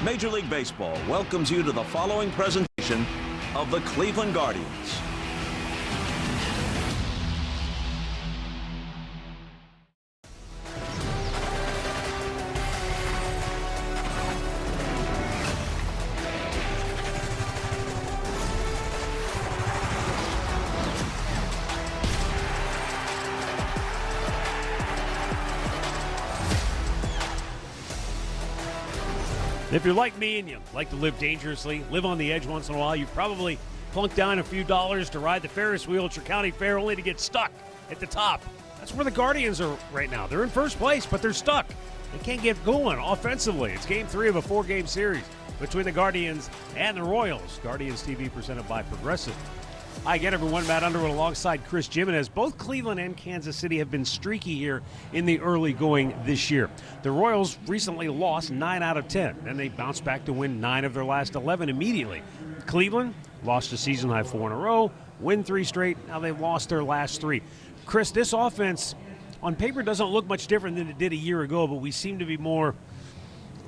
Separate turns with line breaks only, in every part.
Major League Baseball welcomes you to the following presentation of the Cleveland Guardians.
If you're like me and you like to live dangerously, live on the edge once in a while, you've probably plunked down a few dollars to ride the Ferris wheel at your county fair only to get stuck at the top. That's where the Guardians are right now. They're in first place, but they're stuck. They can't get going offensively. It's game 3 of a 4-game series between the Guardians and the Royals. Guardians TV presented by Progressive. Hi again, everyone. Matt Underwood alongside Chris Jimenez. Both Cleveland and Kansas City have been streaky here in the early going this year. The Royals recently lost 9 out of 10, and they bounced back to win 9 of their last 11 immediately. Cleveland lost a season-high 4 in a row, win 3 straight. Now they've lost their last 3. Chris, this offense on paper doesn't look much different than it did a year ago, but we seem to be more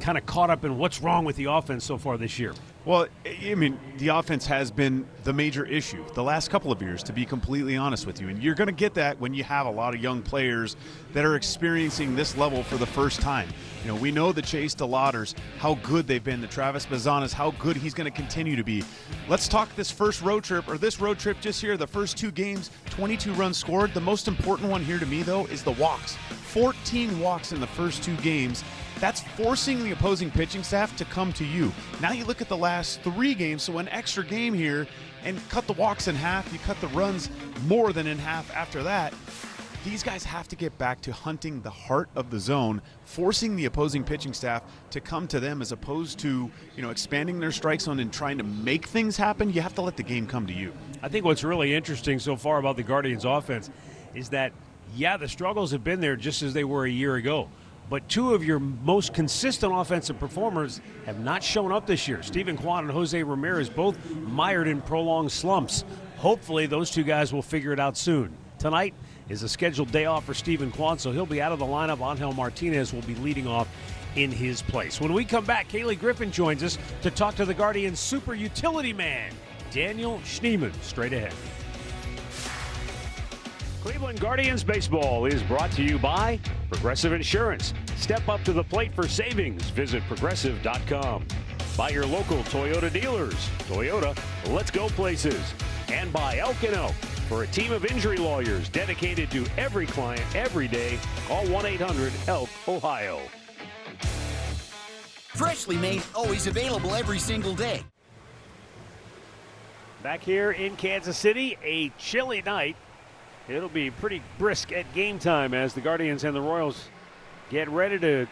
kind of caught up in what's wrong with the offense so far this year.
Well, I mean, the offense has been the major issue the last couple of years, to be completely honest with you. And you're going to get that when you have a lot of young players that are experiencing this level for the first time. You know, we know the Chase DeLauders, how good they've been, the Travis Bazanas, how good he's going to continue to be. Let's talk this road trip just here, the first 2 games, 22 runs scored. The most important one here to me, though, is the walks. 14 walks in the first 2 games. That's forcing the opposing pitching staff to come to you. Now you look at the last 3 games, so an extra game here, and cut the walks in half. You cut the runs more than in half after that. These guys have to get back to hunting the heart of the zone, forcing the opposing pitching staff to come to them as opposed to, expanding their strike zone and trying to make things happen. You have to let the game come to you.
I think what's really interesting so far about the Guardians offense is that, the struggles have been there just as they were a year ago. But 2 of your most consistent offensive performers have not shown up this year. Steven Kwan and Jose Ramirez both mired in prolonged slumps. Hopefully those 2 guys will figure it out soon. Tonight is a scheduled day off for Steven Kwan, so he'll be out of the lineup. Angel Martinez will be leading off in his place. When we come back, Kaylee Griffin joins us to talk to the Guardians' super utility man, Daniel Schneemann, straight ahead. Cleveland Guardians baseball is brought to you by Progressive Insurance. Step up to the plate for savings. Visit Progressive.com. By your local Toyota dealers. Toyota, let's go places. And by Elk & Elk. For a team of injury lawyers dedicated to every client every day, call 1-800-ELK-OHIO.
Freshly made, always available every single day.
Back here in Kansas City, a chilly night. It'll be pretty brisk at game time as the Guardians and the Royals get ready to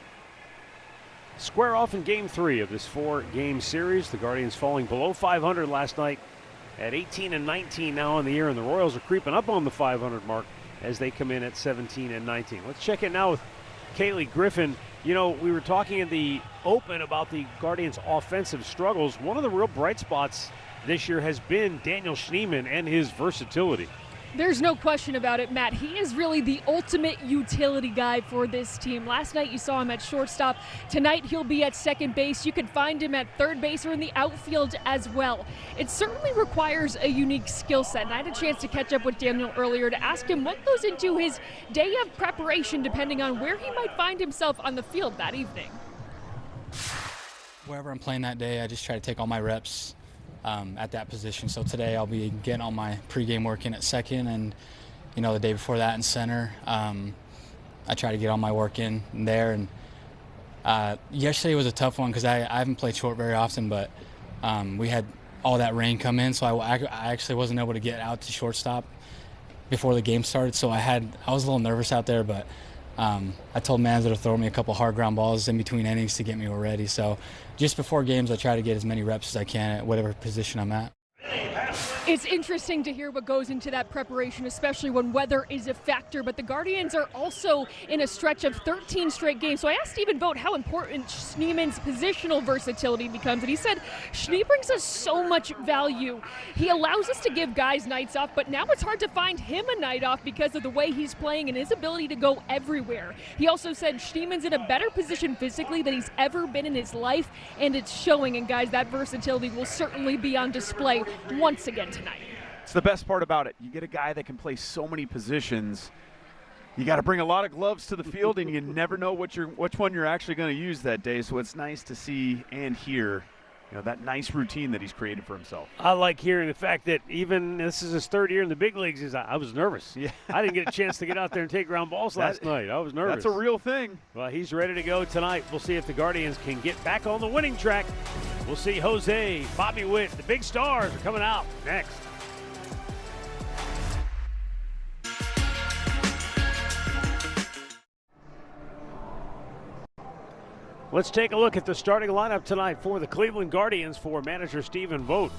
square off in game 3 of this 4-game series. The Guardians falling below 500 last night at 18-19 now on the year, and the Royals are creeping up on the 500 mark as they come in at 17-19. Let's check it now with Kaylee Griffin. We were talking in the open about the Guardians' offensive struggles. One of the real bright spots this year has been Daniel Schneemann and his versatility.
There's no question about it, Matt. He is really the ultimate utility guy for this team. Last night you saw him at shortstop. Tonight he'll be at second base. You can find him at third base or in the outfield as well. It certainly requires a unique skill set, and I had a chance to catch up with Daniel earlier to ask him what goes into his day of preparation depending on where he might find himself on the field that evening.
Wherever I'm playing that day, I just try to take all my reps at that position. So today I'll be getting all my pregame work in at second, and the day before that in center. I try to get all my work in there. And yesterday was a tough one because I haven't played short very often, but we had all that rain come in, so I actually wasn't able to get out to shortstop before the game started. So I was a little nervous out there, but I told Manzo to throw me a couple hard ground balls in between innings to get me ready. So just before games, I try to get as many reps as I can at whatever position I'm at.
It's interesting to hear what goes into that preparation, especially when weather is a factor. But the Guardians are also in a stretch of 13 straight games. So I asked Stephen Vogt how important Schneeman's positional versatility becomes. And he said, Schnee brings us so much value. He allows us to give guys nights off, but now it's hard to find him a night off because of the way he's playing and his ability to go everywhere. He also said Schneeman's in a better position physically than he's ever been in his life, and it's showing. And guys, that versatility will certainly be on display once again tonight.
It's the best part about it. You get a guy that can play so many positions. You got to bring a lot of gloves to the field, and you never know which one you're actually going to use that day. So it's nice to see and hear, that nice routine that he's created for himself.
I like hearing the fact that even this is his third year in the big leagues. I was nervous.
Yeah.
I didn't get a chance to get out there and take ground balls last night. I was nervous.
That's a real thing.
Well, he's ready to go tonight. We'll see if the Guardians can get back on the winning track. We'll see Jose, Bobby Witt, the big stars are coming out next. Let's take a look at the starting lineup tonight for the Cleveland Guardians for manager Stephen Vogt.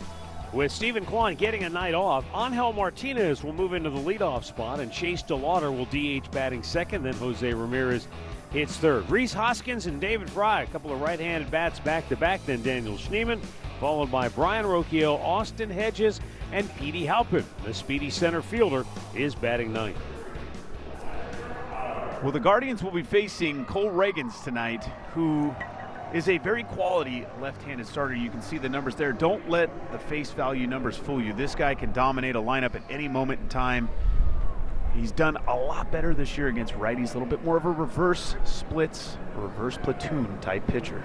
With Stephen Kwan getting a night off, Angel Martinez will move into the leadoff spot, and Chase DeLauder will DH batting second. Then Jose Ramirez hits third. Rhys Hoskins and David Fry, a couple of right-handed bats back-to-back. Then Daniel Schneeman, followed by Brian Rocchio, Austin Hedges, and Petey Halpin. The speedy center fielder is batting ninth.
Well, the Guardians will be facing Cole Reagans tonight, who is a very quality left-handed starter. You can see the numbers there. Don't let the face value numbers fool you. This guy can dominate a lineup at any moment in time. He's done a lot better this year against righties, a little bit more of a reverse splits, reverse platoon type pitcher.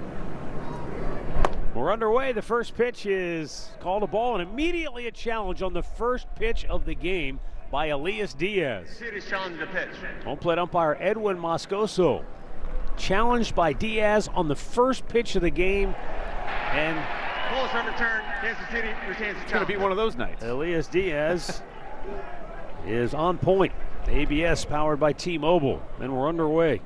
We're underway. The first pitch is called a ball, and immediately a challenge on the first pitch of the game by Elias Diaz. Home plate umpire Edwin Moscoso challenged by Diaz on the first pitch of the game, and
Balls overturned. Kansas City retains the
It's going to be one of those nights.
Elias Diaz is on point. ABS powered by T-Mobile, and we're underway.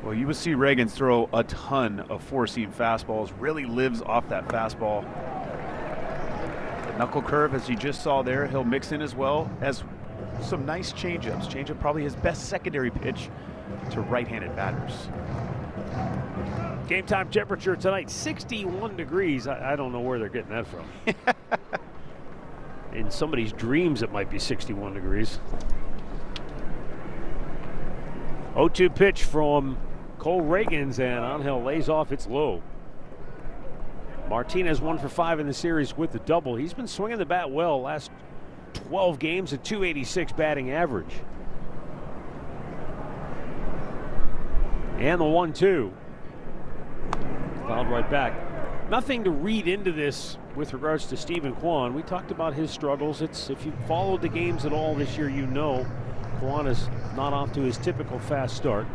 Well, you will see Reagans throw a ton of four-seam fastballs, really lives off that fastball. The knuckle curve, as you just saw there, he'll mix in as well as some nice changeups. Changeup probably his best secondary pitch to right-handed batters.
Game time temperature tonight, 61 degrees. I don't know where they're getting that from. In somebody's dreams, it might be 61 degrees. 0-2 pitch from Cole Reagans, and Angel lays off. It's low. Martinez 1 for 5 in the series with the double. He's been swinging the bat well last 12 games, a .286 batting average. And the 1-2. Fouled right back. Nothing to read into this with regards to Stephen Kwan. We talked about his struggles. If you followed the games at all this year, you know Kwan is not off to his typical fast start.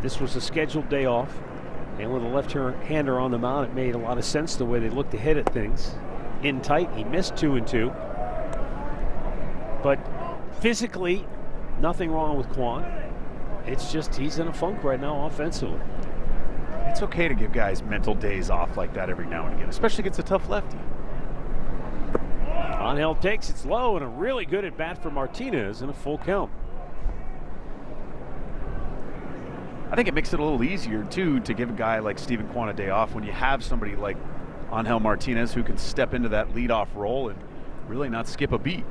This was a scheduled day off, and with a left-hander on the mound, it made a lot of sense the way they looked ahead at things. In tight, he missed 2-2. But physically, nothing wrong with Kwan. It's just he's in a funk right now offensively.
It's okay to give guys mental days off like that every now and again, especially against a tough lefty.
Angel takes it low, and a really good at bat for Martinez in a full count.
I think it makes it a little easier, too, to give a guy like Stephen Kwan a day off when you have somebody like Angel Martinez who can step into that leadoff role and really not skip a beat.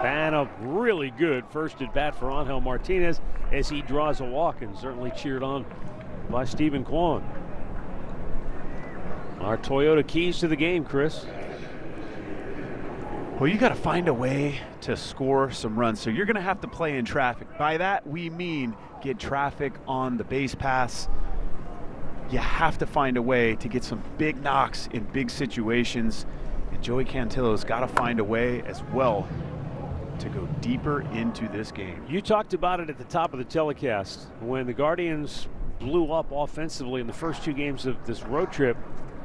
And a really good first at bat for Angel Martinez as he draws a walk, and certainly cheered on by Stephen Kwan. Our Toyota keys to the game, Chris.
Well, you got to find a way to score some runs, so you're going to have to play in traffic. By that, we mean get traffic on the base paths. You have to find a way to get some big knocks in big situations, and Joey Cantillo's got to find a way as well to go deeper into this game.
You talked about it at the top of the telecast. When the Guardians blew up offensively in the first two games of this road trip,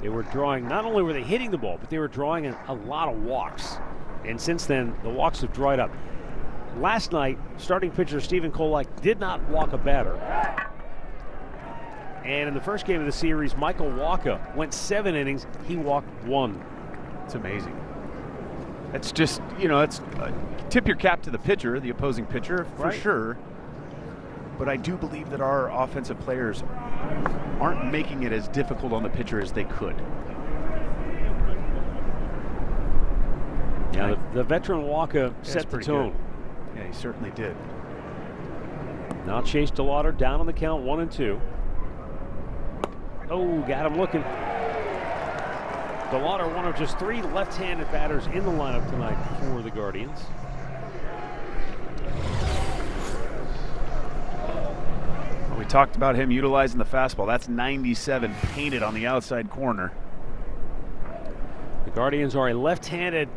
they were drawing, not only were they hitting the ball, but they were drawing a lot of walks. And since then, the walks have dried up. Last night, starting pitcher Stephen Kolek did not walk a batter. And in the first game of the series, Michael Walker went 7 innings. He walked 1.
It's amazing. It's just, it's tip your cap to the pitcher, the opposing pitcher, for sure. But I do believe that our offensive players aren't making it as difficult on the pitcher as they could.
Yeah, the veteran Walker set the tone.
Good. Yeah, he certainly did.
Now Chase DeLauder down on the count, 1-2. Oh, got him looking. DeLauder, one of just 3 left-handed batters in the lineup tonight for the Guardians.
Well, we talked about him utilizing the fastball. That's 97 painted on the outside corner.
The Guardians are a left-handed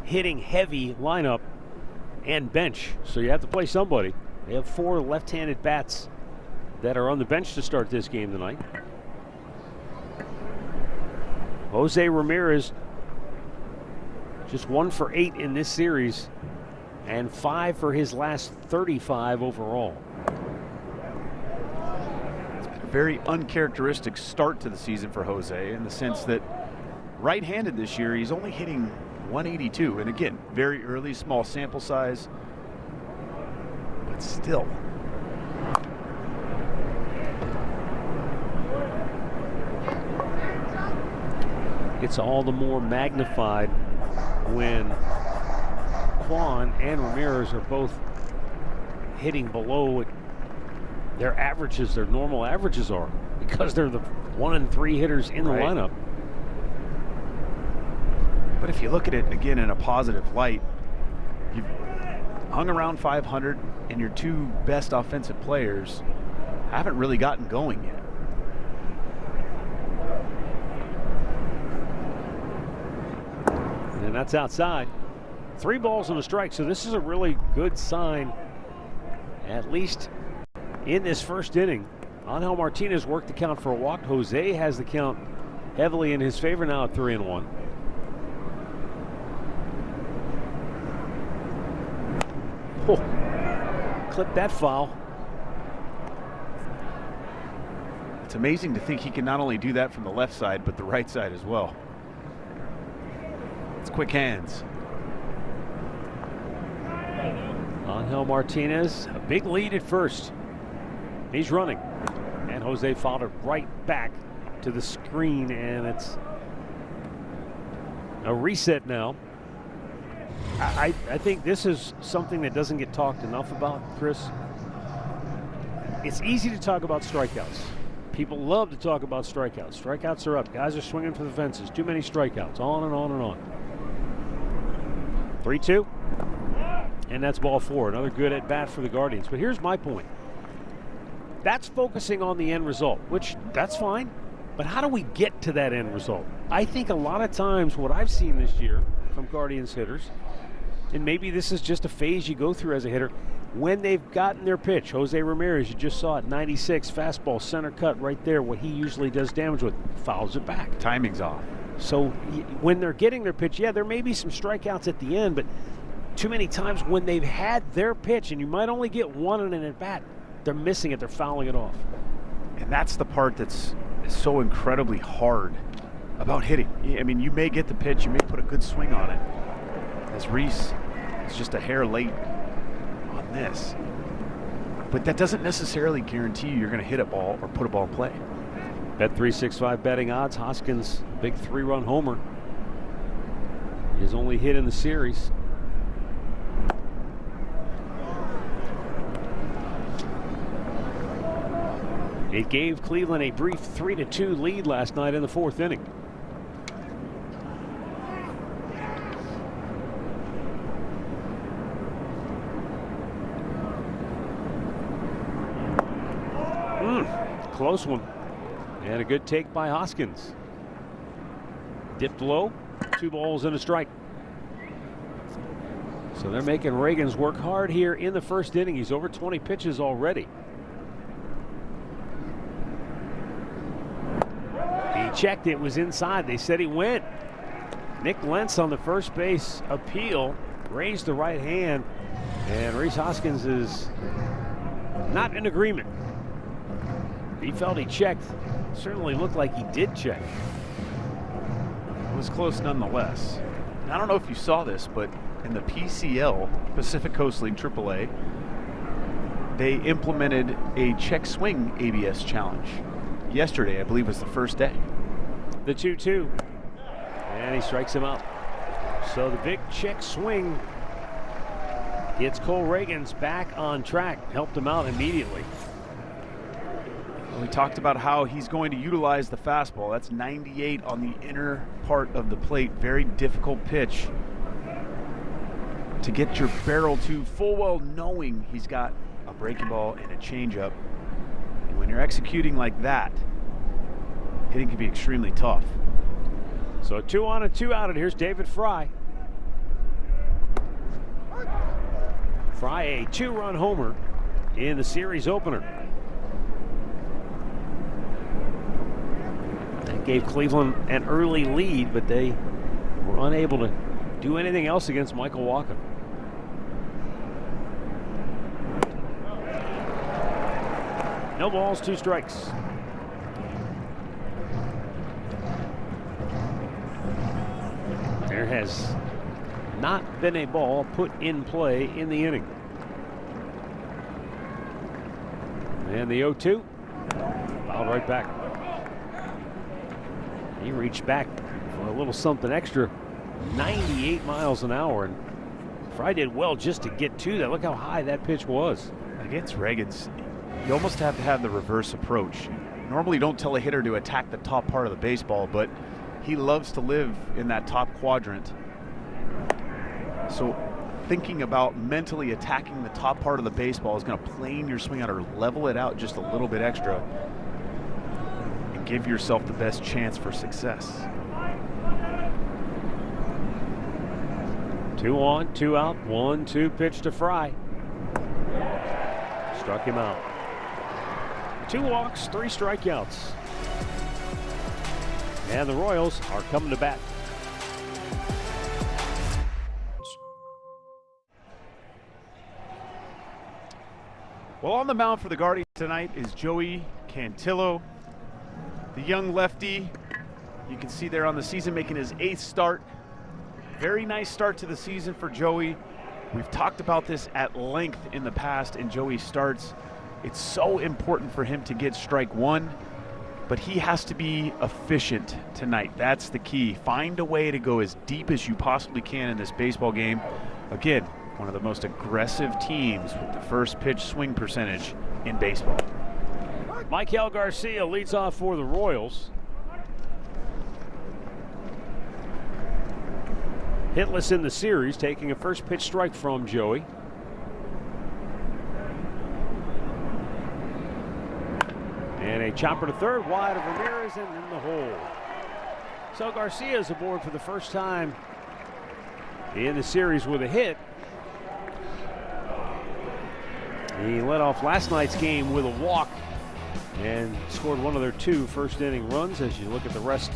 hitting heavy lineup and bench, so you have to play somebody. They have 4 left-handed bats that are on the bench to start this game tonight. Jose Ramirez just 1 for 8 in this series and 5 for his last 35 overall.
It's been a very uncharacteristic start to the season for Jose in the sense that right-handed this year, he's only hitting 182. And again, very early, small sample size, but still.
It's all the more magnified when Kwan and Ramirez are both hitting below what their averages, their normal averages are, because they're the 1 and 3 hitters in the lineup.
But if you look at it again in a positive light, you've hung around 500 and your 2 best offensive players haven't really gotten going yet.
And that's outside. 3 balls and a strike, so this is a really good sign, at least in this first inning. Angel Martinez worked the count for a walk. Jose has the count heavily in his favor now at 3-1. Oh, clip that foul.
It's amazing to think he can not only do that from the left side, but the right side as well. It's quick hands.
Angel Martinez, a big lead at first. He's running. And Jose fouled it right back to the screen, and it's a reset now. I think this is something that doesn't get talked enough about, Chris. It's easy to talk about strikeouts. People love to talk about strikeouts. Strikeouts are up. Guys are swinging for the fences. Too many strikeouts. On and on and on. 3-2. And that's ball 4. Another good at bat for the Guardians. But here's my point. That's focusing on the end result, which that's fine. But how do we get to that end result? I think a lot of times what I've seen this year from Guardians hitters, and maybe this is just a phase you go through as a hitter, when they've gotten their pitch, Jose Ramirez, you just saw it, 96, fastball, center cut right there, what he usually does damage with, fouls it back.
Timing's off.
So when they're getting their pitch, yeah, there may be some strikeouts at the end, but too many times when they've had their pitch, and you might only get 1 in an at-bat, they're missing it, they're fouling it off.
And that's the part that's so incredibly hard about hitting. I mean, you may get the pitch, you may put a good swing on it. As Reese is just a hair late on this. But that doesn't necessarily guarantee you're going to hit a ball or put a ball in play.
Bet365 betting odds, Hoskins' big 3-run homer. His only hit in the series. It gave Cleveland a brief 3-2 lead last night in the 4th inning. Close one. And a good take by Hoskins. Dipped low, 2 balls and a strike. So they're making Reagans work hard here in the 1st inning. He's over 20 pitches already. He checked, it was inside. They said he went. Nick Lentz on the first base appeal raised the right hand, and Rhys Hoskins is not in agreement. He felt he checked. Certainly looked like he did check.
It was close nonetheless. And I don't know if you saw this, but in the PCL, Pacific Coast League AAA, they implemented a check swing ABS challenge. Yesterday, I believe, was the first day.
The 2-2. And he strikes him out. So the big check swing gets Cole Reagans back on track. Helped him out immediately.
We talked about how he's going to utilize the fastball. That's 98 on the inner part of the plate. Very difficult pitch to get your barrel to, full well knowing he's got a breaking ball and a changeup. And when you're executing like that, hitting can be extremely tough.
So 2 on and 2 out, and here's David Fry. Fry, a 2-run homer in the series opener. That gave Cleveland an early lead, but they were unable to do anything else against Michael Walker. No balls, 2 strikes. There has not been a ball put in play in the inning. And the 0-2, fouled right back. He reached back for a little something extra, 98 miles an hour, and Fry did well just to get to that. Look how high that pitch was.
Against Reagans, you almost have to have the reverse approach. Normally you don't tell a hitter to attack the top part of the baseball, but he loves to live in that top quadrant. So thinking about mentally attacking the top part of the baseball is going to plane your swing out or level it out just a little bit extra and give yourself the best chance for success.
2 on, 2 out, 1-2 pitch to Fry. Struck him out. 2 walks, 3 strikeouts. And the Royals are coming to bat.
Well, on the mound for the Guardians tonight is Joey Cantillo, the young lefty. You can see there on the season making his 8th start. Very nice start to the season for Joey. We've talked about this at length in the past in Joey's starts. It's so important for him to get strike 1, but he has to be efficient tonight. That's the key. Find a way to go as deep as you possibly can in this baseball game. Again, one of the most aggressive teams with the first pitch swing percentage in baseball.
Michael Garcia leads off for the Royals. Hitless in the series, taking a first pitch strike from Joey. And a chopper to third, wide of Ramirez and in the hole. So Garcia is aboard for the first time in the series with a hit. He led off last night's game with a walk and scored one of their 2 first inning runs. As you look at the rest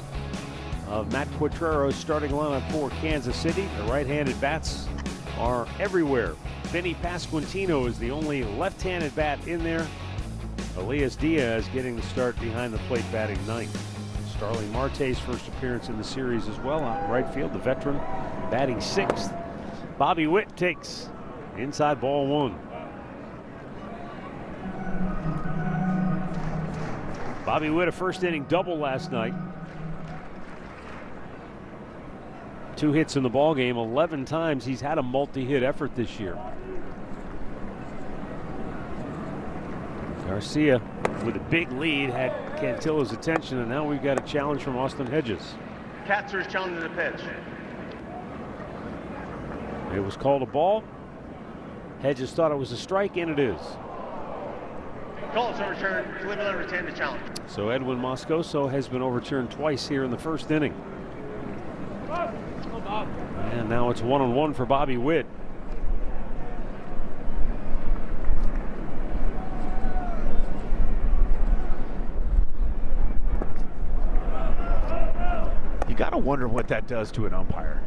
of Matt Quattro's starting lineup for Kansas City, the right-handed bats are everywhere. Vinny Pasquantino is the only left-handed bat in there. Elias Diaz getting the start behind the plate, batting 9th. Starling Marte's first appearance in the series as well, out in right field, the veteran, batting 6th. Bobby Witt takes inside ball 1. Bobby Witt, a first inning double last night. 2 hits in the ball game. 11 times he's had a multi-hit effort this year. Garcia with a big lead had Cantillo's attention, and now we've got a challenge from Austin Hedges.
Katzer's challenging the pitch.
It was called a ball. Hedges thought it was a strike, and it is.
Call to return. Cleveland retained the challenge.
So Edwin Moscoso has been overturned twice here in the first inning. And now it's 1-on-1 for Bobby Witt.
You got to wonder what that does to an umpire.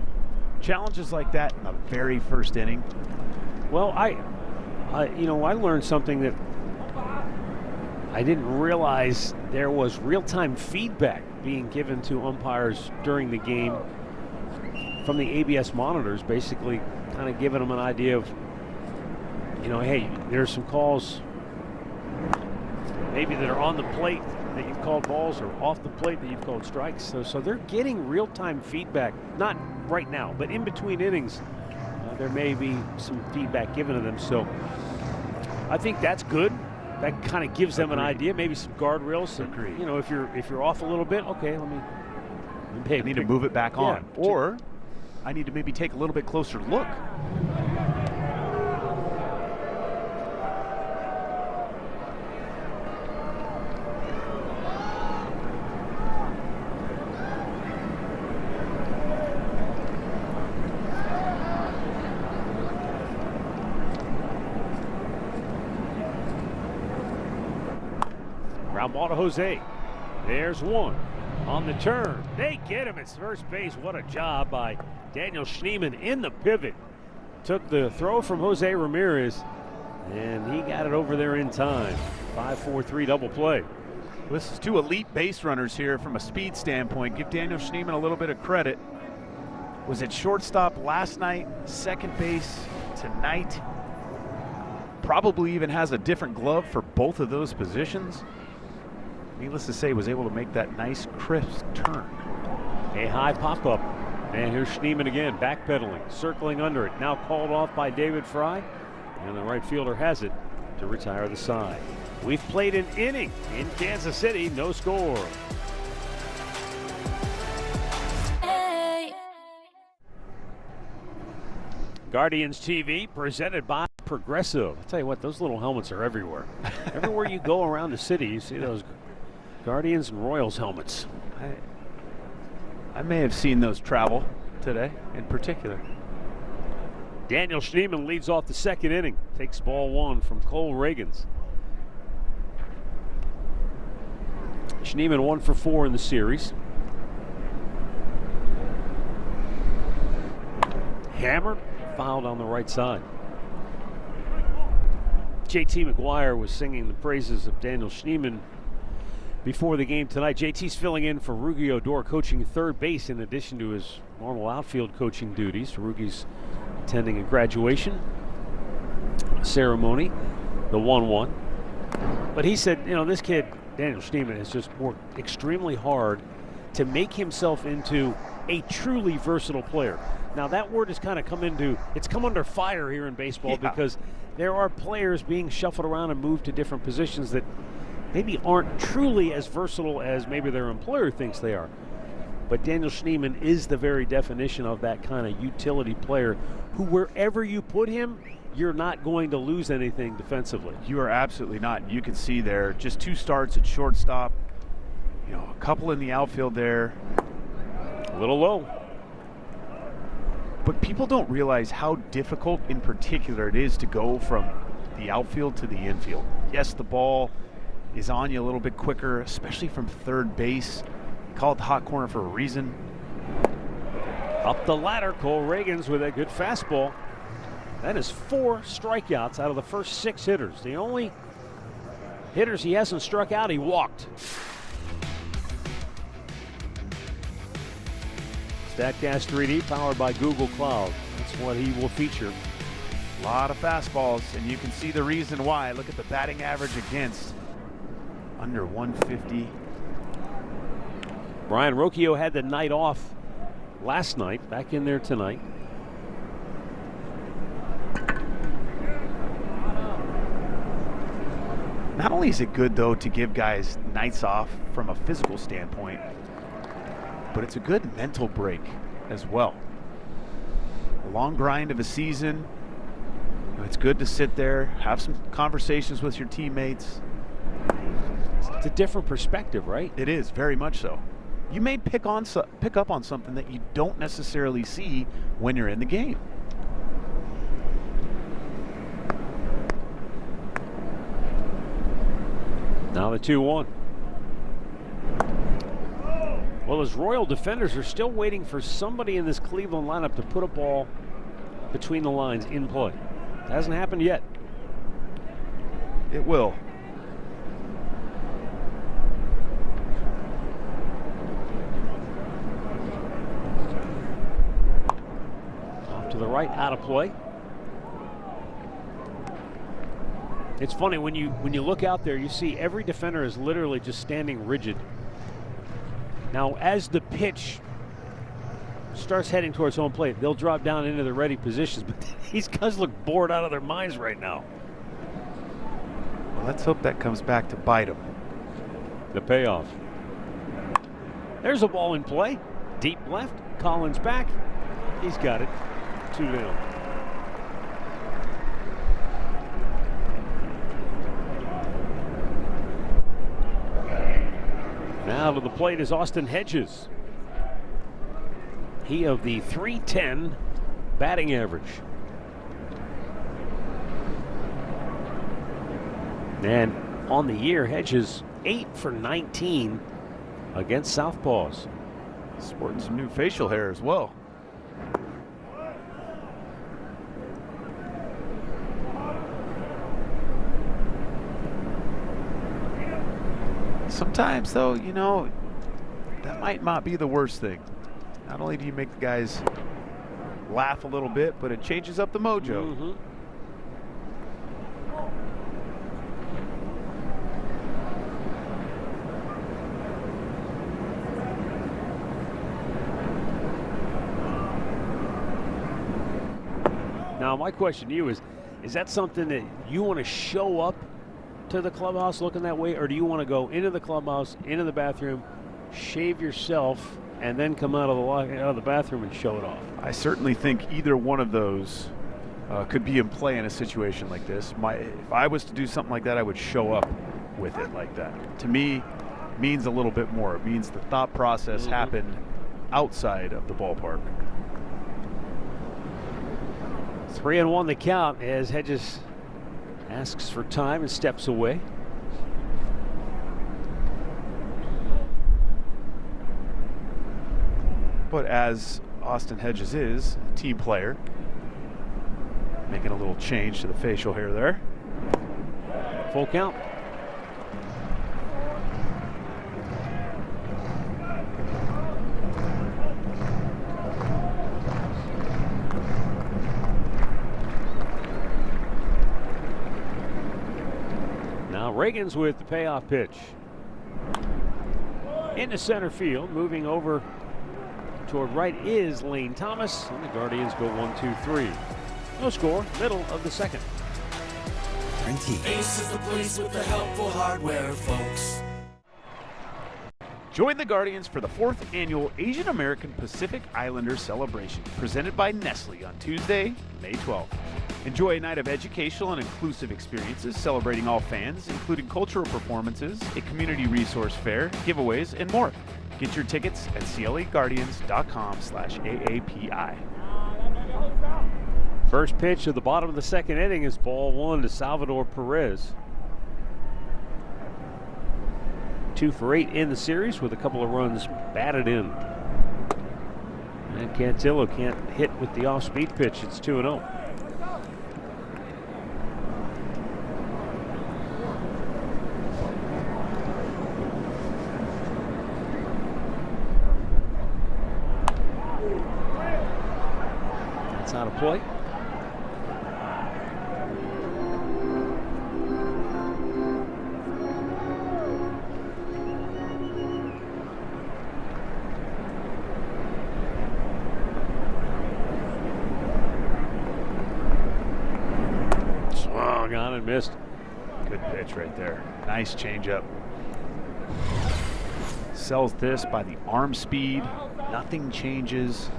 Challenges like that in the very first inning.
Well, I learned something that I didn't realize there was real-time feedback being given to umpires during the game from the ABS monitors, basically kind of giving them an idea of, you know, hey, there's some calls maybe that are on the plate that you've called balls, or off the plate that you've called strikes. So they're getting real-time feedback, not right now, but in between innings, there may be some feedback given to them. So I think that's good. That kind of gives them an idea, maybe some guardrails. You know, if you're off a little bit, okay, let me
I need to move it back on, or I need to maybe take a little bit closer look.
Ground ball to Jose. There's one on the turn. They get him at first base. What a job by Daniel Schneemann in the pivot. Took the throw from Jose Ramirez, and he got it over there in time. 5-4-3 double play.
This is two elite base runners here from a speed standpoint. Give Daniel Schneemann a little bit of credit. Was at shortstop last night, second base tonight. Probably even has a different glove for both of those positions. Needless to say, was able to make that nice, crisp turn.
A high pop-up. And here's Schneemann again, backpedaling, circling under it. Now called off by David Fry. And the right fielder has it to retire the side. We've played an inning in Kansas City, no score. Guardians TV presented by Progressive. I'll tell you what, those little helmets are everywhere. Everywhere you go around the city, you see those Guardians and Royals helmets.
I may have seen those travel today in particular.
Daniel Schneemann leads off the second inning. Takes ball one from Cole Reagans. Schneemann 1 for 4 in the series. Hammered, fouled on the right side. JT McGuire was singing the praises of Daniel Schneemann before the game tonight. JT's filling in for Rugi Odor, coaching third base in addition to his normal outfield coaching duties. Rugi's attending a graduation ceremony, the 1-1. But he said, you know, this kid, Daniel Schneemann, has just worked extremely hard to make himself into a truly versatile player. Now that word has kind of come under fire here in baseball, because there are players being shuffled around and moved to different positions that maybe aren't truly as versatile as maybe their employer thinks they are. But Daniel Schneemann is the very definition of that kind of utility player who, wherever you put him, you're not going to lose anything defensively.
You are absolutely not. You can see there just 2 starts at shortstop, you know, a couple in the outfield there.
A little low.
But people don't realize how difficult in particular it is to go from the outfield to the infield. Yes, the ball is on you a little bit quicker, especially from third base. Call it the hot corner for a reason.
Up the ladder, Cole Reagans with a good fastball. That is 4 strikeouts out of the first 6 hitters. The only hitters he hasn't struck out, he walked. StatCast 3D powered by Google Cloud. That's what he will feature.
A lot of fastballs, and you can see the reason why. Look at the batting average against. Under 150.
Brian Rocchio had the night off last night, back in there tonight.
Not only is it good, though, to give guys nights off from a physical standpoint, but it's a good mental break as well. A long grind of a season. It's good to sit there, have some conversations with your teammates.
It's a different perspective, right?
It is, very much so. You may pick up on something that you don't necessarily see when you're in the game.
Now the 2-1. Well, his Royal defenders are still waiting for somebody in this Cleveland lineup to put a ball between the lines in play. It hasn't happened yet.
It will.
to the right, out of play. It's funny when you look out there, you see every defender is literally just standing rigid. Now, as the pitch starts heading towards home plate, they'll drop down into the ready positions, but these guys look bored out of their minds right now.
Well, let's hope that comes back to bite them.
The payoff. There's a ball in play. Deep left. Collins back. He's got it. 2 down. Now to the plate is Austin Hedges. He of the .310 batting average. And on the year, Hedges 8 for 19 against Southpaws.
Sporting some new facial hair as well. Sometimes, though, you know, that might not be the worst thing. Not only do you make the guys laugh a little bit, but it changes up the mojo.
Mm-hmm. Now, my question to you is that something that you want to show up to the clubhouse looking that way, or do you want to go into the clubhouse, into the bathroom, shave yourself, and then come out of the bathroom and show it off?
I certainly think either one of those could be in play in a situation like this. If I was to do something like that, I would show up with it like that. To me, means a little bit more. It means the thought process happened outside of the ballpark.
3-1 the count as Hedges asks for time and steps away.
But as Austin Hedges is, a team player, making a little change to the facial hair there.
Full count. Reagan's with the payoff pitch. Into center field, moving over toward right is Lane Thomas, and the Guardians go 1-2-3. No score, middle of the second.
Ace is the place with the helpful hardware, folks.
Join the Guardians for the 4th annual Asian American Pacific Islander celebration, presented by Nestle on Tuesday, May 12th. Enjoy a night of educational and inclusive experiences celebrating all fans, including cultural performances, a community resource fair, giveaways, and more. Get your tickets at cleguardians.com/AAPI.
First pitch of the bottom of the second inning is ball 1 to Salvador Perez. 2 for 8 in the series with a couple of runs batted in. And Cantillo can't hit with the off-speed pitch. It's 2-0. That's out of play. Swung on and missed.
Good pitch right there. Nice changeup. Sells this by the arm speed. Nothing changes.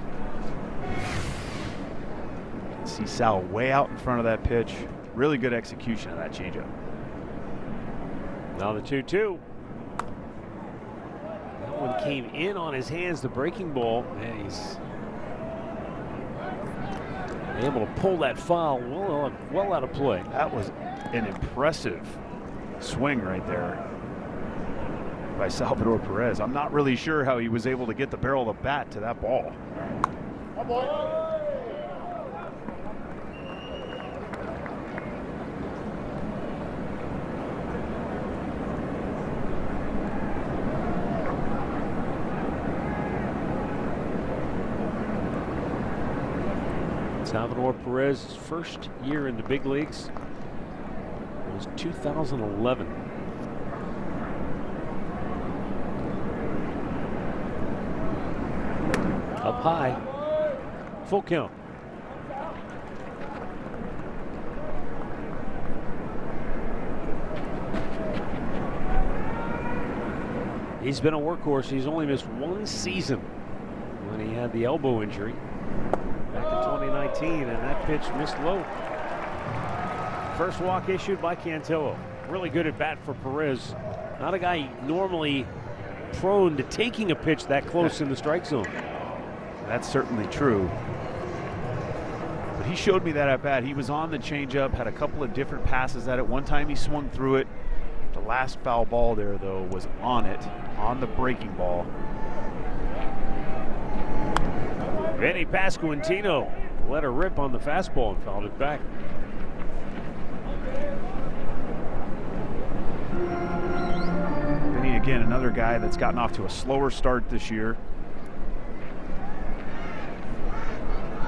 See Sal way out in front of that pitch. Really good execution of that changeup.
Now the 2-2. That one came in on his hands, the breaking ball, and he's able to pull that foul well out of play.
That was an impressive swing right there by Salvador Perez. I'm not really sure how he was able to get the barrel of the bat to that ball.
Salvador Perez's first year in the big leagues was 2011. Up high, full count. He's been a workhorse. He's only missed one season when he had the elbow injury back in 2019, and that pitch missed low. First walk issued by Cantillo. Really good at bat for Perez. Not a guy normally prone to taking a pitch that close in the strike zone.
That's certainly true. But he showed me that at bat. He was on the changeup, had a couple of different passes at it. One time he swung through it. The last foul ball there, though, was on it, on the breaking ball.
Vinny Pasquantino let her rip on the fastball and fouled it back.
Vinny, again, another guy that's gotten off to a slower start this year.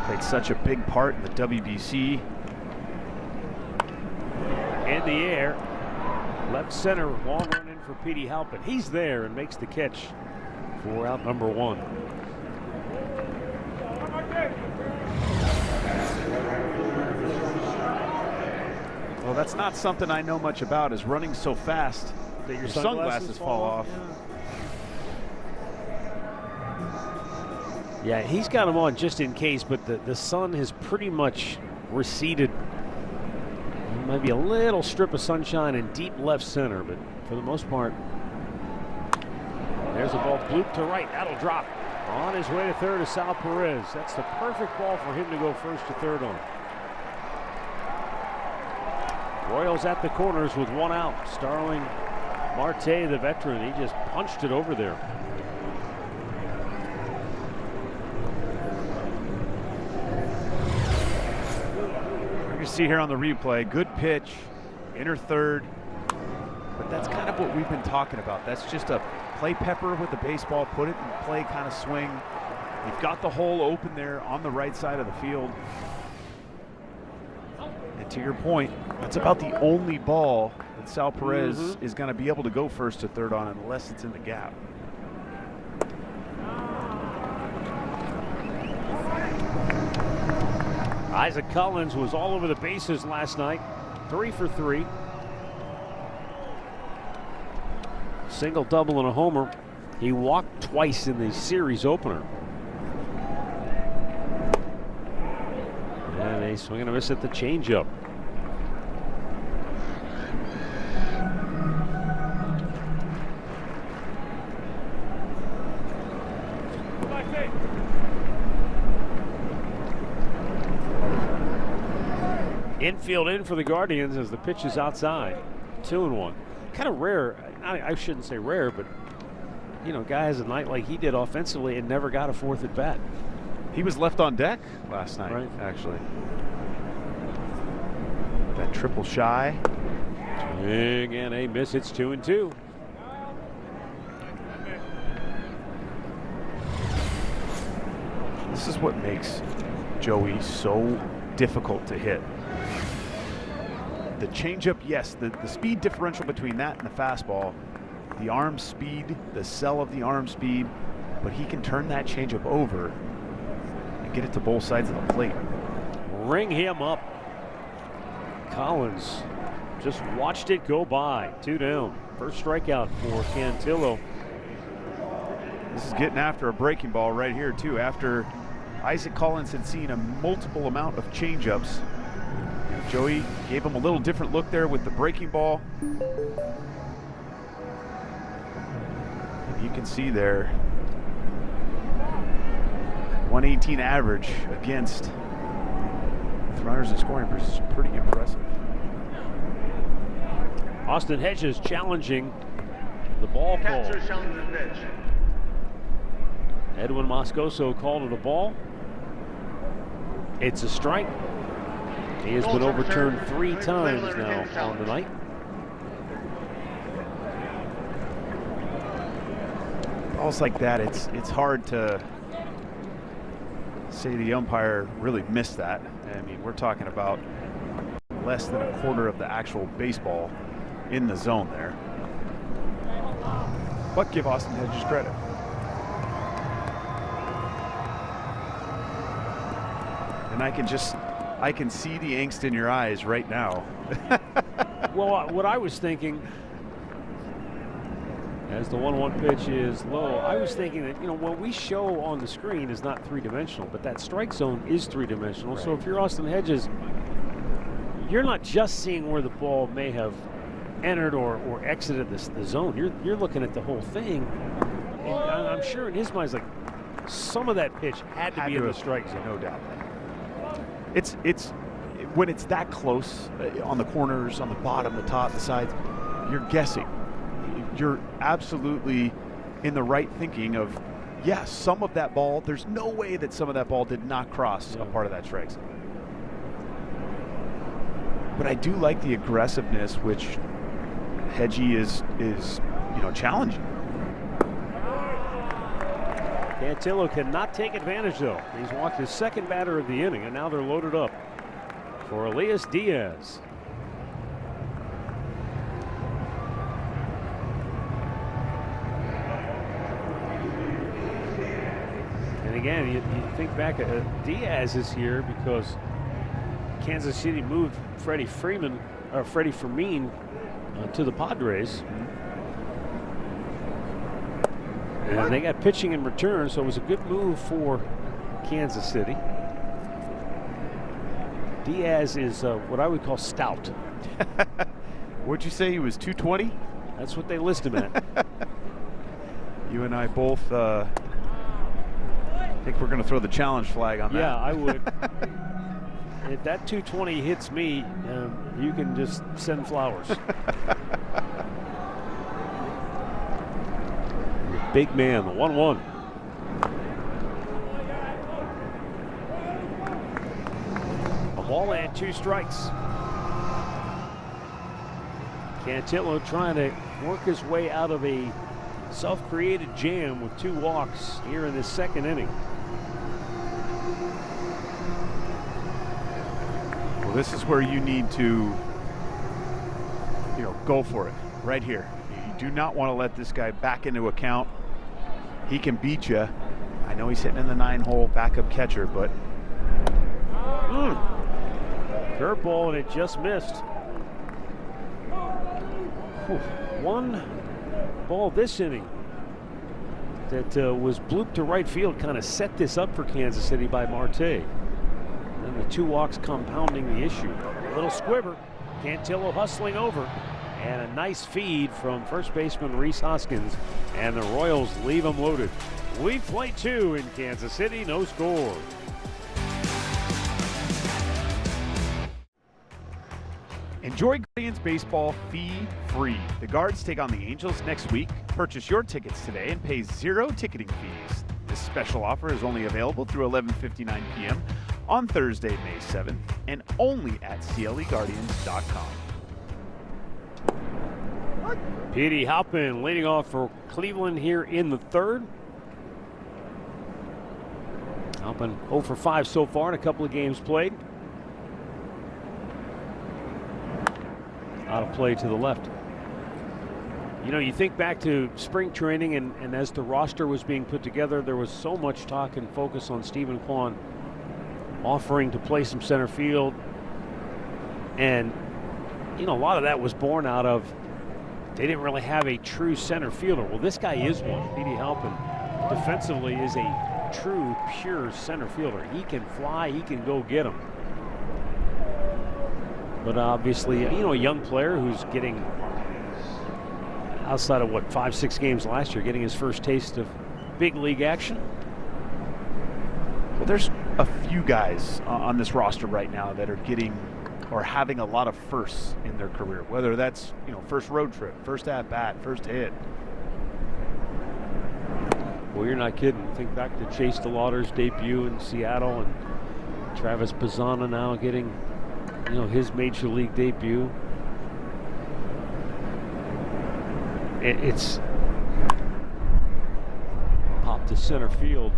Played such a big part in the WBC.
In the air. Left center, long run in for Petey Halpin. He's there and makes the catch for out number one.
Well, that's not something I know much about, is running so fast that your sunglasses fall off.
Yeah, he's got them on just in case, but the sun has pretty much receded. Maybe a little strip of sunshine in deep left center, but for the most part, there's a ball blooped to right. That'll drop. On his way to third is Sal Perez. That's the perfect ball for him to go first to third on. Royals at the corners with one out. Starling Marte, the veteran, he just punched it over there.
You see here on the replay, good pitch, inner third, but that's kind of what we've been talking about. That's just a play pepper with the baseball, put it in play kind of swing. You've got the hole open there on the right side of the field. And to your point, that's about the only ball that Sal Perez is going to be able to go first to third on unless it's in the gap.
Isaac Collins was all over the bases last night, 3 for 3. Single, double, and a homer. He walked twice in the series opener. And a swing and a miss at the changeup. Infield in for the Guardians as the pitch is outside. 2-1. Kind of rare. I shouldn't say rare, but you know, guy has a night like he did offensively and never got a fourth at bat.
He was left on deck last night,
right,
actually. That triple shy.
Swing and a miss. It's 2-2.
This is what makes Joey so difficult to hit. The changeup, yes, the speed differential between that and the fastball, the arm speed, the sell of the arm speed, but he can turn that changeup over and get it to both sides of the plate.
Ring him up. Collins just watched it go by. 2 down. First strikeout for Cantillo.
This is getting after a breaking ball right here, too. After Isaac Collins had seen a multiple amount of changeups, Joey gave him a little different look there with the breaking ball. And you can see there, 118 average against with runners in scoring position, pretty impressive.
Austin Hedges challenging the ball call.
Catcher challenges pitch.
Edwin Moscoso called it a ball. It's a strike. He has been overturned 3 times now on the night.
Balls like that, it's hard to say the umpire really missed that. I mean, we're talking about less than a quarter of the actual baseball in the zone there. But give Austin Hedges credit. And I can see the angst in your eyes right now.
Well, what I was thinking, as the 1-1 pitch is low, I was thinking that, what we show on the screen is not three-dimensional, but that strike zone is three-dimensional. Right. So if you're Austin Hedges, you're not just seeing where the ball may have entered or exited the zone. You're looking at the whole thing. And I'm sure in his mind, it's like some of that pitch had to be in the strike zone.
No doubt. It's when it's that close on the corners, on the bottom, the top, the sides, you're guessing. You're absolutely in the right thinking of, yes, some of that ball, there's no way that some of that ball did not cross a part of that strike zone. But I do like the aggressiveness which Hedgie is challenging.
Cantillo cannot take advantage, though. He's walked his second batter of the inning, and now they're loaded up for Elias Diaz. And again, you think back, Diaz is here because Kansas City moved Freddie Fermin to the Padres. And they got pitching in return, so it was a good move for Kansas City. Diaz is what I would call stout.
Would you say he was 220?
That's what they list him at.
You and I both think we're going to throw the challenge flag on that.
Yeah, I would. If that 220 hits me, you can just send flowers. Big man, the 1-1. A ball and 2 strikes. Cantillo trying to work his way out of a self-created jam with 2 walks here in this second inning.
Well, this is where you need to, go for it right here. You do not want to let this guy back into account. He can beat you. I know he's hitting in the 9-hole backup catcher, but
curveball, and it just missed. One ball this inning that was blooped to right field kind of set this up for Kansas City by Marte. And the 2 walks compounding the issue. A little squibber. Cantillo hustling over. And a nice feed from first baseman Rhys Hoskins. And the Royals leave them loaded. We play 2 in Kansas City. No score.
enjoy Guardians baseball fee-free. The Guards take on the Angels next week. Purchase your tickets today and pay 0 ticketing fees. This special offer is only available through 11:59 p.m. on Thursday, May 7th, and only at CLEGuardians.com.
Petey Halpin leading off for Cleveland here in the third. Halpin 0 for 5 so far in a couple of games played. Out of play to the left. You know, you think back to spring training and as the roster was being put together, there was so much talk and focus on Stephen Kwan offering to play some center field. And, you know, a lot of that was born out of they didn't really have a true center fielder. Well, this guy is one. Petey Halpin defensively is a true, pure center fielder. He can fly. He can go get them. But obviously, you know, a young player who's getting, outside of what, 5-6 games last year, getting his first taste of big league action.
Well, there's a few guys on this roster right now that are getting or having a lot of firsts in their career, whether that's, you know, first road trip, first at bat, first hit.
Well, you're not kidding. Think back to Chase DeLauder's debut in Seattle and Travis Bazzana now getting, you know, his major league debut. It's popped to center field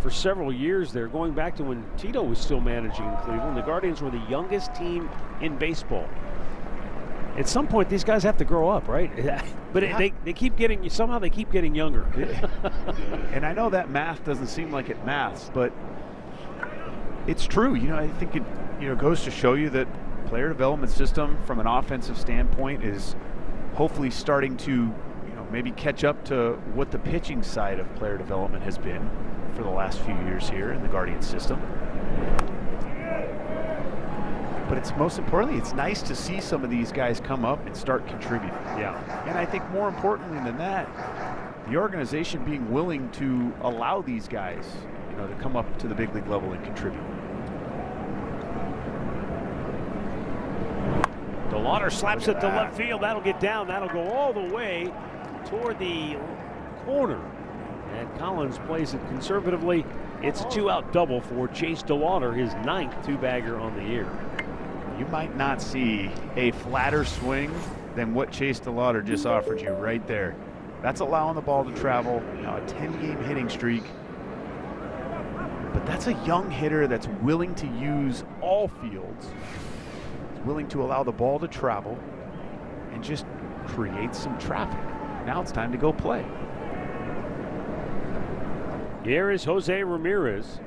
for several years there, going back to when Tito was still managing in Cleveland. The Guardians were the youngest team in baseball. At some point, these guys have to grow up, right? But they keep getting, somehow they keep getting younger.
And I know that math doesn't seem like it maths, but it's true. I think it goes to show you that player development system from an offensive standpoint is hopefully starting to maybe catch up to what the pitching side of player development has been for the last few years here in the Guardians system. But it's most importantly, it's nice to see some of these guys come up and start contributing.
Yeah.
And I think more importantly than that, the organization being willing to allow these guys, to come up to the big league level and contribute.
DeLauder slaps it to left field. That'll get down. That'll go all the way toward the corner. And Collins plays it conservatively. It's a 2-out double for Chase DeLauder, his 9th two-bagger on the year.
You might not see a flatter swing than what Chase DeLauder just offered you right there. That's allowing the ball to travel. Now a 10-game hitting streak. But that's a young hitter that's willing to use all fields. He's willing to allow the ball to travel and just create some traffic. Now it's time to go play.
Here is Jose Ramirez.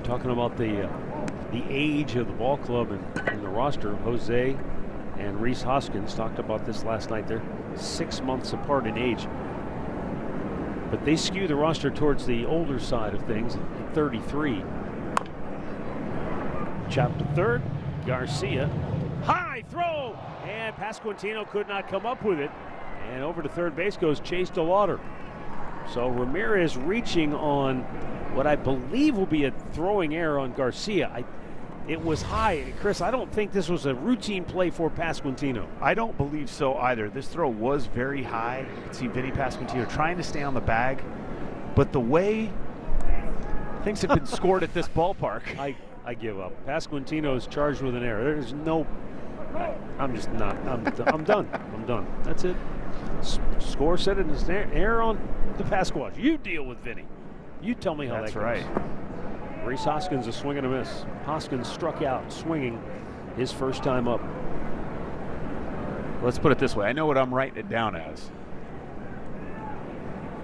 Talking about the age of the ball club and the roster. Jose and Rhys Hoskins talked about this last night. They're 6 months apart in age, but they skew the roster towards the older side of things at 33. Chopped to third. Garcia, high throw, and Pasquantino could not come up with it. And over to third base goes Chase DeLauder. So Ramirez reaching on what I believe will be a throwing error on Garcia. It was high. Chris, I don't think this was a routine play for Pasquantino.
I don't believe so either. This throw was very high. You can see Vinny Pasquantino trying to stay on the bag. But the way things have been scored at this ballpark.
I give up. Pasquantino is charged with an error. There's no... I'm just not. I'm done. I'm done. That's it. Score said it is an error on the Pasquatch. You deal with Vinny. You tell me how
That's
that goes.
right.
Rhys Hoskins a swing and a miss. Hoskins struck out swinging his first time up.
Let's put it this way. I know what I'm writing it down as.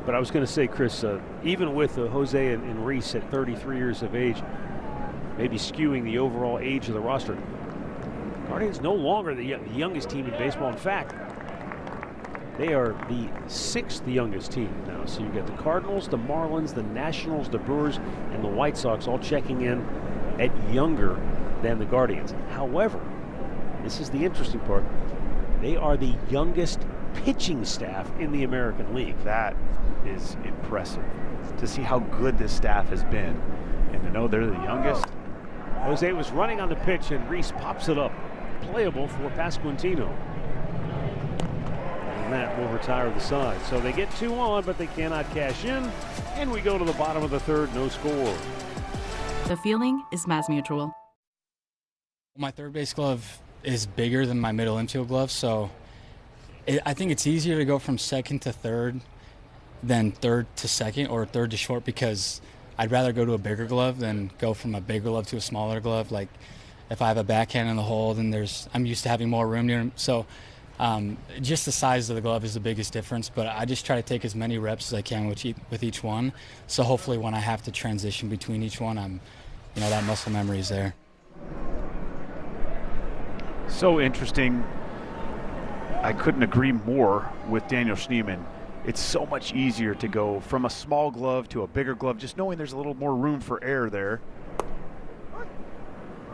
But I was going to say, Chris, even with Jose and Rhys at 33 years of age, maybe skewing the overall age of the roster, Guardians no longer the youngest team in baseball. In fact, they are the 6th youngest team now. So you've got the Cardinals, the Marlins, the Nationals, the Brewers, and the White Sox all checking in at younger than the Guardians. However, this is the interesting part. They are the youngest pitching staff in the American League.
That is impressive to see how good this staff has been and to know they're the youngest.
Jose was running on the pitch and Rhys pops it up. Playable for Pasquantino. And that will retire the side. So they get 2 on, but they cannot cash in. And we go to the bottom of the third, no score.
The feeling is Mass Mutual.
My third base glove is bigger than my middle infield glove, so I think it's easier to go from second to third than third to second or third to short, because I'd rather go to a bigger glove than go from a bigger glove to a smaller glove. Like if I have a backhand in the hole, then I'm used to having more room near him. So just the size of the glove is the biggest difference, but I just try to take as many reps as I can with each one. So hopefully when I have to transition between each one, that muscle memory is there.
So interesting. I couldn't agree more with Daniel Schneemann. It's so much easier to go from a small glove to a bigger glove, just knowing there's a little more room for error there.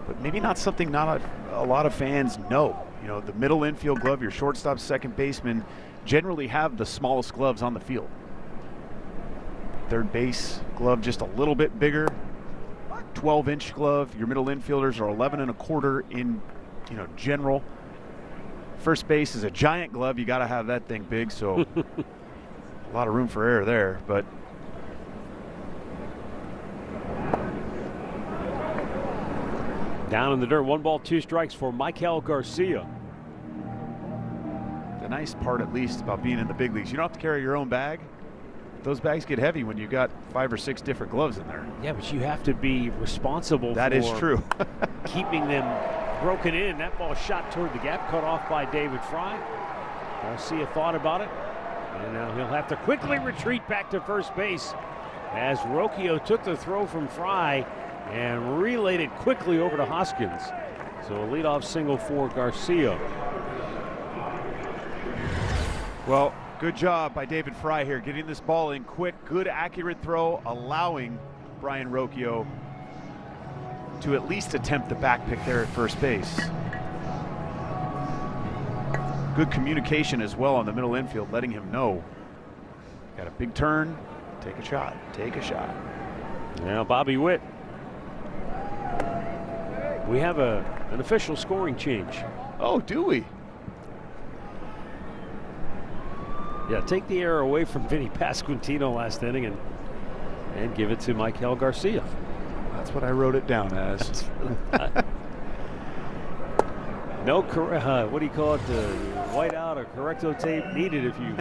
But maybe not something not a lot of fans know. The middle infield glove, your shortstop, second baseman generally have the smallest gloves on the field. Third base glove just a little bit bigger. 12-inch glove. Your middle infielders are 11 1/4 in, general. First base is a giant glove. You got to have that thing big, so a lot of room for error there, but
down in the dirt, 1 ball, 2 strikes for Michael Garcia.
the nice part, at least, about being in the big leagues, you don't have to carry your own bag. those bags get heavy when you got 5 or 6 different gloves in there.
Yeah, but you have to be responsible
That
for
is true.
keeping them broken in. That ball shot toward the gap, cut off by David Fry. Garcia thought about it, and now he'll have to quickly retreat back to first base as Rocchio took the throw from Fry and relayed it quickly over to Hoskins. So a leadoff single for Garcia.
Well, good job by David Fry here, getting this ball in quick, good accurate throw, allowing Brian Rocchio to at least attempt the back pick there at first base. Good communication as well on the middle infield, letting him know, got a big turn, take a shot, take a shot.
Now Bobby Witt. We have an official scoring change.
Oh, do we?
Yeah, take the error away from Vinny Pasquantino last inning and give it to Michael Garcia.
That's what I wrote it down as.
No, what do you call it? White out or correcto tape needed if you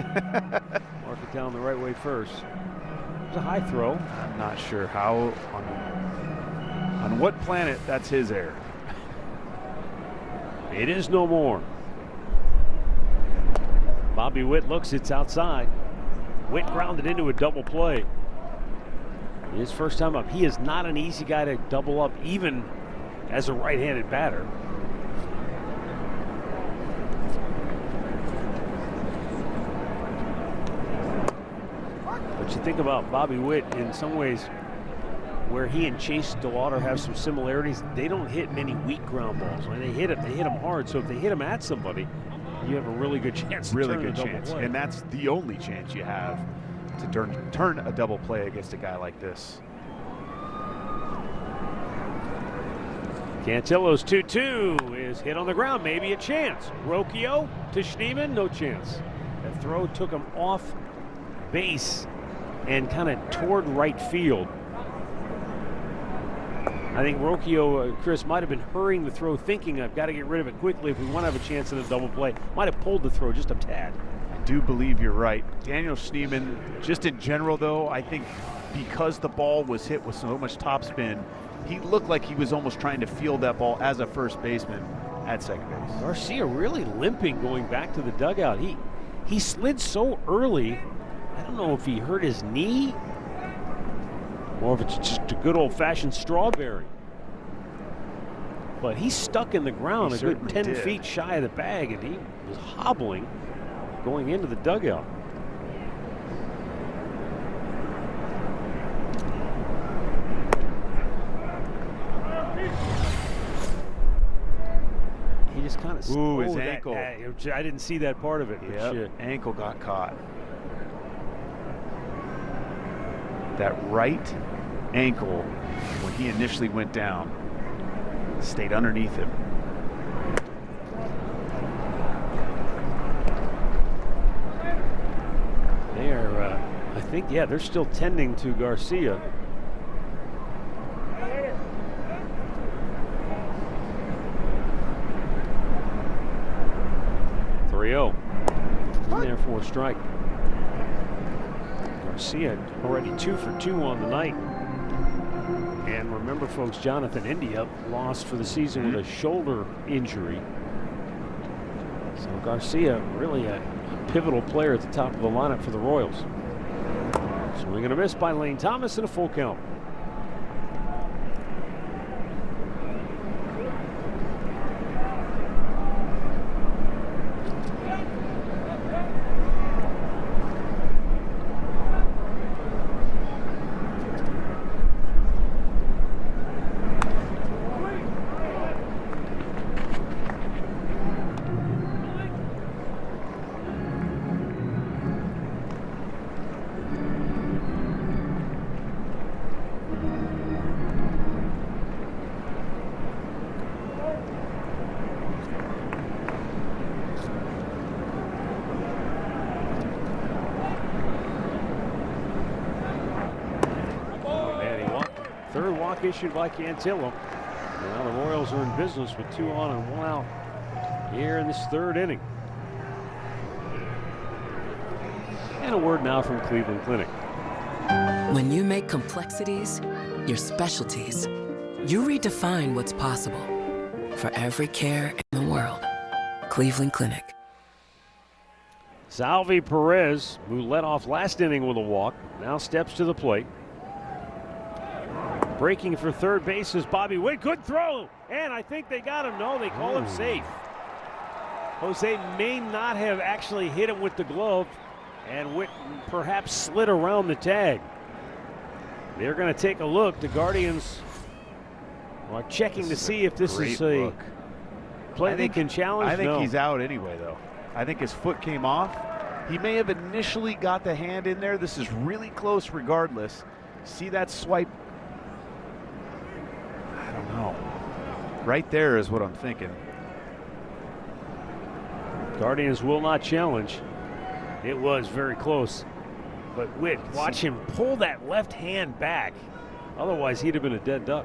mark it down the right way first. It was a high throw.
I'm not sure how, on what planet that's his error.
It is no more. Bobby Witt looks, it's outside. Witt grounded into a double play. His first time up. He is not an easy guy to double up, even as a right-handed batter. But you think about Bobby Witt in some ways, where he and Chase DeLauder have some similarities. They don't hit many weak ground balls. When they hit them hard. So if they hit them at somebody, you have a really good chance to
really
turn
good
a double
chance.
play.
And that's the only chance you have to turn a double play against a guy like this.
Cantillo's 2-2 is hit on the ground, maybe a chance. Rocchio to Schneemann, no chance. That throw took him off base and kind of toward right field. I think Rocchio, Chris, might have been hurrying the throw, thinking I've got to get rid of it quickly if we want to have a chance in a double play. Might have pulled the throw just a tad.
I do believe you're right. Daniel Schneemann, just in general though, I think because the ball was hit with so much topspin, he looked like he was almost trying to field that ball as a first baseman at second base.
Garcia really limping going back to the dugout. He slid so early. I don't know if he hurt his knee or if it's just a good old-fashioned strawberry. But he's stuck in the ground a good 10 feet shy of the bag, and he was hobbling going into the dugout. He just kind of
his ankle.
I didn't see that part of it.
Yep, ankle got caught. That right ankle, when he initially went down, stayed underneath him.
They are, I think, they're still tending to Garcia. In there for a strike. Garcia already 2 for 2 on the night. And remember, folks, Jonathan India lost for the season with a shoulder injury. So Garcia really a pivotal player at the top of the lineup for the Royals. Swing and a miss by Lane Thomas and a full count. Third walk issued by Cantillo. Now the Royals are in business with 2 on and 1 out here in this third inning. And a word now from Cleveland Clinic.
When you make complexities your specialties, you redefine what's possible. For every care in the world, Cleveland Clinic.
Salvi Perez, who led off last inning with a walk, now steps to the plate. Breaking for third base is Bobby Witt. Good throw, and I think they got him. No, they call him safe. Jose may not have actually hit him with the glove, and Witt perhaps slid around the tag. They're going to take a look. The Guardians are checking to see if this is a play they can challenge.
I think he's out anyway, though. I think his foot came off. He may have initially got the hand in there. This is really close regardless. See that swipe? I don't know. Right there is what I'm thinking.
Guardians will not challenge. It was very close. But Witt, watch him pull that left hand back. Otherwise, he'd have been a dead duck.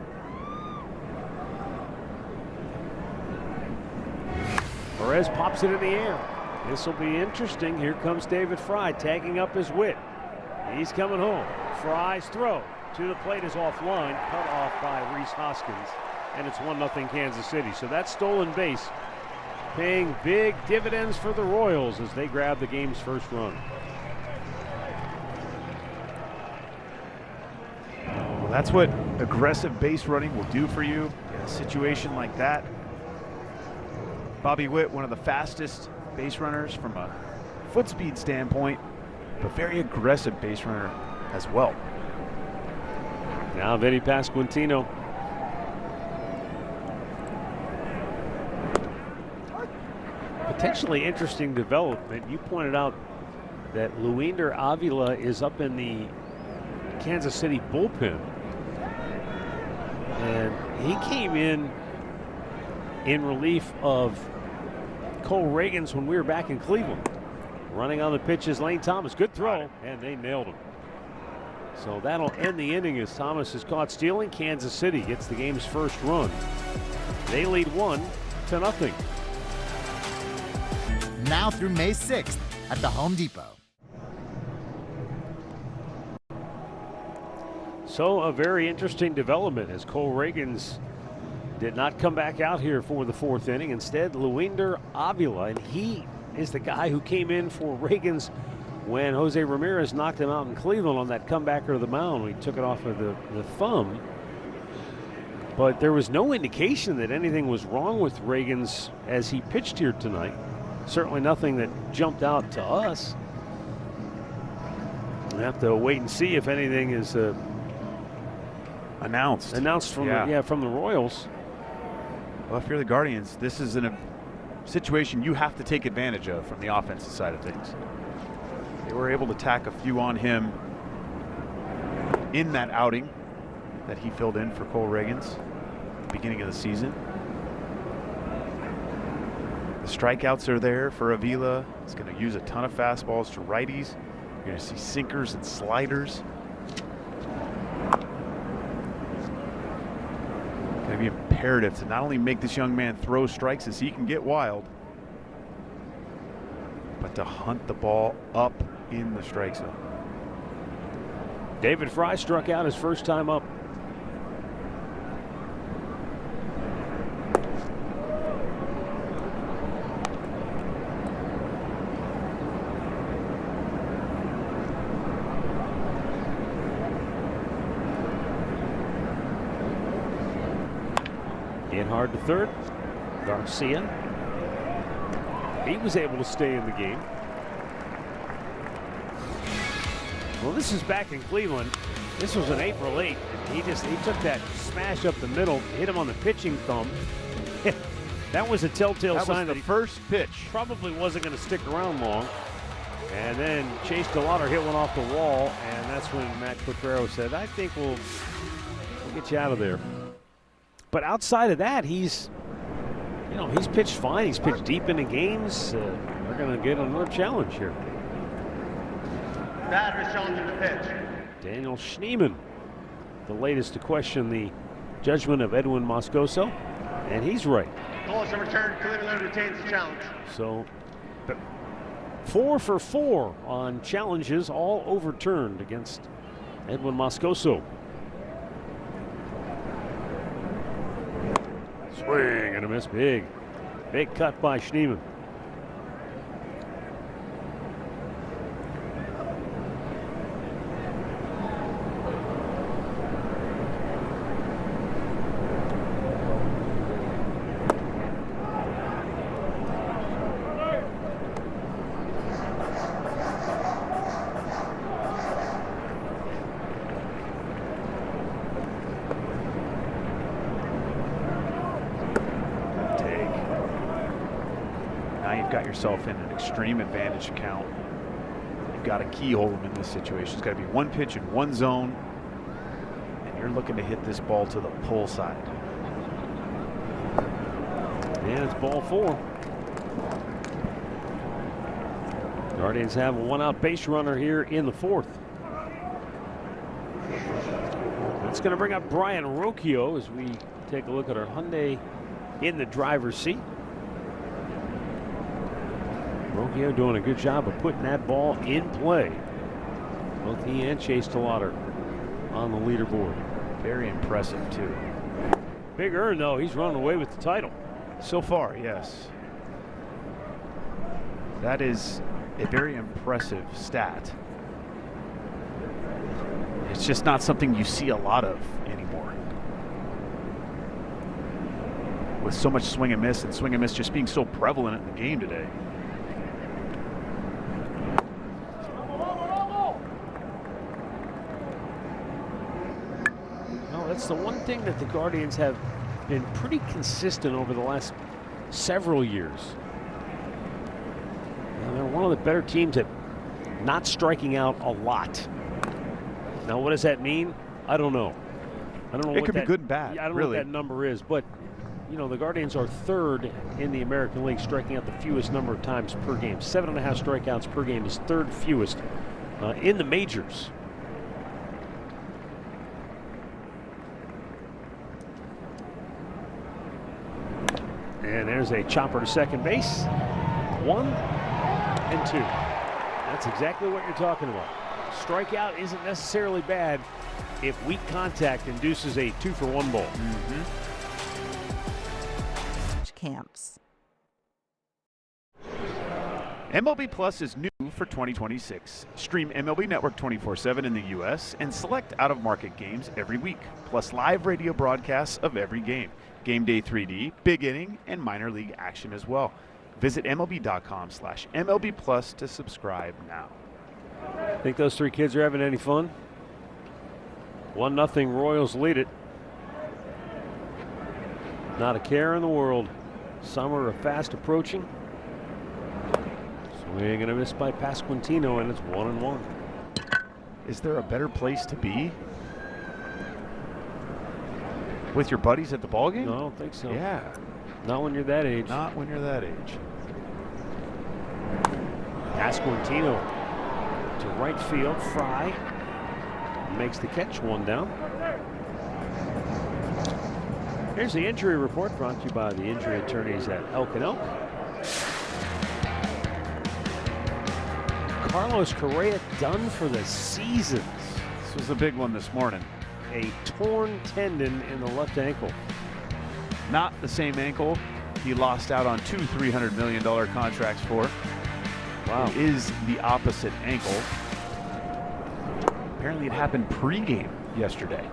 Perez pops it in the air. This will be interesting. Here comes David Fry tagging up his Witt. He's coming home. Fry's throw to the plate is offline, cut off by Rhys Hoskins, and it's 1-0 Kansas City. So that stolen base paying big dividends for the Royals as they grab the game's first run.
Well, that's what aggressive base running will do for you in a situation like that. Bobby Witt, one of the fastest base runners from a foot speed standpoint, but very aggressive base runner as well.
Now Vinny Pasquantino. Potentially interesting development. You pointed out that Luinder Avila is up in the Kansas City bullpen. And he came in relief of Cole Reagans when we were back in Cleveland. Running on the pitch is Lane Thomas. Good throw, and they nailed him. So that'll end the inning as Thomas is caught stealing. Kansas City gets the game's first run. They lead 1-0.
Now through May 6th at the Home Depot.
So a very interesting development as Cole Reagans did not come back out here for the fourth inning. Instead, Luinder Avila, and he is the guy who came in for Reagans when Jose Ramirez knocked him out in Cleveland on that comebacker to the mound when he took it off of the thumb. But there was no indication that anything was wrong with Reagans as he pitched here tonight. Certainly nothing that jumped out to us. We have to wait and see if anything is announced from from the Royals.
Well, if you're the Guardians, this is a situation you have to take advantage of from the offensive side of things. They were able to tack a few on him in that outing that he filled in for Cole Reagans at the beginning of the season. The strikeouts are there for Avila. He's going to use a ton of fastballs to righties. You're going to see sinkers and sliders. Going to be imperative to not only make this young man throw strikes as he can get wild, but to hunt the ball up in the strike zone.
David Fry struck out his first time up. In hard to third. Garcia. He was able to stay in the game. Well, this is back in Cleveland. This was an April 8th. And he took that smash up the middle, hit him on the pitching thumb. That was a telltale sign that the
first pitch
probably wasn't going to stick around long. And then Chase DeLauder hit one off the wall, and that's when Matt Quatrero said, "I think we'll get you out of there." But outside of that, he's pitched fine. He's pitched deep into games. They're going to get another challenge here.
Batter is challenging the pitch.
Daniel Schneemann, the latest to question the judgment of Edwin Moscoso, and he's right.
Call is returned. Cleveland retains the challenge.
So 4 for 4 on challenges, all overturned against Edwin Moscoso. Swing and a miss. Big cut by Schneemann.
Yourself in an extreme advantage count. You've got to keyhole him in this situation. It's got to be one pitch in one zone, and you're looking to hit this ball to the pull side.
And it's ball 4. Guardians have a 1-out base runner here in the 4th. That's going to bring up Brian Rocchio as we take a look at our Hyundai in the driver's seat. Rocchio doing a good job of putting that ball in play. Both he and Chase Delauder on the leaderboard.
Very impressive, too.
Big earn, though. He's running away with the title.
So far, yes. That is a very impressive stat. It's just not something you see a lot of anymore. With so much swing and miss just being so prevalent in the game today.
That's the one thing that the Guardians have been pretty consistent over the last several years. And they're one of the better teams at not striking out a lot. Now, what does that mean? I don't know.
It could be good and bad.
I don't know what that number is, but you know, the Guardians are 3rd in the American League, striking out the fewest number of times per game. 7.5 strikeouts per game is 3rd fewest in the majors. And there's a chopper to second base. 1 and 2. That's exactly what you're talking about. Strikeout isn't necessarily bad if weak contact induces a 2-for-1 ball.
Camps.
MLB Plus is new for 2026. Stream MLB Network 24/7 in the U.S. and select out-of-market games every week, plus live radio broadcasts of every game. Game Day 3D, Big Inning, and minor league action as well. Visit MLB.com/MLB Plus to subscribe now.
Think those 3 kids are having any fun? 1-0 Royals lead it. Not a care in the world. Summer fast approaching. Swing and a miss by Pasquantino, and it's 1-1.
Is there a better place to be? With your buddies at the ballgame?
No, I don't think so.
Yeah.
Not when you're that age.
Not when you're that age.
Pasquantino to right field. Fry makes the catch. 1 down. Here's the injury report brought to you by the injury attorneys at Elk & Elk. Carlos Correa done for the season.
This was a big one this morning.
A torn tendon in the left ankle.
Not the same ankle he lost out on 2 $300 million contracts for.
Wow.
It is the opposite ankle. Apparently it happened pre-game yesterday.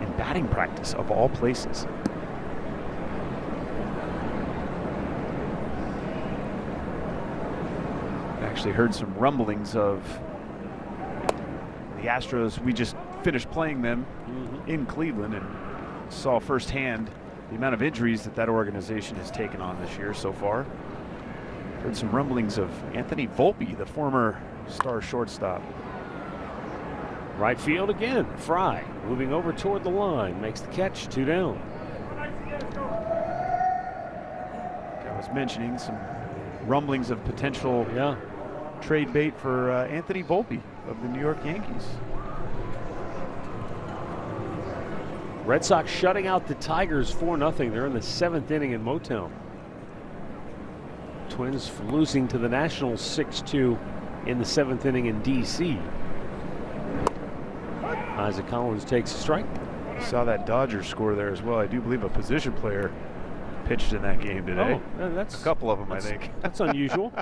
In batting practice, of all places. I actually heard some rumblings of the Astros. We just finished playing them in Cleveland and saw firsthand the amount of injuries that organization has taken on this year so far. Heard some rumblings of Anthony Volpe, the former star shortstop.
Right field again. Fry moving over toward the line. Makes the catch. 2 down.
I was mentioning some rumblings of potential trade bait for Anthony Volpe of the New York Yankees.
Red Sox shutting out the Tigers 4-0. They're in the 7th inning in Motown. Twins losing to the Nationals 6-2 in the 7th inning in D.C. Isaac Collins takes a strike.
Saw that Dodgers score there as well. I do believe a position player pitched in that game today.
Oh, that's
a couple of them, I think.
That's unusual.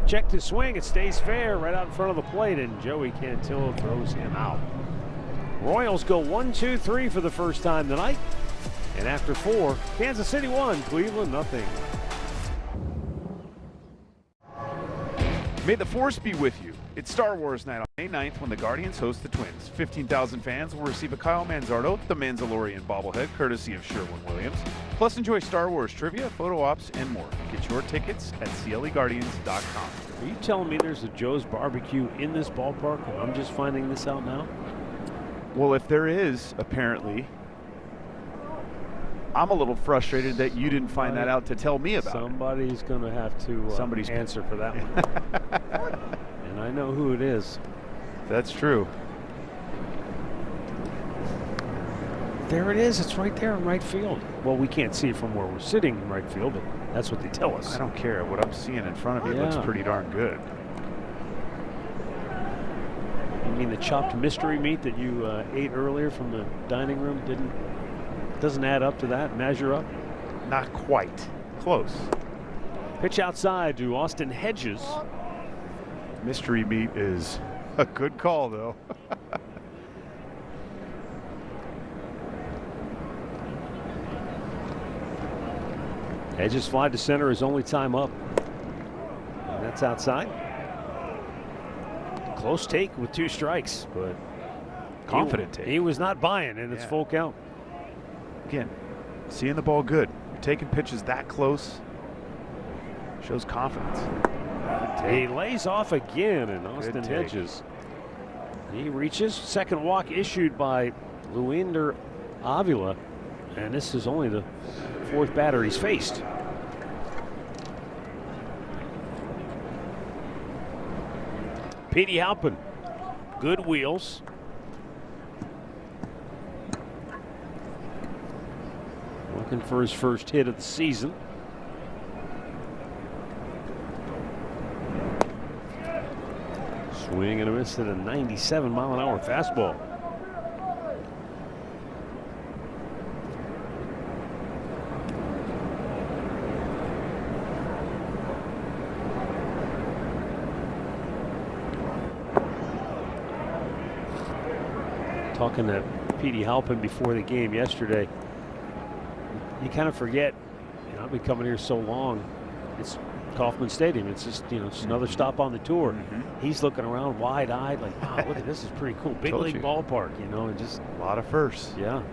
Check to swing. It stays fair right out in front of the plate, and Joey Cantillo throws him out. Royals go 1-2-3 for the first time tonight. And after 4, Kansas City 1, Cleveland nothing.
May the Force be with you. It's Star Wars night on May 9th when the Guardians host the Twins. 15,000 fans will receive a Kyle Manzardo, the Mandalorian bobblehead, courtesy of Sherwin-Williams. Plus enjoy Star Wars trivia, photo ops, and more. Get your tickets at cleguardians.com.
Are you telling me there's a Joe's Barbecue in this ballpark and I'm just finding this out now?
Well, if there is, apparently, I'm a little frustrated that you didn't find that out to tell me about.
Somebody's going to have to answer for that one. And I know who it is.
That's true.
There it is. It's right there in right field. Well, we can't see it from where we're sitting in right field, but that's what they tell us.
I don't care. What I'm seeing in front of me looks pretty darn good.
You mean the chopped mystery meat that you ate earlier from the dining room doesn't add up to that, measure up?
Not quite. Close.
Pitch outside to Austin Hedges.
Mystery meat is a good call, though.
Hedges fly to center, his only time up. And that's outside. Close take with 2 strikes, but
confident take.
He was not buying, and it's full count.
Again, seeing the ball good. Taking pitches that close shows confidence.
He lays off again, and Austin Hedges. He reaches. Second walk issued by Luinder Avila, and this is only the 4th batter he's faced. Petey Halpin, good wheels. Looking for his first hit of the season. Swing and a miss at a 97-mile-an-hour fastball. Talking to Petey Halpin before the game yesterday, you kind of forget, I've been coming here so long. It's Kauffman Stadium. It's just, it's another stop on the tour. He's looking around wide-eyed like, wow, look at this, is pretty cool. Big league ballpark, and just
a lot of firsts.
Yeah.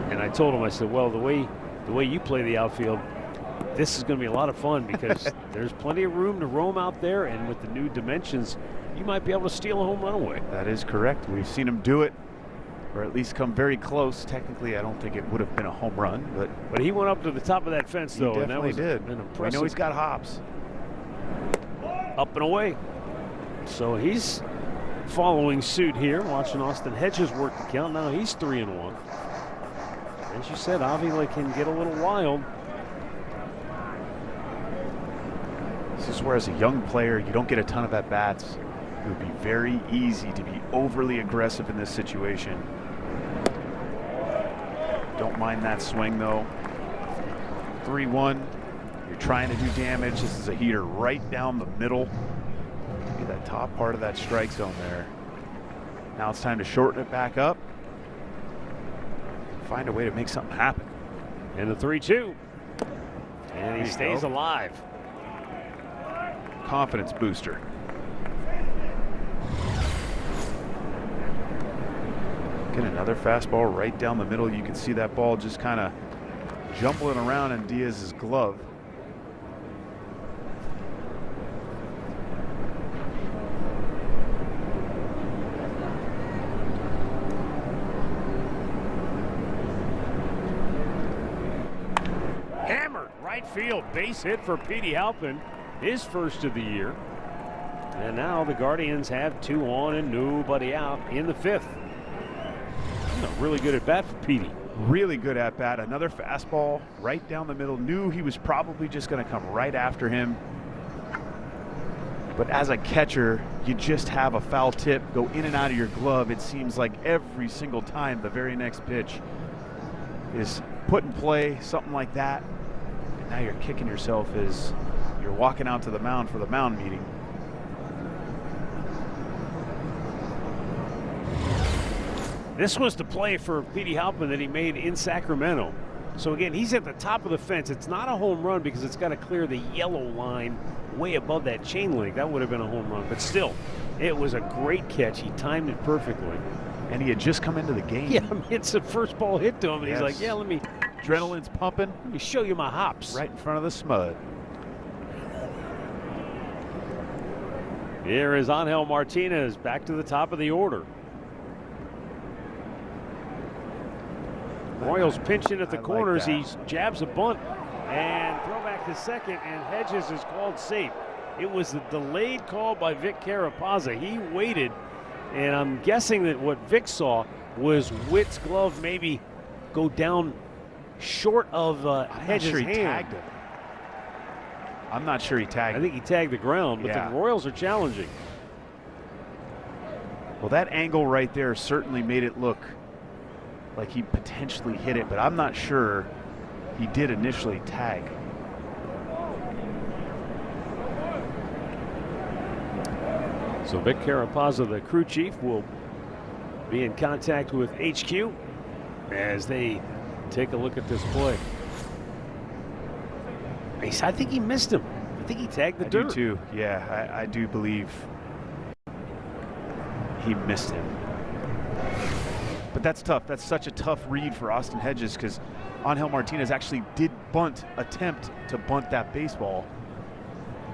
And I told him, I said, well, the way you play the outfield, this is going to be a lot of fun because there's plenty of room to roam out there, and with the new dimensions, you might be able to steal a home run away.
That is correct. We've seen him do it, or at least come very close. Technically, I don't think it would have been a home run,
but he went up to the top of that fence, though,
he
and that was
did.
An impressive.
We know he's got hops.
Up and away. So he's following suit here, watching Austin Hedges work the count. Now he's 3-1. As you said, Avila can get a little wild.
This is where, as a young player, you don't get a ton of at-bats. It would be very easy to be overly aggressive in this situation. Don't mind that swing, though. 3-1. You're trying to do damage. This is a heater right down the middle. Get that top part of that strike zone there. Now it's time to shorten it back up. Find a way to make something happen.
And the 3-2. And he stays alive.
Confidence booster. Get another fastball right down the middle. You can see that ball just kind of jumbling around in Diaz's glove.
Hammered right field, base hit for Petey Halpin, his first of the year. And now the Guardians have 2 on and nobody out in the 5th. Really good at bat for Petey.
Really good at bat. Another fastball right down the middle. Knew he was probably just going to come right after him. But as a catcher, you just have a foul tip go in and out of your glove. It seems like every single time the very next pitch is put in play, something like that. And now you're kicking yourself as you're walking out to the mound for the mound meeting.
This was the play for Petey Halpin that he made in Sacramento. So again, he's at the top of the fence. It's not a home run because it's got to clear the yellow line way above that chain link. That would have been a home run. But still, it was a great catch. He timed it perfectly.
And he had just come into the game.
Yeah, I mean, it's the first ball hit to him. And
yes.
He's like, yeah, let me.
Adrenaline's pumping.
Let me show you my hops.
Right in front of the smud.
Here is Angel Martinez back to the top of the order. Royals pinching at the corners. He jabs a bunt and throw back to second, and Hedges is called safe. It was a delayed call by Vic Carapazza. He waited, and I'm guessing that what Vic saw was Witt's glove maybe go down short of Hedges' hand.
Tagged him. I'm not sure he tagged him.
I think he tagged the ground, but the Royals are challenging.
Well, that angle right there certainly made it look like he potentially hit it, but I'm not sure he did initially tag.
So Vic Carapazza, the crew chief, will be in contact with HQ as they take a look at this play. I think he missed him. I think he tagged the dirt.
I do too. Yeah, I do believe he missed him. But that's tough. That's such a tough read for Austin Hedges because Angel Martinez actually did attempt to bunt that baseball.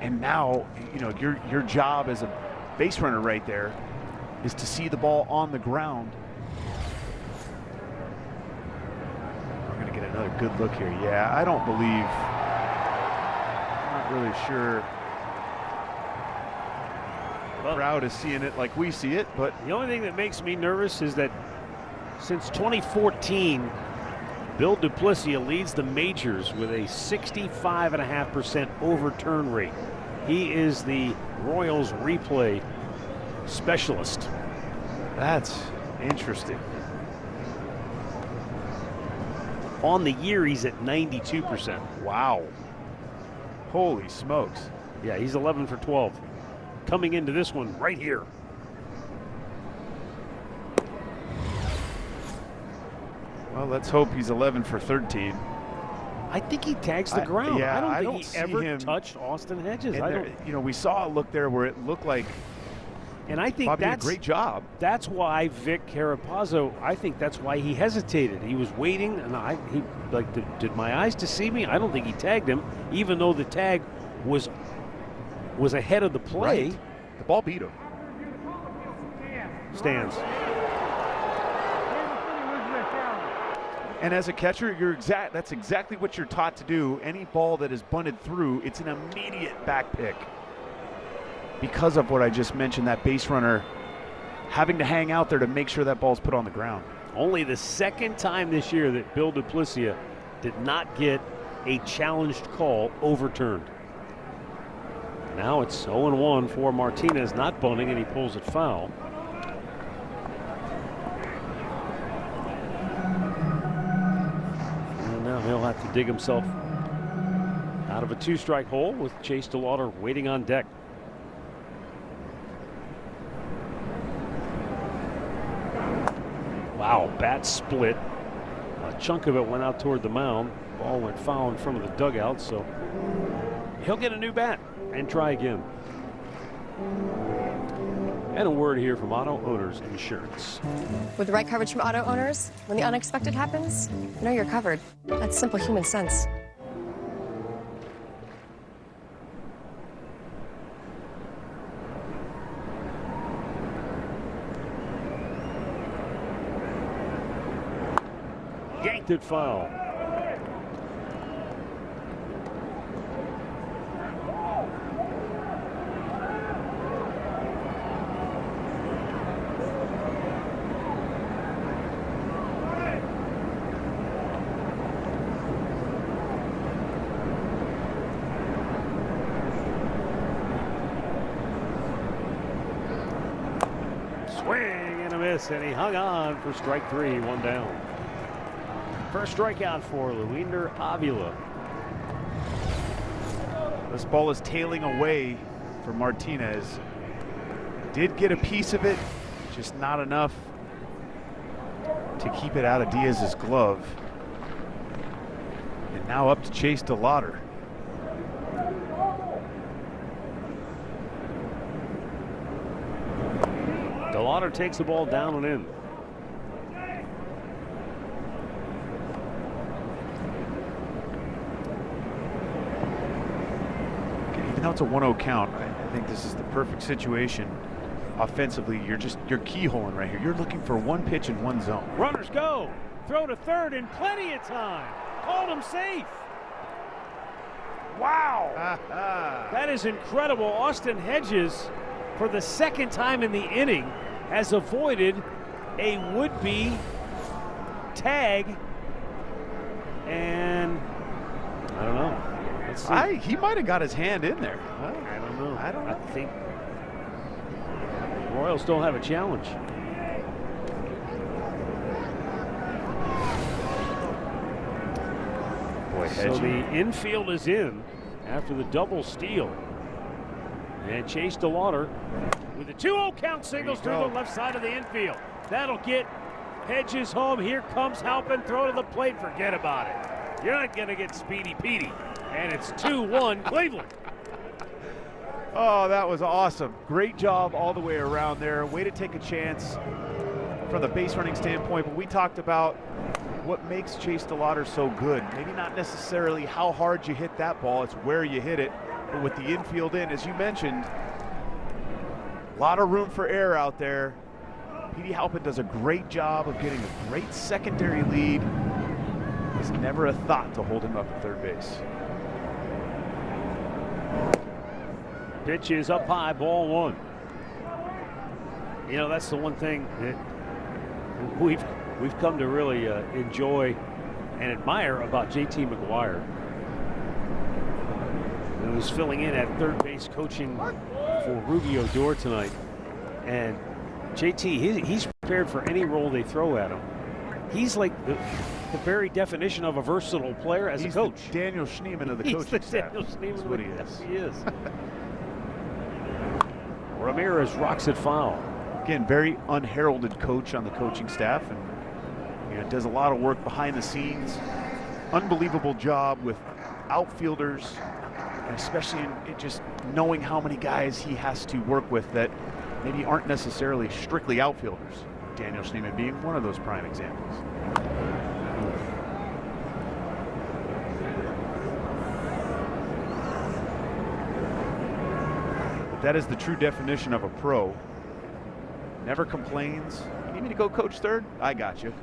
And now, you know, your job as a base runner right there is to see the ball on the ground. We're going to get another good look here. Yeah, I don't believe, I'm not really sure. The crowd is seeing it like we see it, but
the only thing that makes me nervous is that since 2014, Bill Duplessis leads the majors with a 65.5% overturn rate. He is the Royals replay specialist.
That's interesting.
On the year, he's at 92%.
Wow. Holy smokes.
Yeah, he's 11 for 12. Coming into this one right here.
Well, let's hope he's 11 for 13.
I think he tags the ground.
Yeah,
I don't think he ever
him
touched Austin Hedges.
You know, we saw a look there where it looked like,
and I think
Bobby
that's
did a great job.
That's why Vic Carapazza, I think that's why he hesitated. He was waiting, and did my eyes deceive me? I don't think he tagged him, even though the tag was ahead of the play.
Right. The ball beat him.
Stands.
And as a catcher, that's exactly what you're taught to do. Any ball that is bunted through, it's an immediate back pick. Because of what I just mentioned, that base runner having to hang out there to make sure that ball's put on the ground.
Only the second time this year that Bill Duplessis did not get a challenged call overturned. Now it's 0-1 for Martinez, not bunting, and he pulls it foul. And now he'll have to dig himself out of a two-strike hole with Chase DeLauder waiting on deck. Wow, bat split. A chunk of it went out toward the mound. Ball went foul in front of the dugout, so he'll get a new bat and try again. And a word here from Auto Owners Insurance.
With the right coverage from Auto Owners, when the unexpected happens, you know you're covered. That's simple human sense.
Yanked it foul. miss, and he hung on for strike 3, 1 down. First strikeout for Luinder Avila.
This ball is tailing away for Martinez. Did get a piece of it, just not enough to keep it out of Diaz's glove. And now up to Chase DeLauder.
DeLauder takes the ball down and in.
Even though it's a 1-0 count, I think this is the perfect situation. Offensively, you're keyholing right here. You're looking for one pitch in one zone.
Runners go. Throw to third in plenty of time. Called him safe. Wow. That is incredible. Austin Hedges, for the second time in the inning, has avoided a would-be tag. And I don't know. Let's see.
He might have got his hand in there.
I don't know.
I
think Royals don't have a challenge.
Boy,
so the infield is in after the double steal. And Chase DeLauder with a 2-0 count signals through the left side of the infield. That'll get Hedges home. Here comes Halpin. Throw to the plate. Forget about it. You're not going to get Speedy Petey. And it's 2-1 Cleveland.
Oh, that was awesome. Great job all the way around there. Way to take a chance from the base running standpoint. But we talked about what makes Chase DeLauder so good. Maybe not necessarily how hard you hit that ball. It's where you hit it. But with the infield in, as you mentioned, a lot of room for error out there. Petey Halpin does a great job of getting a great secondary lead. It's never a thought to hold him up at third base.
Pitch is up high, ball 1. You know, that's the one thing that we've come to really enjoy and admire about JT McGuire, who's filling in at third base coaching for Rubio Odor tonight. And JT, he's prepared for any role they throw at him. He's like the very definition of a versatile player as a coach.
The Daniel Schneemann of the coaching staff.
Daniel Schneemann.
That's what he is.
He is. Ramirez rocks it foul.
Again, very unheralded coach on the coaching staff, and does a lot of work behind the scenes. Unbelievable job with outfielders, and especially in just knowing how many guys he has to work with that maybe aren't necessarily strictly outfielders. Daniel Schneemann being one of those prime examples. But that is the true definition of a pro. Never complains. You need me to go coach third? I got you.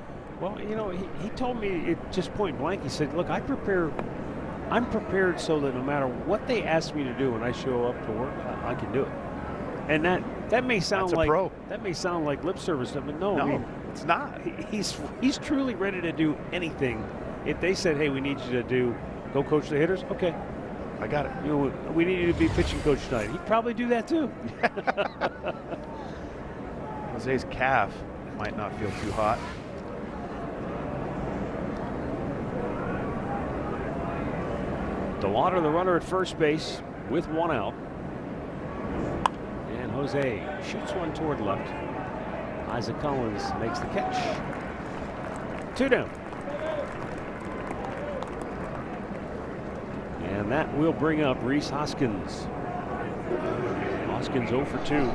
Well, you know, he told me it just point blank. He said, look, I'm prepared so that no matter what they ask me to do when I show up to work, I can do it. And that may sound like pro. That may sound like lip service, but no, I mean,
it's not.
He's truly ready to do anything. If they said, hey, we need you to go coach the hitters, okay.
I got it.
You know, we need you to be pitching coach tonight. He'd probably do that too.
Jose's calf might not feel too hot.
DeLauder, the runner at first base with 1 out. And Jose shoots one toward left. Isaac Collins makes the catch. 2 down. And that will bring up Rhys Hoskins. Hoskins 0 for 2.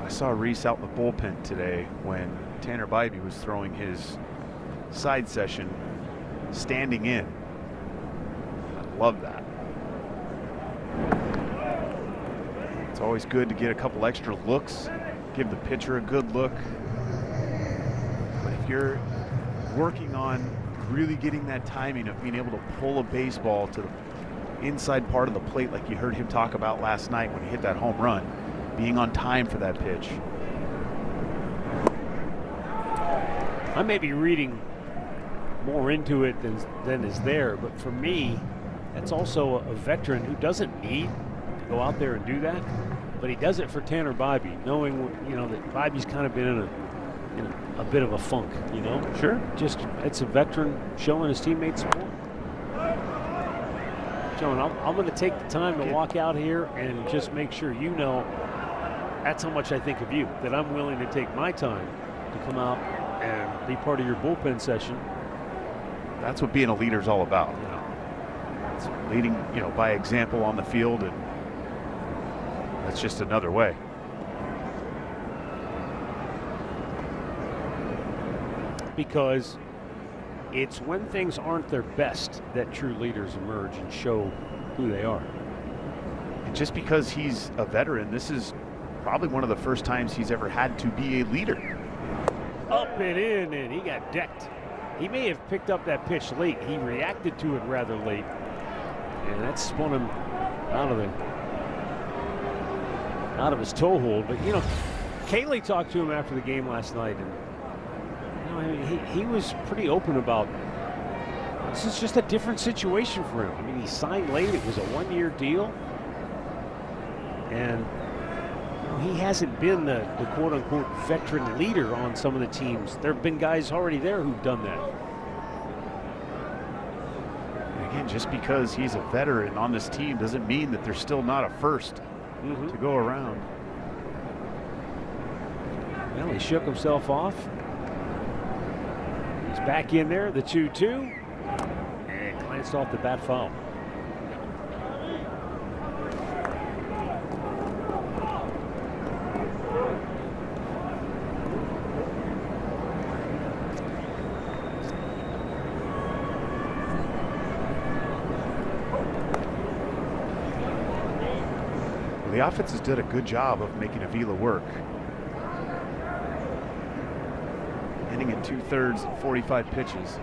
I saw Rhys out in the bullpen today when Tanner Bybee was throwing his side session standing in. I love that. It's always good to get a couple extra looks, give the pitcher a good look. But if you're working on really getting that timing of being able to pull a baseball to the inside part of the plate like you heard him talk about last night when he hit that home run, being on time for that pitch.
I may be reading more into it than is there, but for me, that's also a veteran who doesn't need to go out there and do that, but he does it for Tanner Bybee, knowing, you know, that Bybee's kind of been in a bit of a funk, you know?
Sure.
Just, it's a veteran showing his teammates support. John, I'm going to take the time to walk out here and just make sure you know that's how much I think of you, that I'm willing to take my time to come out and be part of your bullpen session.
That's what being a leader is all about. You know, it's leading, you know, by example on the field, and that's just another way.
Because it's when things aren't their best that true leaders emerge and show who they are.
And just because he's a veteran, this is probably one of the first times he's ever had to be a leader.
Up and in, and he got decked. He may have picked up that pitch late. He reacted to it rather late, and that spun him out of his toe hold. But, you know, Kaylee talked to him after the game last night, and you know, I mean, he was pretty open about this is just a different situation for him. I mean, he signed late. It was a one-year deal, and he hasn't been the quote-unquote veteran leader on some of the teams. There have been guys already there who've done that.
And again, just because he's a veteran on this team doesn't mean that there's still not a first to go around.
Well, he shook himself off. He's back in there, the 2-2, and glanced off the bat foul.
The offense has done a good job of making Avila work. Inning in 2/3 and 45 pitches.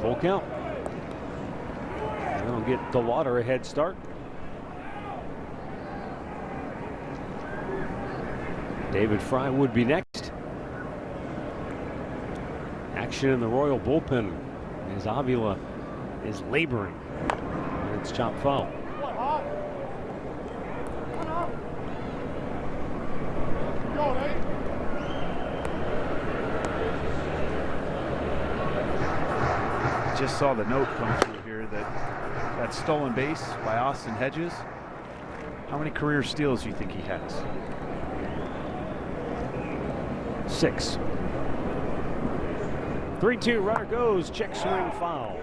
Full count. That'll get DeLauder a head start. David Fry would be next. Action in the Royal bullpen as Avila is laboring. And it's chopped foul.
Just saw the note come through here that stolen base by Austin Hedges. How many career steals do you think he has?
6. 3-2, runner goes, check swing foul.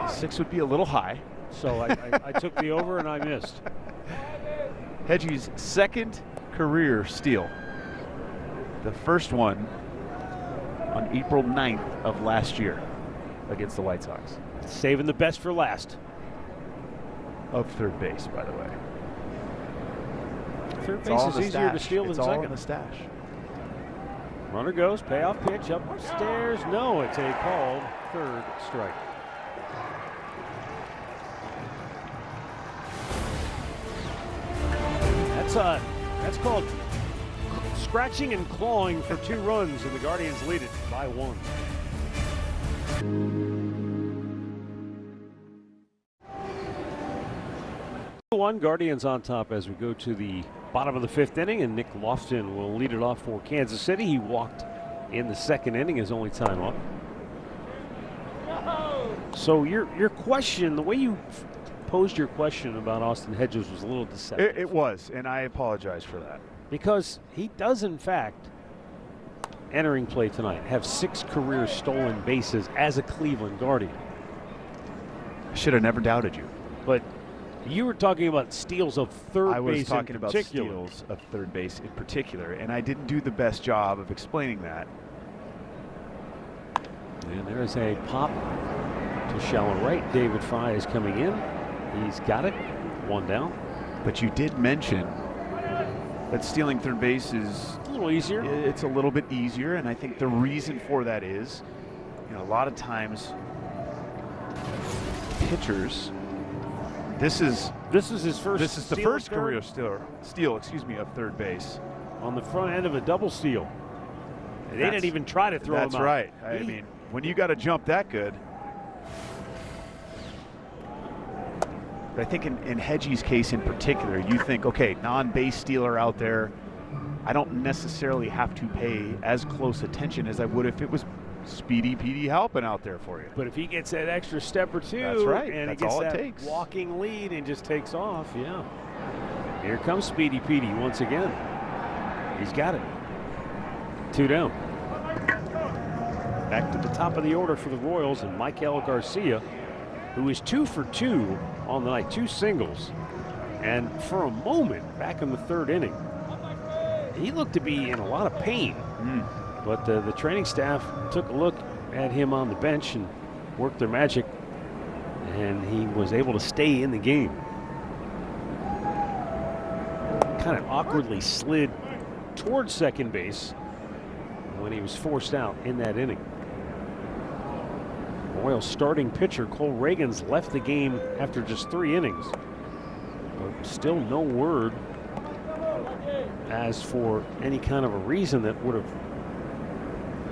6 would be a little high.
So I took the over and I missed.
Hedges' second career steal. The first one on April 9th of last year against the White Sox.
Saving the best for last.
Of third base, by the way.
Third base is easier to steal than second.
It's all in the stash.
Runner goes, payoff pitch, upstairs. No, it's a called third strike. That's called scratching and clawing for 2 runs, and the Guardians lead it by 1. Guardians on top as we go to the bottom of the 5th inning, and Nick Lofton will lead it off for Kansas City. He walked in the 2nd inning, his only time up. So your question, the way you posed your question about Austin Hedges was a little deceptive.
It was, and I apologize for that.
Because he does, in fact, entering play tonight, have 6 career stolen bases as a Cleveland Guardian.
I should have never doubted you.
But you were talking about steals of third base in particular.
I was talking about steals of third base in particular, and I didn't do the best job of explaining that.
And there is a pop to shallow right. David Fry is coming in. He's got it. 1 down.
But you did mention But stealing third base is
a little easier.
It's a little bit easier, and I think the reason for that is, a lot of times pitchers. This is
his first.
This is the first career steal. Of third base
on the front end of a double steal. They didn't even try to throw him out.
That's right. I mean, when you got to jump that good. But I think in Hedgie's case in particular, you think, okay, non-base stealer out there, I don't necessarily have to pay as close attention as I would if it was Speedy Petey Halpin out there for you.
But if he gets that extra step or two,
that's right.
And
that's
he gets
all
that
it takes.
Walking lead and just takes off, yeah. Here comes Speedy Petey once again. He's got it. 2 down. Back to the top of the order for the Royals and Michael Garcia, who is 2 for 2 on the night, 2 singles. And for a moment back in the 3rd inning, he looked to be in a lot of pain. But the training staff took a look at him on the bench and worked their magic, and he was able to stay in the game. Kind of awkwardly slid towards second base when he was forced out in that inning. Royals starting pitcher Cole Reagans left the game after just 3 innings. But still no word as for any kind of a reason that would have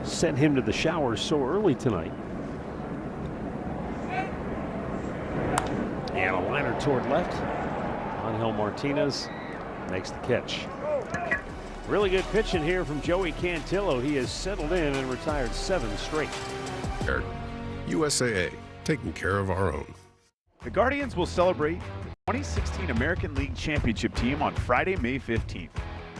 sent him to the showers so early tonight. And a liner toward left. Angel Martinez makes the catch. Really good pitching here from Joey Cantillo. He has settled in and retired 7 straight.
USAA, taking care of our own.
The Guardians will celebrate the 2016 American League Championship team on Friday, May 15th.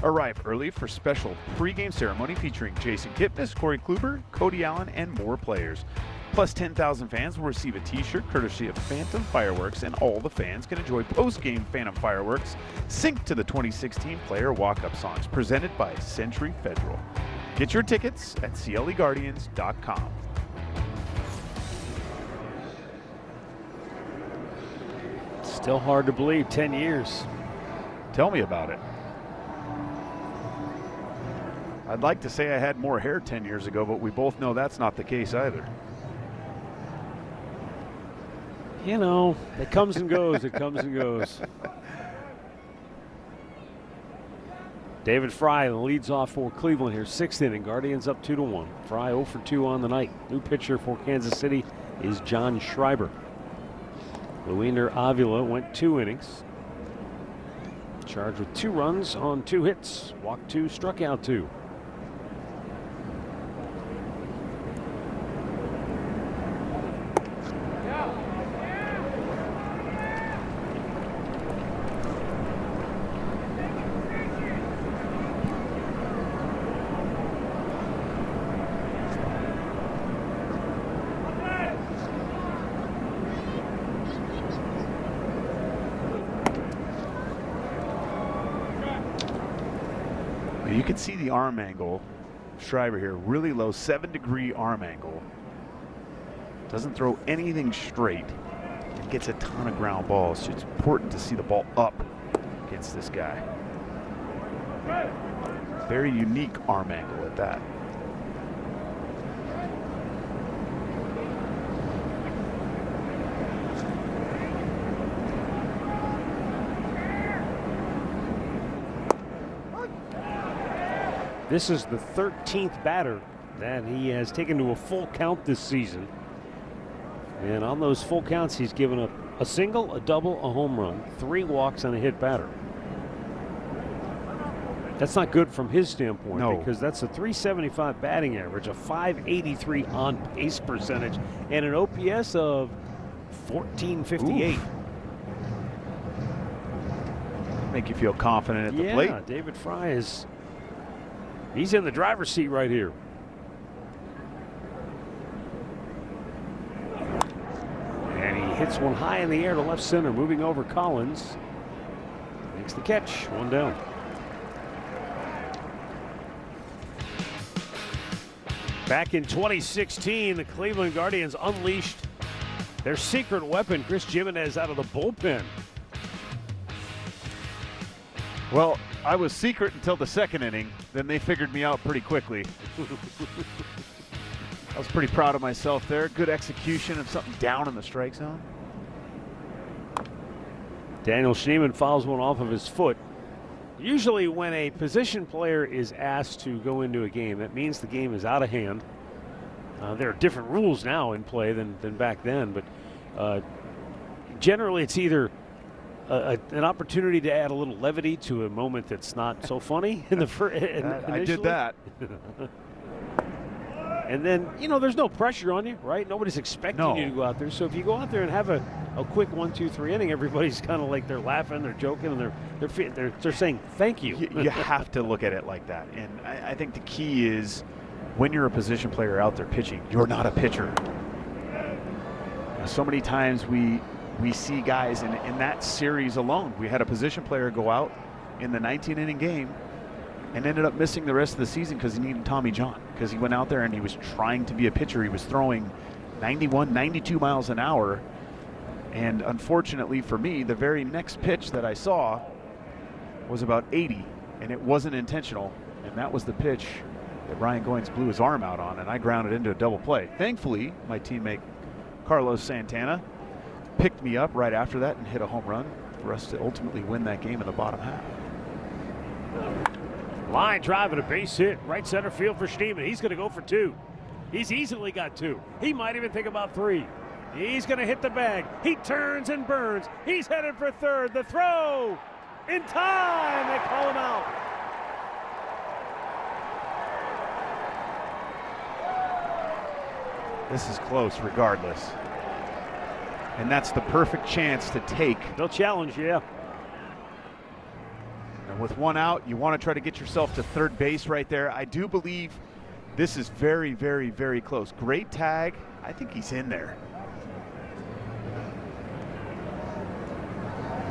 Arrive early for special pregame ceremony featuring Jason Kipnis, Corey Kluber, Cody Allen, and more players. Plus 10,000 fans will receive a t-shirt courtesy of Phantom Fireworks, and all the fans can enjoy post-game Phantom Fireworks synced to the 2016 player walk-up songs presented by Century Federal. Get your tickets at cleguardians.com.
Still hard to believe, 10 years.
Tell me about it. I'd like to say I had more hair 10 years ago, but we both know that's not the case either.
You know, it comes and goes. It comes and goes. David Fry leads off for Cleveland here, 6th inning. Guardians up 2-1. Fry 0 for 2 on the night. New pitcher for Kansas City is John Schreiber. Luinder Avila went 2 innings. Charged with 2 runs on 2 hits. Walked 2, struck out 2.
You can see the arm angle, Schreiber here, really low, 7-degree arm angle. Doesn't throw anything straight and gets a ton of ground balls. It's important to see the ball up against this guy. Very unique arm angle at that.
This is the 13th batter that he has taken to a full count this season. And on those full counts, he's given up a single, a double, a home run, 3 walks, and a hit batter. That's not good from his standpoint,
no,
because that's a .375 batting average, a .583 on base percentage, and an OPS of 1458.
Make you feel confident at the plate.
Yeah, David Fry is. He's in the driver's seat right here. And he hits one high in the air to left center, moving over Collins. Makes the catch, 1 down. Back in 2016, the Cleveland Guardians unleashed their secret weapon, Chris Jimenez, out of the bullpen.
Well, I was secret until the second inning. Then they figured me out pretty quickly. I was pretty proud of myself there. Good execution of something down in the strike zone.
Daniel Schneemann fouls one off of his foot. Usually when a position player is asked to go into a game, that means the game is out of hand. There are different rules now in play than back then, but generally it's either an opportunity to add a little levity to a moment that's not so funny in the first.
I did that.
And then, there's no pressure on you, right? Nobody's expecting you to go out there. So if you go out there and have a quick 1-2-3 inning, everybody's kind of like they're laughing, they're joking, and they're saying thank you.
You have to look at it like that. And I think the key is when you're a position player out there pitching, you're not a pitcher. So many times we see guys in that series alone. We had a position player go out in the 19-inning game and ended up missing the rest of the season because he needed Tommy John, because he went out there and he was trying to be a pitcher. He was throwing 91, 92 miles an hour. And unfortunately for me, the very next pitch that I saw was about 80, and it wasn't intentional. And that was the pitch that Ryan Goins blew his arm out on, and I grounded into a double play. Thankfully, my teammate Carlos Santana picked me up right after that and hit a home run for us to ultimately win that game in the bottom half.
Line drive and a base hit, right center field for Schneemann. He's going to go for 2. He's easily got 2. He might even think about 3. He's going to hit the bag. He turns and burns. He's headed for third. The throw in time. They call him out.
This is close regardless. And that's the perfect chance to take.
They'll challenge, yeah.
And with 1 out, you want to try to get yourself to third base right there. I do believe this is very, very, very close. Great tag. I think he's in there.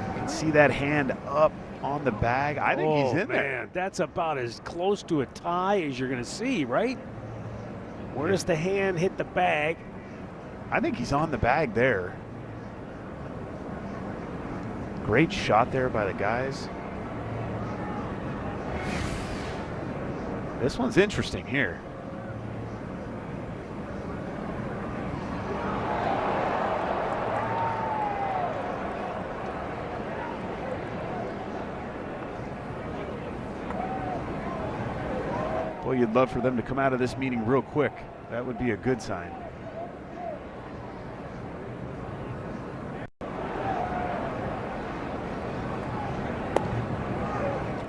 You can see that hand up on the bag. I think he's in there.
That's about as close to a tie as you're going to see, right? Where does the hand hit the bag?
I think he's on the bag there. Great shot there by the guys. This one's interesting here. Boy, you'd love for them to come out of this meeting real quick. That would be a good sign.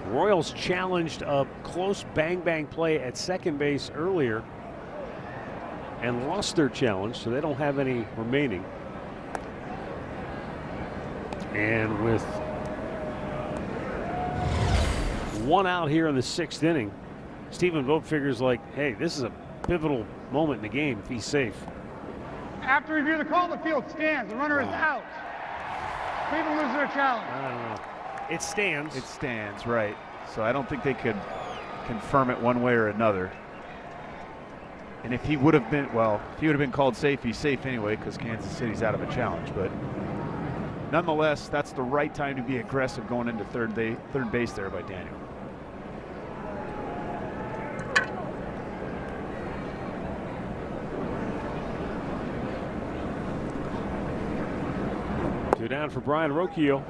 Royals challenged a close bang-bang play at second base earlier and lost their challenge, so they don't have any remaining. And with 1 out here in the 6th inning, Stephen Vogt figures like, hey, this is a pivotal moment in the game if he's safe.
After review the call, the field stands. The runner is out. Cleveland loses their challenge.
I don't know. It stands.
It stands, right. So I don't think they could confirm it one way or another. And if he would have been, well, if he would have been called safe, he's safe anyway because Kansas City's out of a challenge. But nonetheless, that's the right time to be aggressive going into third base there by Daniel.
Two down for Brian Rocchio.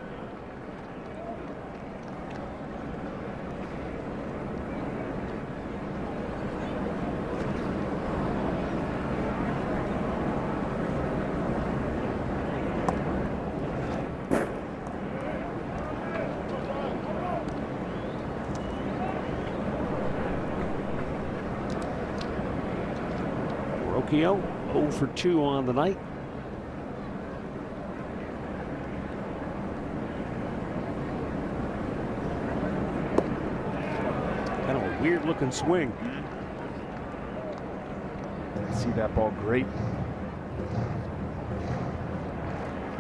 Rocchio 0 for 2 on the night. Kind of a weird looking swing.
See that ball great.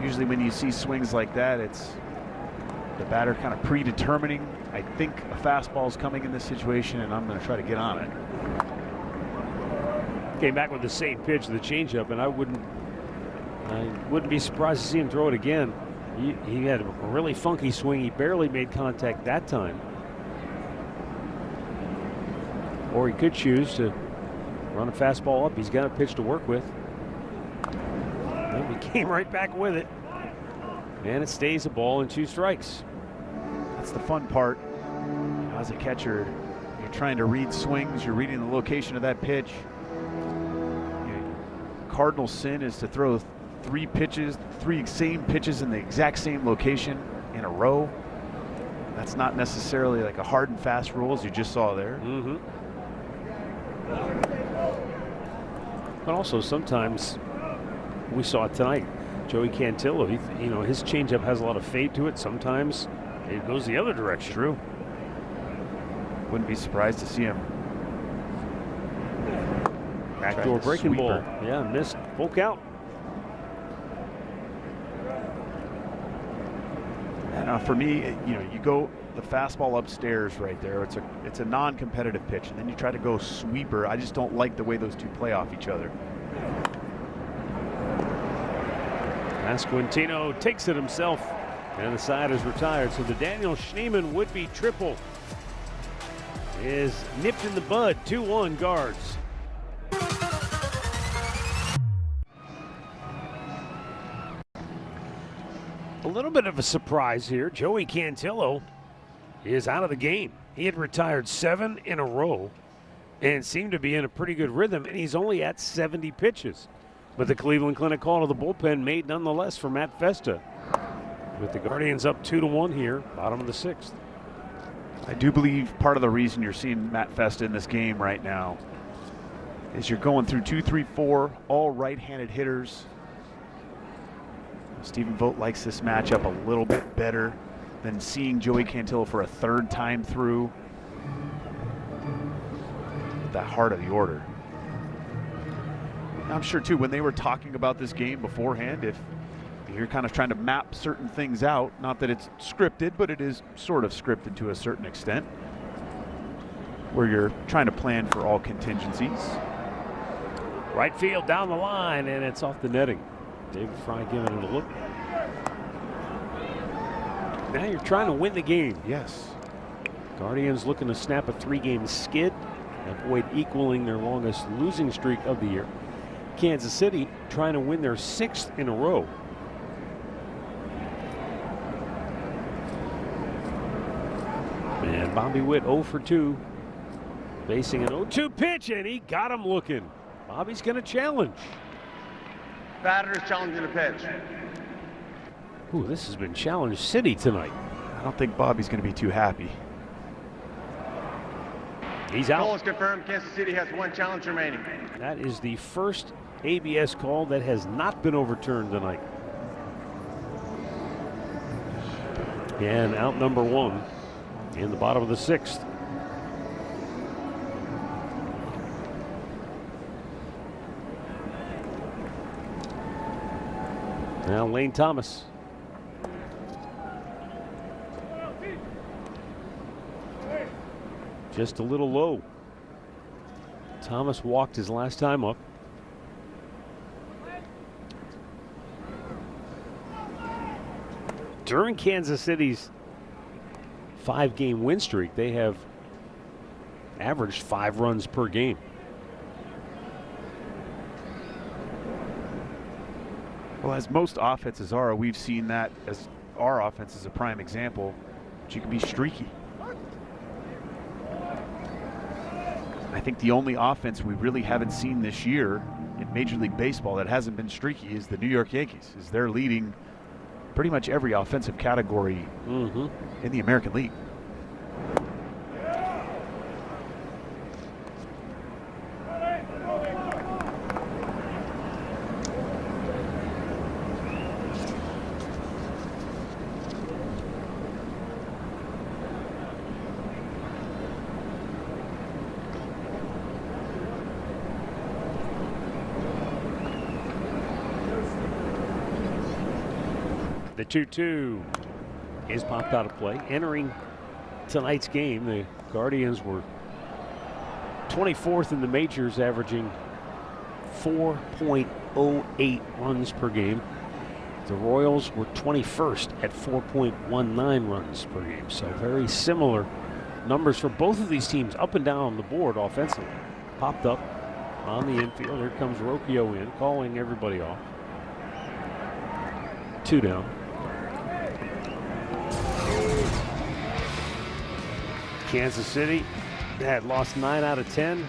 Usually when you see swings like that, it's the batter kind of predetermining, I think a fastball is coming in this situation and I'm going to try to get on it.
Came back with the same pitch, the changeup, and I wouldn't be surprised to see him throw it again. He had a really funky swing. He barely made contact that time. Or he could choose to run a fastball up. He's got a pitch to work with. And he came right back with it. And it stays a ball and 2 strikes.
That's the fun part. As a catcher, you're trying to read swings, you're reading the location of that pitch. Cardinal sin is to throw 3 same pitches in the exact same location in a row. That's not necessarily like a hard and fast rule, as you just saw there.
Mm-hmm. But also sometimes, we saw it tonight, Joey Cantillo, his changeup has a lot of fade to it. Sometimes it goes the other direction.
True. Wouldn't be surprised to see him.
Backdoor breaking ball. Yeah, missed. Full count.
And for me, you go the fastball upstairs right there. It's a non-competitive pitch, and then you try to go sweeper. I just don't like the way those two play off each other.
Pasquantino takes it himself, and the side is retired. So the Daniel Schneemann would-be triple is nipped in the bud. 2-1 Guards. A little bit of a surprise here. Joey Cantillo is out of the game. He had retired 7 in a row and seemed to be in a pretty good rhythm, and he's only at 70 pitches. But the Cleveland Clinic call to the bullpen made nonetheless for Matt Festa. With the Guardians up 2-1 here, bottom of the 6th.
I do believe part of the reason you're seeing Matt Festa in this game right now is you're going through 2, 3, 4, all right-handed hitters. Stephen Vogt likes this matchup a little bit better than seeing Joey Cantillo for a 3rd time through. That heart of the order. I'm sure too, when they were talking about this game beforehand, if you're kind of trying to map certain things out, not that it's scripted, but it is sort of scripted to a certain extent, where you're trying to plan for all contingencies.
Right field down the line, and it's off the netting. David Fry giving it a look. Now you're trying to win the game.
Yes.
Guardians looking to snap a 3-game skid, avoid equaling their longest losing streak of the year. Kansas City trying to win their 6th in a row. And Bobby Witt 0 for 2. Facing an 0-2 pitch, and he got him looking. Bobby's going to challenge.
Batter's challenging the pitch.
Ooh, this has been Challenge City tonight.
I don't think Bobby's going to be too happy.
He's out.
Call is confirmed. Kansas City has 1 challenge remaining.
That is the first ABS call that has not been overturned tonight. And out number 1 in the bottom of the 6th. Now Lane Thomas. Just a little low. Thomas walked his last time up. During Kansas City's 5-game win streak, they have averaged 5 runs per game.
Well, as most offenses are, we've seen that as our offense is a prime example, but you can be streaky. I think the only offense we really haven't seen this year in Major League Baseball that hasn't been streaky is the New York Yankees, as they're leading pretty much every offensive category in the American League.
The 2-2 is popped out of play. Entering tonight's game, the Guardians were 24th in the majors, averaging 4.08 runs per game. The Royals were 21st at 4.19 runs per game. So very similar numbers for both of these teams up and down on the board offensively. Popped up on the infield. Here comes Rocchio in, calling everybody off. 2 down. Kansas City had lost 9 out of 10,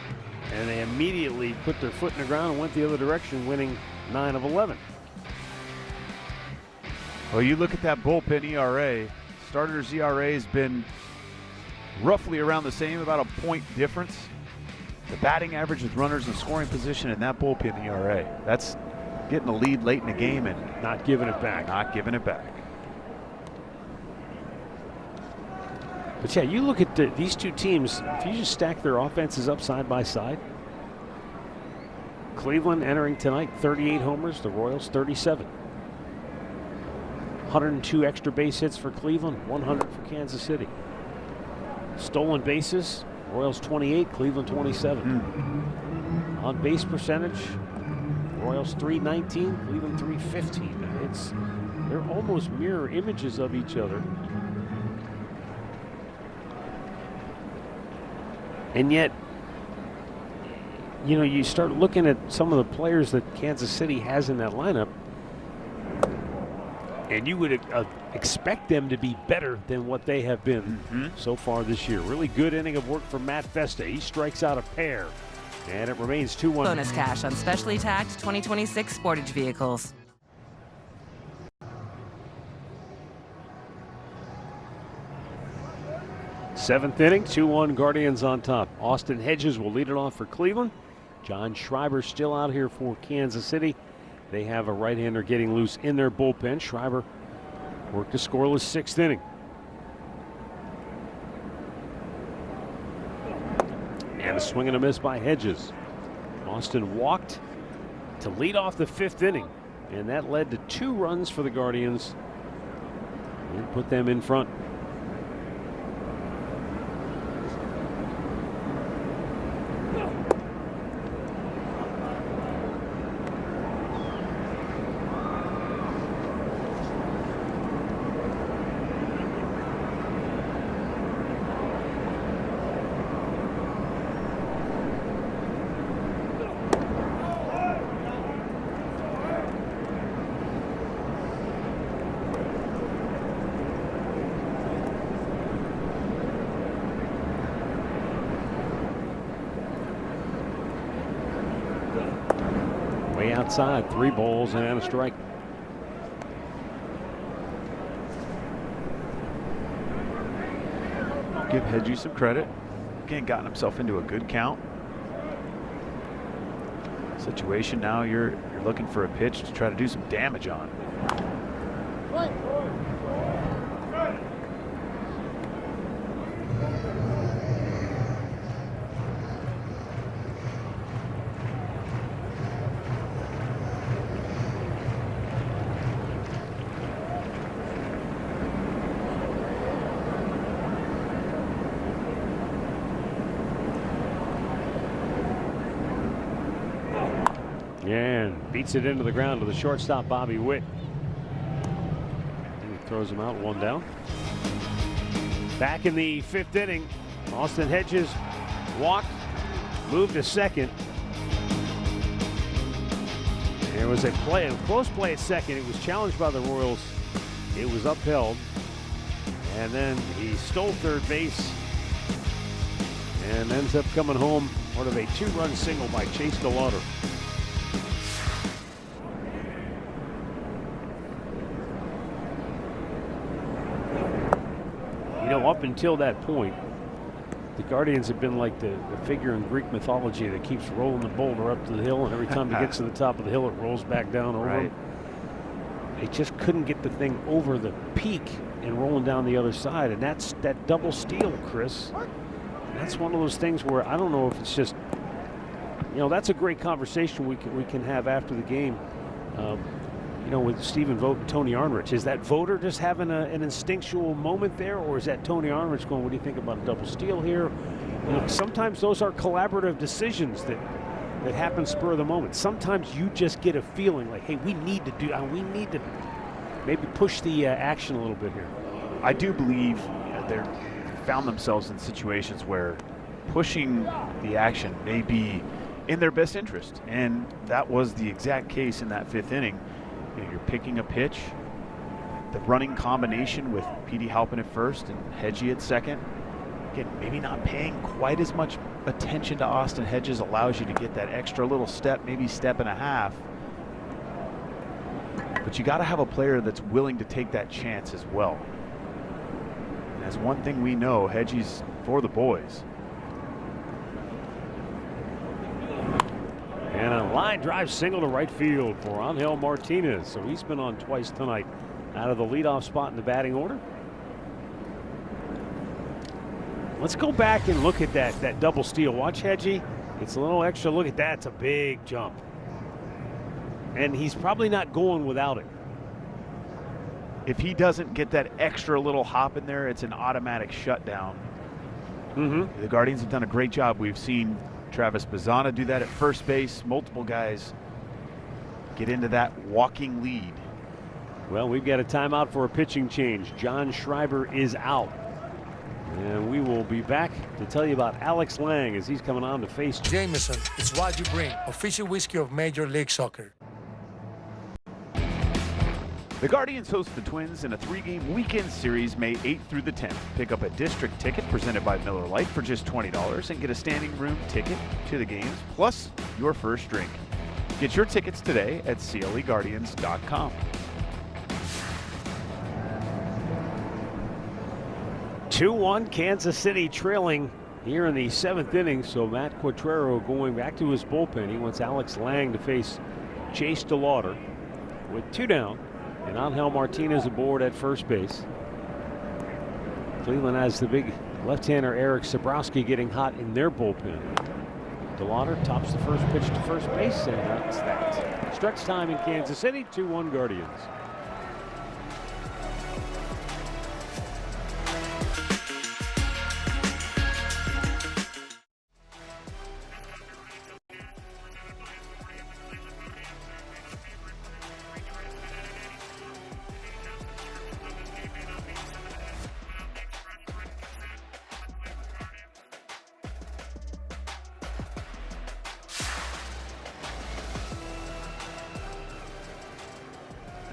and they immediately put their foot in the ground and went the other direction, winning 9 of 11.
Well, you look at that bullpen ERA. Starters ERA has been roughly around the same, about a point difference. The batting average with runners in scoring position and that bullpen ERA. That's getting a lead late in the game and
not giving it back.
Not giving it back.
But yeah, you look at these two teams, if you just stack their offenses up side by side. Cleveland entering tonight, 38 homers, the Royals 37. 102 extra base hits for Cleveland, 100 for Kansas City. Stolen bases, Royals 28, Cleveland 27. On base percentage, Royals 319, Cleveland 315. They're almost mirror images of each other. And yet, you know, you start looking at some of the players that Kansas City has in that lineup, and you would expect them to be better than what they have been so far this year. Really good inning of work for Matt Festa. He strikes out a pair, and it remains 2-1.
Bonus cash on specially tagged 2026 Sportage vehicles.
Seventh inning, 2-1 Guardians on top. Austin Hedges will lead it off for Cleveland. John Schreiber still out here for Kansas City. They have a right-hander getting loose in their bullpen. Schreiber worked a scoreless 6th inning. And a swing and a miss by Hedges. Austin walked to lead off the 5th inning, and that led to 2 runs for the Guardians and put them in front. Outside, 3 balls and a strike.
Give Hedges some credit. Again, gotten himself into a good count. Situation now, you're looking for a pitch to try to do some damage on.
And beats it into the ground to the shortstop, Bobby Witt. And he throws him out, 1 down. Back in the 5th inning, Austin Hedges walked, moved to second. There was a close play at second. It was challenged by the Royals. It was upheld. And then he stole third base and ends up coming home part of a 2-run single by Chase DeLauder. You know, up until that point, the Guardians have been like the figure in Greek mythology that keeps rolling the boulder up to the hill, and every time it gets to the top of the hill, it rolls back down over them. They just couldn't get the thing over the peak and rolling down the other side, and that's that double steal, Chris. And that's one of those things where I don't know if it's just, you know, that's a great conversation we can have after the game. You know, with Stephen Vogt and Tony Arnrich. Is that Voter just having an instinctual moment there, or is that Tony Arnrich going, what do you think about a double steal here? You know, sometimes those are collaborative decisions that happen spur of the moment. Sometimes you just get a feeling like, hey, we need to maybe push the action a little bit here.
I do believe they're found themselves in situations where pushing the action may be in their best interest. And that was the exact case in that 5th inning. You know, you're picking a pitch, the running combination with Petey Halpin at first and Hedgie at second. Again, maybe not paying quite as much attention to Austin Hedges allows you to get that extra little step, maybe step and a half. But you got to have a player that's willing to take that chance as well. And that's one thing we know, Hedgie's for the boys.
And a line drive single to right field for Angel Martinez. So he's been on twice tonight out of the leadoff spot in the batting order. Let's go back and look at that double steal. Watch Hedgie. It's a little extra. Look at that. It's a big jump. And he's probably not going without it.
If he doesn't get that extra little hop in there, it's an automatic shutdown. The Guardians have done a great job. We've seen Travis Bazzana do that at first base. Multiple guys get into that walking lead.
Well, we've got a timeout for a pitching change. John Schreiber is out. And we will be back to tell you about Alex Lang as he's coming on to face
Jameson. It's what you bring. Official whiskey of Major League Soccer.
The Guardians host the Twins in a 3-game weekend series May 8th through the 10th. Pick up a district ticket presented by Miller Lite for just $20 and get a standing room ticket to the games plus your first drink. Get your tickets today at cleguardians.com.
2-1 Kansas City trailing here in the 7th inning. So Matt Quatrero going back to his bullpen. He wants Alex Lang to face Chase DeLauder with 2 down. And Angel Martinez aboard at first base. Cleveland has the big left-hander Eric Sabrowski getting hot in their bullpen. DeLauder tops the first pitch to first base, and that's that. Stretch time in Kansas City, 2-1 Guardians.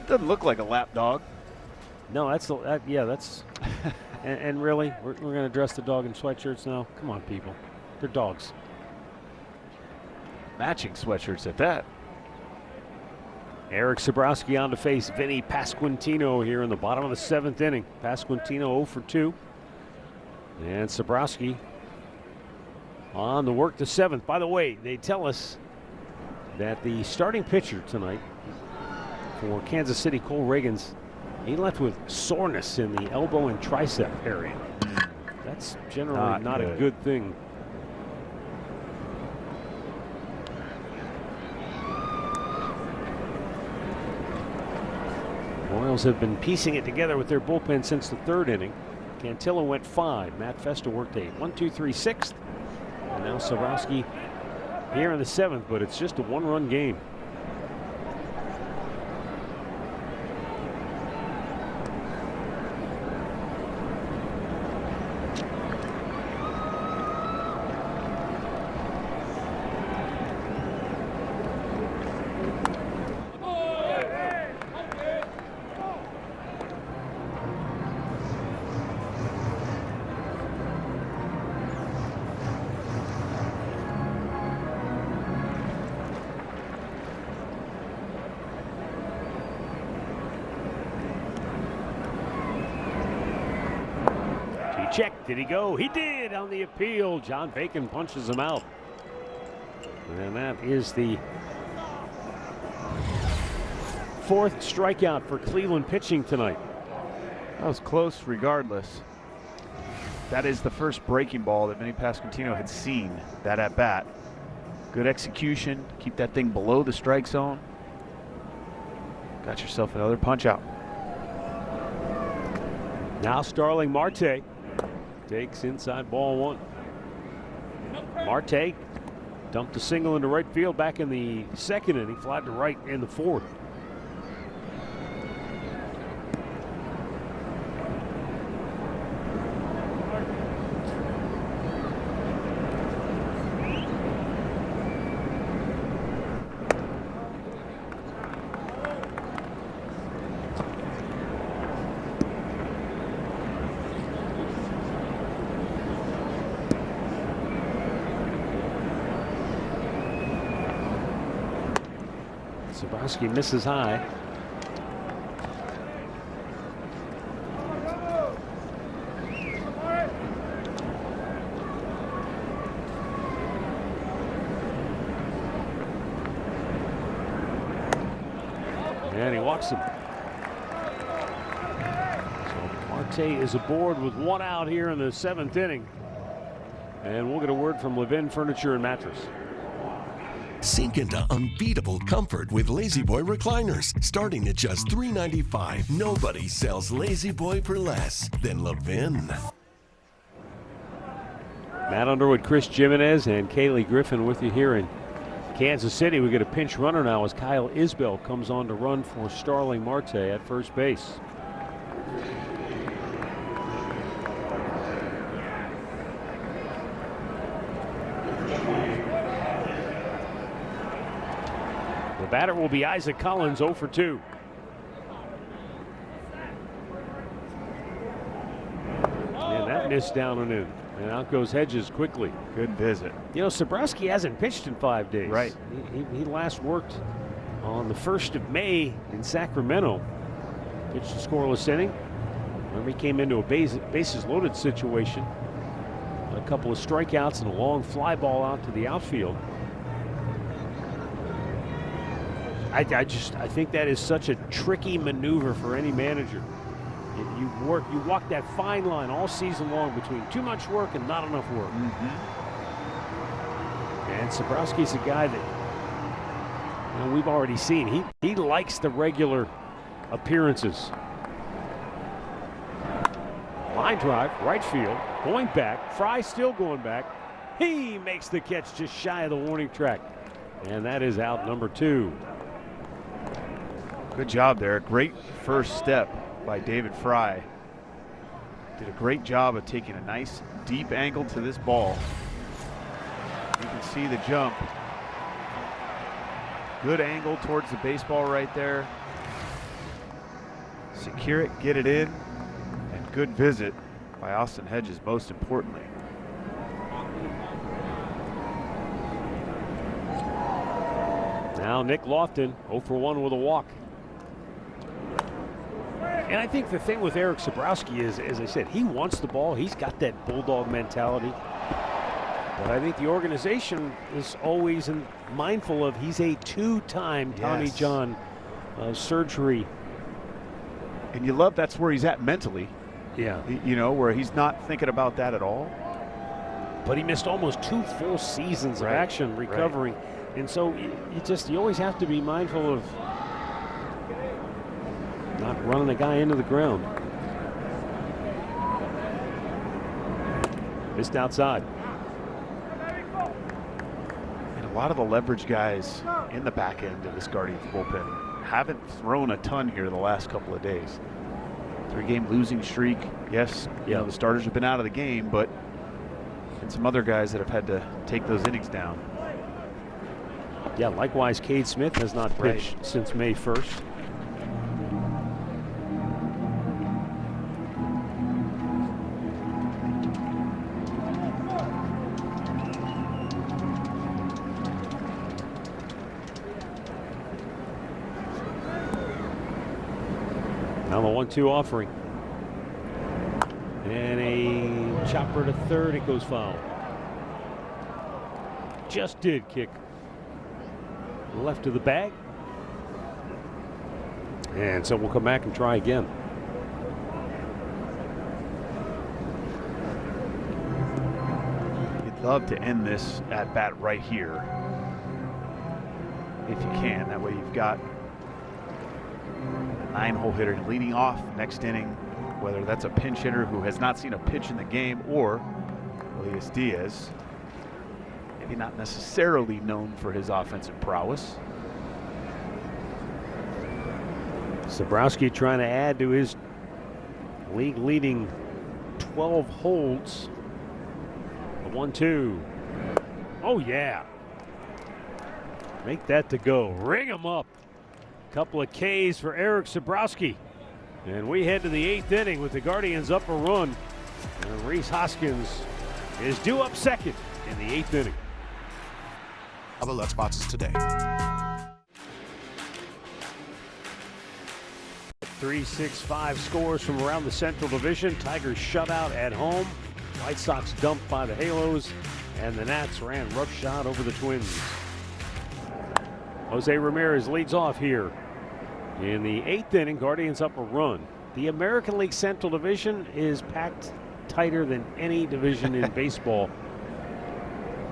Doesn't look like a lap dog.
No, that's and really, we're going to dress the dog in sweatshirts now. Come on, people, they're dogs.
Matching sweatshirts at that.
Eric Sabrowski on to face Vinny Pasquantino here in the bottom of the 7th inning. Pasquantino 0 for 2, and Sabrowski on the work the 7th. By the way, they tell us that the starting pitcher tonight for Kansas City, Cole Reagans, he left with soreness in the elbow and tricep area. That's generally not a good thing. Royals have been piecing it together with their bullpen since the 3rd inning. Cantillo went 5. Matt Festa worked 8. 1, 2, 3, 6th. And now Sabrowski here in the 7th, but it's just a 1-run game. Check. Did he go? He did on the appeal. John Bacon punches him out. And that is the 4th strikeout for Cleveland pitching tonight.
That was close regardless. That is the first breaking ball that Vinny Pasquantino had seen that at bat. Good execution. Keep that thing below the strike zone. Got yourself another punch out.
Now Starling Marte takes inside ball 1. Marte dumped a single into right field back in the 2nd inning, flied to right in the 4th. Zabrowski misses high. And he walks him. So Marte is aboard with one out here in the 7th inning. And we'll get a word from Levin Furniture and Mattress.
Sink into unbeatable comfort with Lazy Boy recliners. Starting at just $395. Nobody sells Lazy Boy for less than Levin.
Matt Underwood, Chris Jimenez, and Kaylee Griffin with you here in Kansas City. We get a pinch runner now as Kyle Isbell comes on to run for Starling Marte at first base. The batter will be Isaac Collins, 0 for 2. And that missed down and in. And out goes Hedges quickly.
Good visit.
You know, Zabrowski hasn't pitched in 5 days.
Right.
He last worked on the 1st of May in Sacramento. Pitched a scoreless inning. Remember, he came into a bases loaded situation. A couple of strikeouts and a long fly ball out to the outfield. I think that is such a tricky maneuver for any manager. You walk that fine line all season long between too much work and not enough work. And Zabrowski's a guy that we've already seen. He likes the regular appearances. Line drive, right field, going back. Fry still going back. He makes the catch just shy of the warning track. And that is out number 2.
Good job there. Great first step by David Fry. Did a great job of taking a nice deep angle to this ball. You can see the jump. Good angle towards the baseball right there. Secure it, get it in, and good visit by Austin Hedges, most importantly.
Now Nick Lofton, 0 for 1 with a walk. And I think the thing with Eric Zabrowski is, as I said, he wants the ball. He's got that bulldog mentality. But I think the organization is always mindful of he's a 2-time Tommy John surgery.
And you love that's where he's at mentally.
Yeah.
You know, where he's not thinking about that at all.
But he missed almost 2 full seasons of action recovering. And so you always have to be mindful of not running a guy into the ground. Missed outside.
And a lot of the leverage guys in the back end of this Guardians bullpen haven't thrown a ton here the last couple of days. 3-game losing streak. Yes, you know, the starters have been out of the game, but and some other guys that have had to take those innings down.
Yeah, likewise, Cade Smith has not pitched since May 1st. Now the 1-2 offering. And a chopper to third. It goes foul. Just did kick left of the bag. And so we'll come back and try again.
You'd love to end this at bat right here if you can. That way you've got a 9-hole hitter leading off next inning, whether that's a pinch hitter who has not seen a pitch in the game or Elias Diaz, maybe not necessarily known for his offensive prowess.
Zabrowski trying to add to his league leading 12 holds. The 1-2. Oh yeah. Make that to go. Ring him up. Couple of Ks for Eric Zabrowski. And we head to the 8th inning with the Guardians up a run. And Rhys Hoskins is due up second in the 8th inning.
Other Luck sponsors today.
3-6-5 scores from around the Central Division. Tigers shut out at home. White Sox dumped by the Halos. And the Nats ran roughshod over the Twins. Jose Ramirez leads off here. In the 8th inning, Guardians up a run. The American League Central Division is packed tighter than any division in baseball.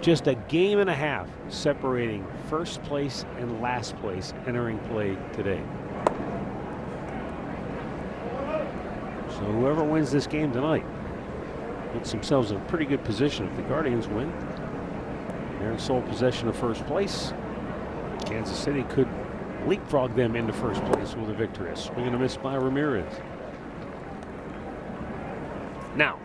Just a game and a half separating first place and last place entering play today. So whoever wins this game tonight puts themselves in a pretty good position. If the Guardians win, they're in sole possession of first place. Kansas City could leapfrog them into first place with a victory. A swing and a miss by Ramirez. Now,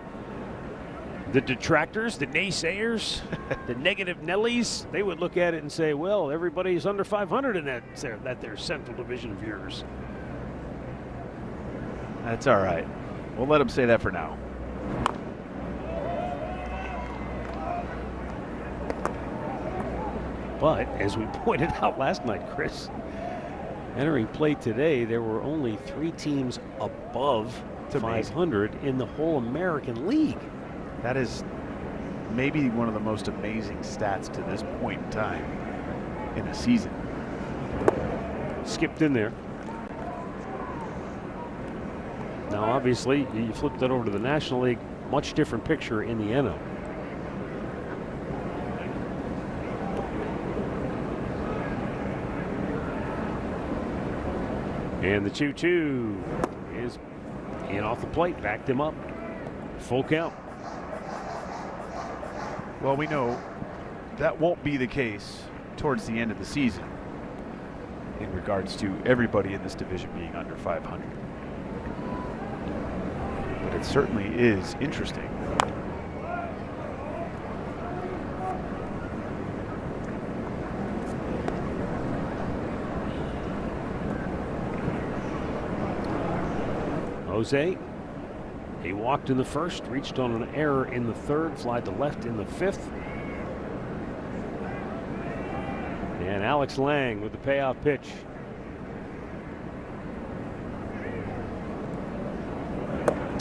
the detractors, the naysayers, the negative Nellies, they would look at it and say, well, everybody's under 500 in that their Central Division of yours.
That's all right. We'll let them say that for now.
But as we pointed out last night, Chris, entering play today, there were only 3 teams above 500 in the whole American League.
That is maybe one of the most amazing stats to this point in time in a season.
Skipped in there. Now, obviously, you flip that over to the National League, much different picture in the NL. And the 2-2 is in off the plate, backed him up. Full count.
Well, we know that won't be the case towards the end of the season in regards to everybody in this division being under 500. But it certainly is interesting.
Jose, he walked in the first, reached on an error in the third, fly to left in the fifth. And Alex Lang with the payoff pitch.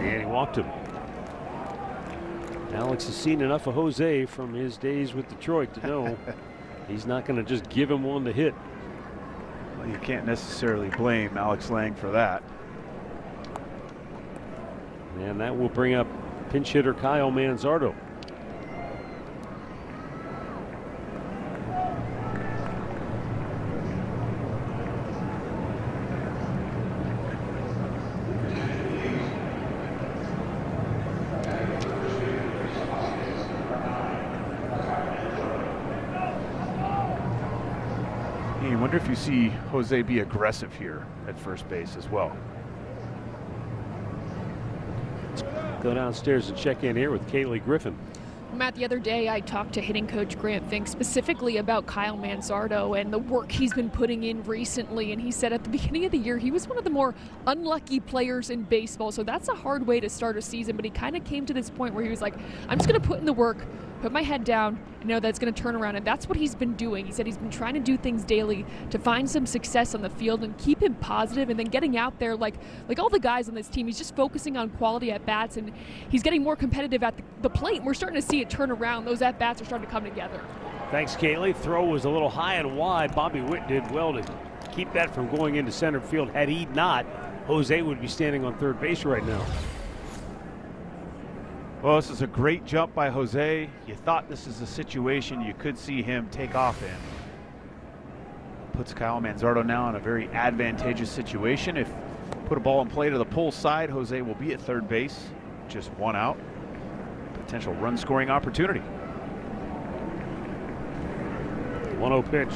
And he walked him. Alex has seen enough of Jose from his days with Detroit to know he's not going to just give him one to hit.
Well, you can't necessarily blame Alex Lang for that.
And that will bring up pinch hitter Kyle Manzardo.
I wonder if you see Jose be aggressive here at first base as well.
Go downstairs and check in here with Kaylee Griffin.
Matt, the other day I talked to hitting coach Grant Fink specifically about Kyle Manzardo and the work he's been putting in recently. And he said at the beginning of the year, he was one of the more unlucky players in baseball. So that's a hard way to start a season. But he kind of came to this point where he was like, I'm just going to put in the work, put my head down, and know that's going to turn around. And that's what he's been doing. He said he's been trying to do things daily to find some success on the field and keep him positive, and then getting out there like all the guys on this team. He's just focusing on quality at bats, and he's getting more competitive at the plate. And we're starting to see it turn around. Those at bats are starting to come together.
Thanks, Kaylee. Throw was a little high and wide. Bobby Witt did well to keep that from going into center field. Had he not, Jose would be standing on third base right now.
Well, this is a great jump by Jose. You thought this is a situation you could see him take off in. Puts Kyle Manzardo now in a very advantageous situation. If put a ball in play to the pull side, Jose will be at third base. Just one out. Potential run scoring opportunity.
1-0 pitch.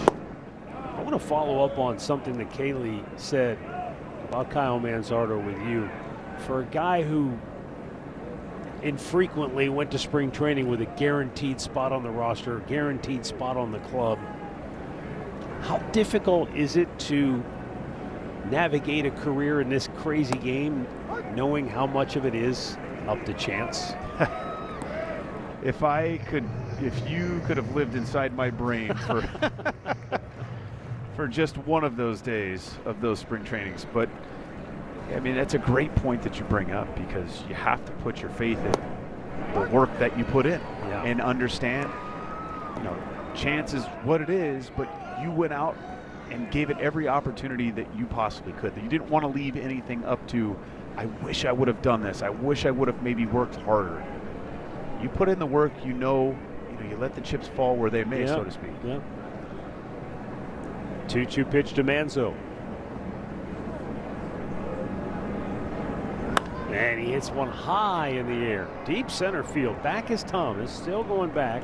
I want to follow up on something that Kaylee said about Kyle Manzardo with you. For a guy who infrequently went to spring training with a guaranteed spot on the roster, guaranteed spot on the club, how difficult is it to navigate a career in this crazy game, knowing how much of it is up to chance?
If you could have lived inside my brain for for just one of those days of those spring trainings. But I mean, that's a great point that you bring up, because you have to put your faith in the work that you put in and understand, chance is what it is, but you went out and gave it every opportunity that you possibly could. That you didn't want to leave anything up to, I wish I would have done this. I wish I would have maybe worked harder. You put in the work, you let the chips fall where they may, so to speak.
2-2 pitch to Manzo. And he hits one high in the air. Deep center field. Back is Thomas, still going back.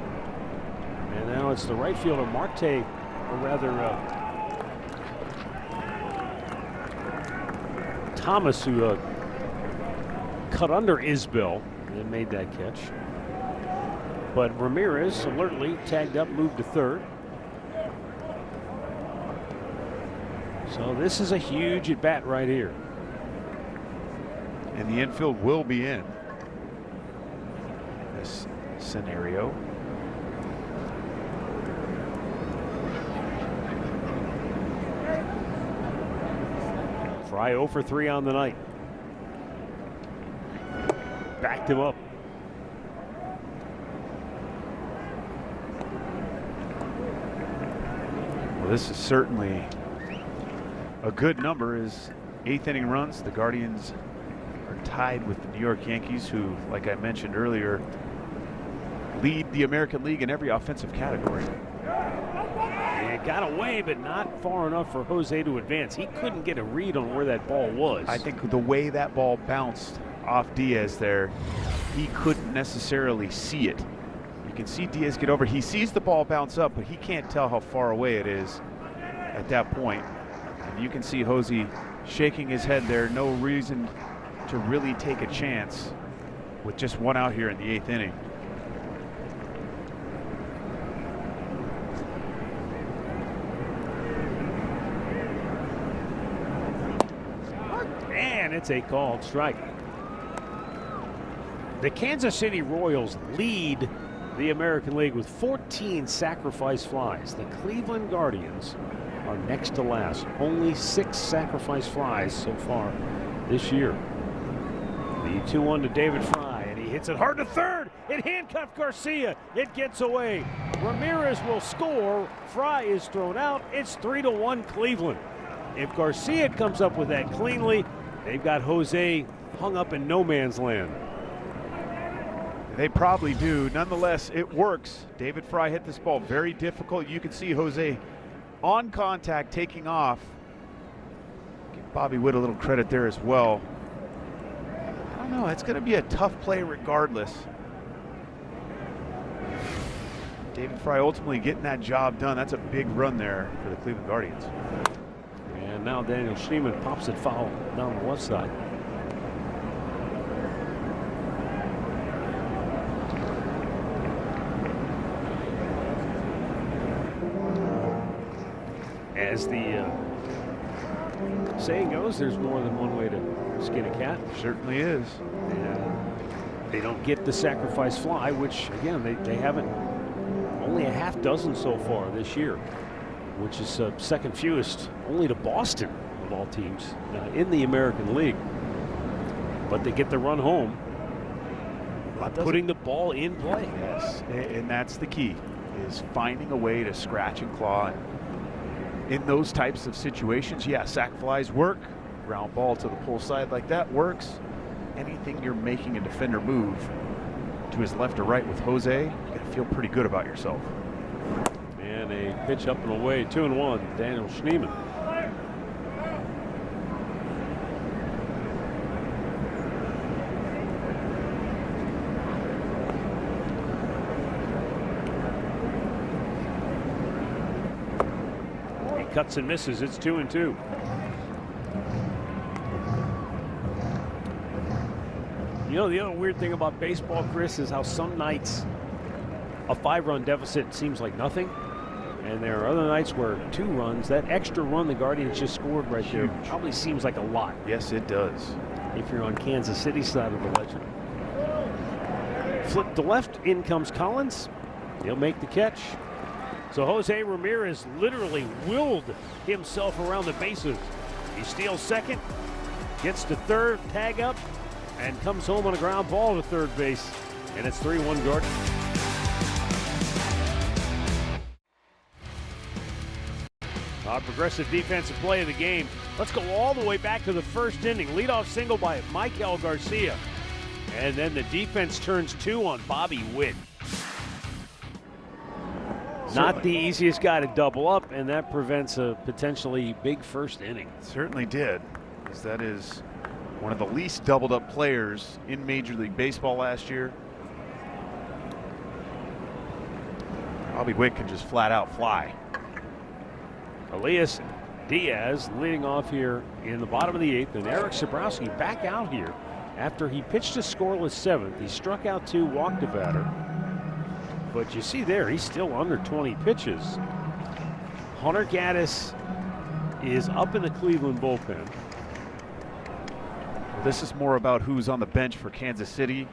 And now it's the right fielder, Marte, or rather Thomas, who cut under Isbell and made that catch. But Ramirez alertly tagged up, moved to third. So this is a huge at bat right here.
And the infield will be in this scenario.
Fry 0 for 3 on the night. Backed him up.
Well, this is certainly a good number. As 8th inning runs, the Guardians are tied with the New York Yankees, who, like I mentioned earlier, lead the American League in every offensive category.
It got away, but not far enough for Jose to advance. He couldn't get a read on where that ball was.
I think the way that ball bounced off Diaz there, he couldn't necessarily see it. You can see Diaz get over. He sees the ball bounce up, but he can't tell how far away it is at that point. And you can see Jose shaking his head there. No reason to really take a chance with just one out here in the 8th inning.
And it's a called strike. The Kansas City Royals lead the American League with 14 sacrifice flies. The Cleveland Guardians are next to last. Only 6 sacrifice flies so far this year. The 2-1 to David Fry, and he hits it hard to third. It handcuffed Garcia. It gets away. Ramirez will score. Fry is thrown out. It's 3-1 Cleveland. If Garcia comes up with that cleanly, they've got Jose hung up in no man's land.
They probably do. Nonetheless, it works. David Fry hit this ball very difficult. You can see Jose on contact taking off. Give Bobby Witt a little credit there as well. I don't know. It's going to be a tough play regardless. David Fry ultimately getting that job done. That's a big run there for the Cleveland Guardians.
And now Daniel Schneemann pops it foul down the left side. As the saying goes, there's more than one way to skin a cat.
Certainly is.
And they don't get the sacrifice fly, which again they haven't, only a half dozen so far this year, which is second fewest only to Boston of all teams in the American League. But they get the run home by putting the ball in play.
Yes, and that's the key, is finding a way to scratch and claw. In those types of situations, yeah, sac flies work. Ground ball to the pull side like that works. Anything you're making a defender move to his left or right with Jose, you gotta feel pretty good about yourself.
And a pitch up and away, 2-1, Daniel Schneemann. Cuts and misses. It's 2-2. You know, the other weird thing about baseball, Chris, is how some nights a 5-run deficit seems like nothing, and there are other nights where 2 runs, that extra run the Guardians just scored right there, probably seems like a lot.
Yes, it does.
If you're on Kansas City side of the ledger. Flip to left, in comes Collins. He'll make the catch. So Jose Ramirez literally willed himself around the bases. He steals second. gets to third, tag up, and comes home on a ground ball to third base. And it's 3-1 Guardians. Our progressive defensive play of the game. Let's go all the way back to the first inning. Leadoff single by Michael Garcia. And then the defense turns 2 on Bobby Witt. Not the easiest guy to double up, and that prevents a potentially big first inning.
Certainly did, because that is one of the least doubled up players in Major League Baseball last year. Bobby Witt can just flat out fly.
Elias Diaz leading off here in the bottom of the 8th, and Eric Sabrowski back out here after he pitched a scoreless 7th. He struck out 2, walked a batter. But you see there, he's still under 20 pitches. Hunter Gaddis is up in the Cleveland bullpen.
This is more about who's on the bench for Kansas City.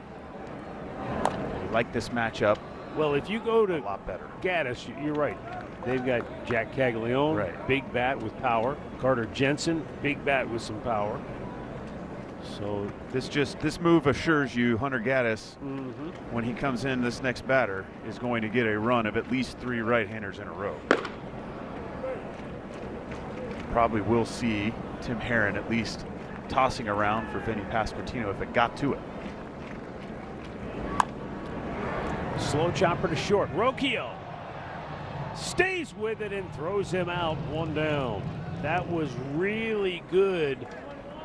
We like this matchup.
Well, if you go to
a lot better.
Gaddis, you're right. They've got Jack Caglione,
right.
Big bat with power. Carter Jensen, big bat with some power. So
this move assures you Hunter Gaddis, when he comes in this next batter, is going to get a run of at least 3 right-handers in a row. Probably will see Tim Herron at least tossing around for Vinny Pasquantino if it got to it.
Slow chopper to short. Rocchio stays with it and throws him out, 1 down. That was really good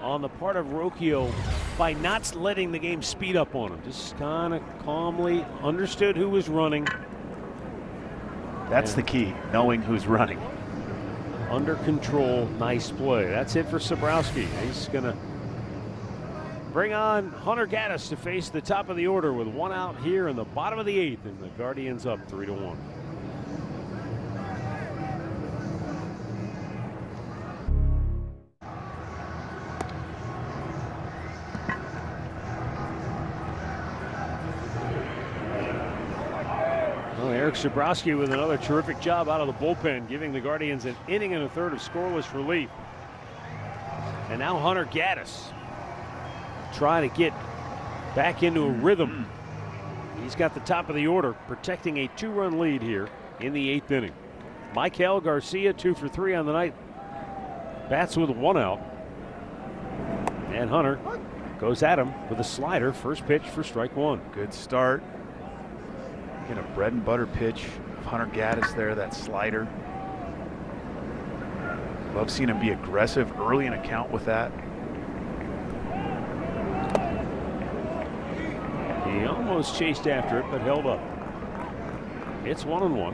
on the part of Rocchio by not letting the game speed up on him. Just kind of calmly understood who was running.
That's the key, knowing who's running.
Under control, nice play. That's it for Sabrowski. He's going to bring on Hunter Gaddis to face the top of the order with 1 out here in the bottom of the 8th, and the Guardians up 3-1. Eric Sabrowski with another terrific job out of the bullpen, giving the Guardians an inning and a third of scoreless relief. And now Hunter Gaddis trying to get back into a rhythm. He's got the top of the order, protecting a 2-run lead here in the 8th inning. Michael Garcia 2 for 3 on the night. Bats with 1 out. And Hunter goes at him with a slider. First pitch for strike 1.
Good start. Get a bread and butter pitch of Hunter Gaddis there, that slider. Love seeing him be aggressive early in a count with that.
He almost chased after it, but held up. It's 1-1.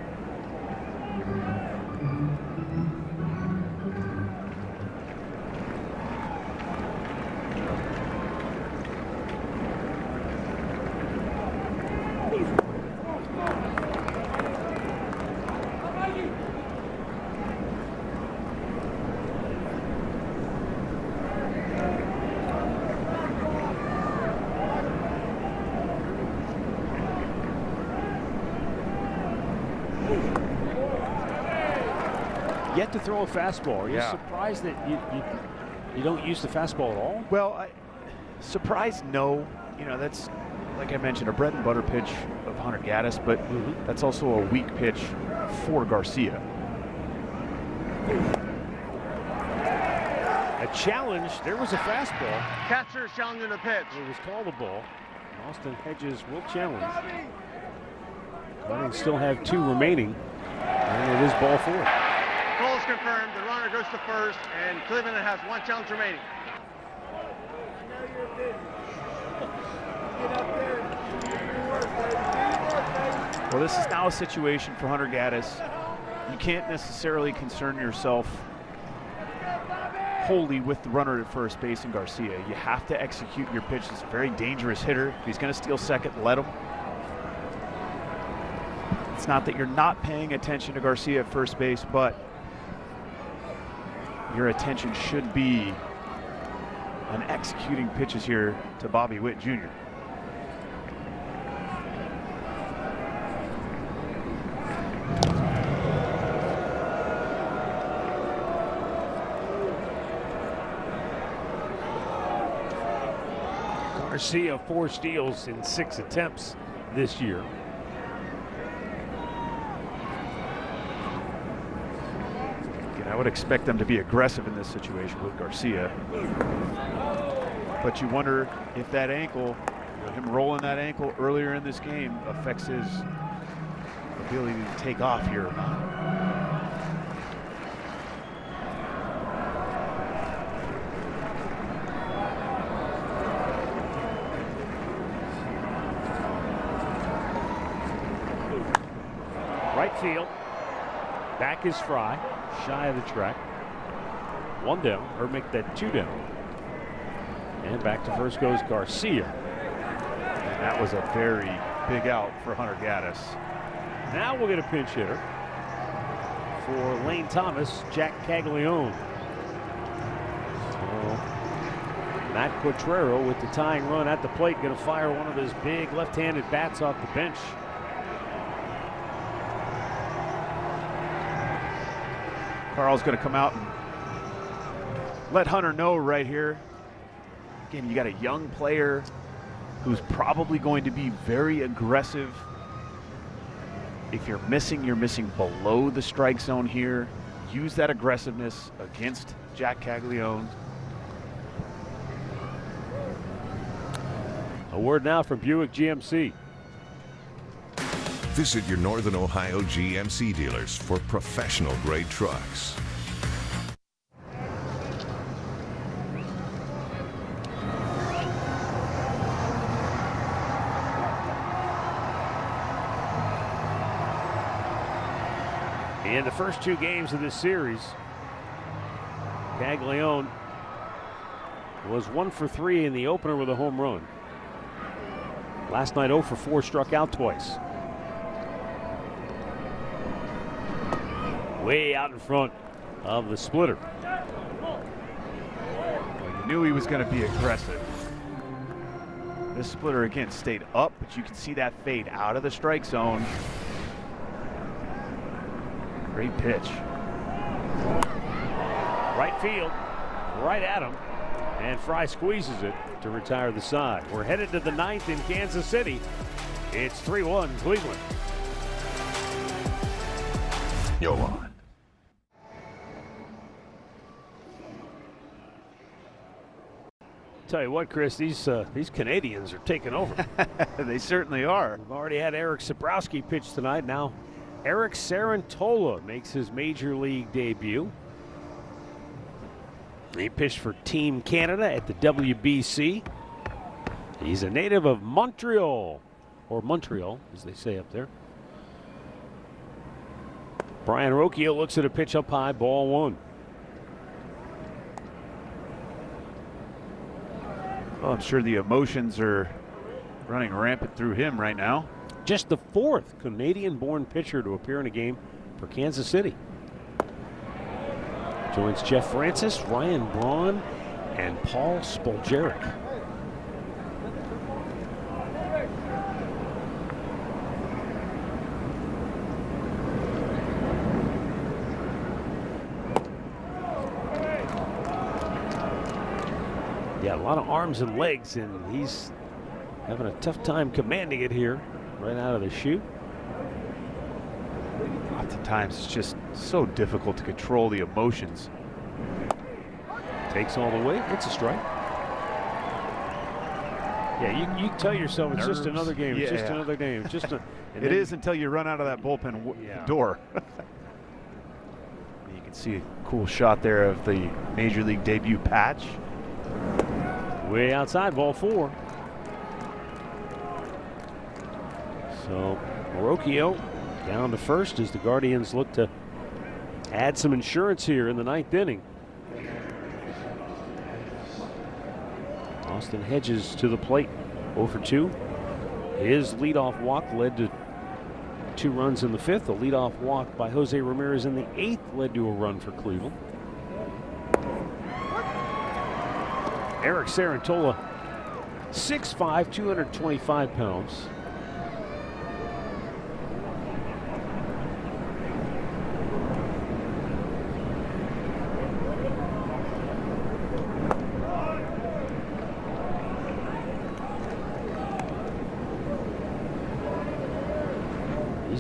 Yet to throw a fastball. Are you surprised that you don't use the fastball at all?
Well, surprised, no. You know, that's, like I mentioned, a bread and butter pitch of Hunter Gaddis, but that's also a weak pitch for Garcia.
A challenge. There was a fastball.
Catcher challenging the pitch.
It was called a ball. Austin Hedges will challenge. Guardians still have 2 remaining, and it is ball 4.
Call is confirmed. The runner goes to first, and Cleveland has 1 challenge remaining.
Well, this is now a situation for Hunter Gaddis. You can't necessarily concern yourself wholly with the runner at first base and Garcia. You have to execute your pitch. It's a very dangerous hitter. If he's going to steal second, let him. It's not that you're not paying attention to Garcia at first base, but your attention should be on executing pitches here to Bobby Witt Jr.
Garcia 4 steals in 6 attempts this year.
Again, I would expect them to be aggressive in this situation with Garcia. But you wonder if that ankle, him rolling that ankle earlier in this game, affects his ability to take off here or not.
Right field. Back is Fry. Shy of the track. 1 down, or make that 2 down. And back to first goes Garcia.
And that was a very big out for Hunter Gaddis.
Now we'll get a pinch hitter for Lane Thomas, Jack Caglione. So Matt Quatrero with the tying run at the plate, going to fire one of his big left-handed bats off the bench.
Carl's going to come out and let Hunter know right here. Again, you got a young player who's probably going to be very aggressive. If you're missing below the strike zone here. Use that aggressiveness against Jack Caglione.
A word now from Buick GMC.
Visit your Northern Ohio GMC dealers for professional grade trucks.
In the first 2 games of this series, Caglione was 1 for 3 in the opener with a home run. Last night 0 for 4, struck out twice. Way out in front of the splitter.
Well, you knew he was going to be aggressive. This splitter again stayed up, but you can see that fade out of the strike zone. Great pitch.
Right field, right at him, and Fry squeezes it to retire the side. We're headed to the 9th in Kansas City. It's 3-1 Cleveland.
You're on.
Tell you what, Chris, these Canadians are taking over.
They certainly are.
We've already had Eric Sabrowski pitch tonight. Now Eric Sarantola makes his major league debut. He pitched for Team Canada at the WBC. He's a native of Montreal, or Montreal, as they say up there. Brian Rocchio looks at a pitch up high, ball 1.
Well, I'm sure the emotions are running rampant through him right now.
Just the 4th Canadian-born pitcher to appear in a game for Kansas City. Joins Jeff Francis, Ryan Braun, and Paul Spoljaric. Yeah, a lot of arms and legs, and he's having a tough time commanding it here right out of the chute.
Lots of times it's just so difficult to control the emotions.
Takes all the way. It's a strike. Yeah, you tell yourself it's just another game. It's just another game. It's just
it is until you run out of that bullpen door. You can see a cool shot there of the Major League debut patch.
Way outside, ball 4. So Rocchio down to first as the Guardians look to add some insurance here in the 9th inning. Austin Hedges to the plate, 0 for 2. His leadoff walk led to 2 runs in the 5th. A leadoff walk by Jose Ramirez in the 8th led to a run for Cleveland. Eric Sarantola, 6'5", 225 pounds.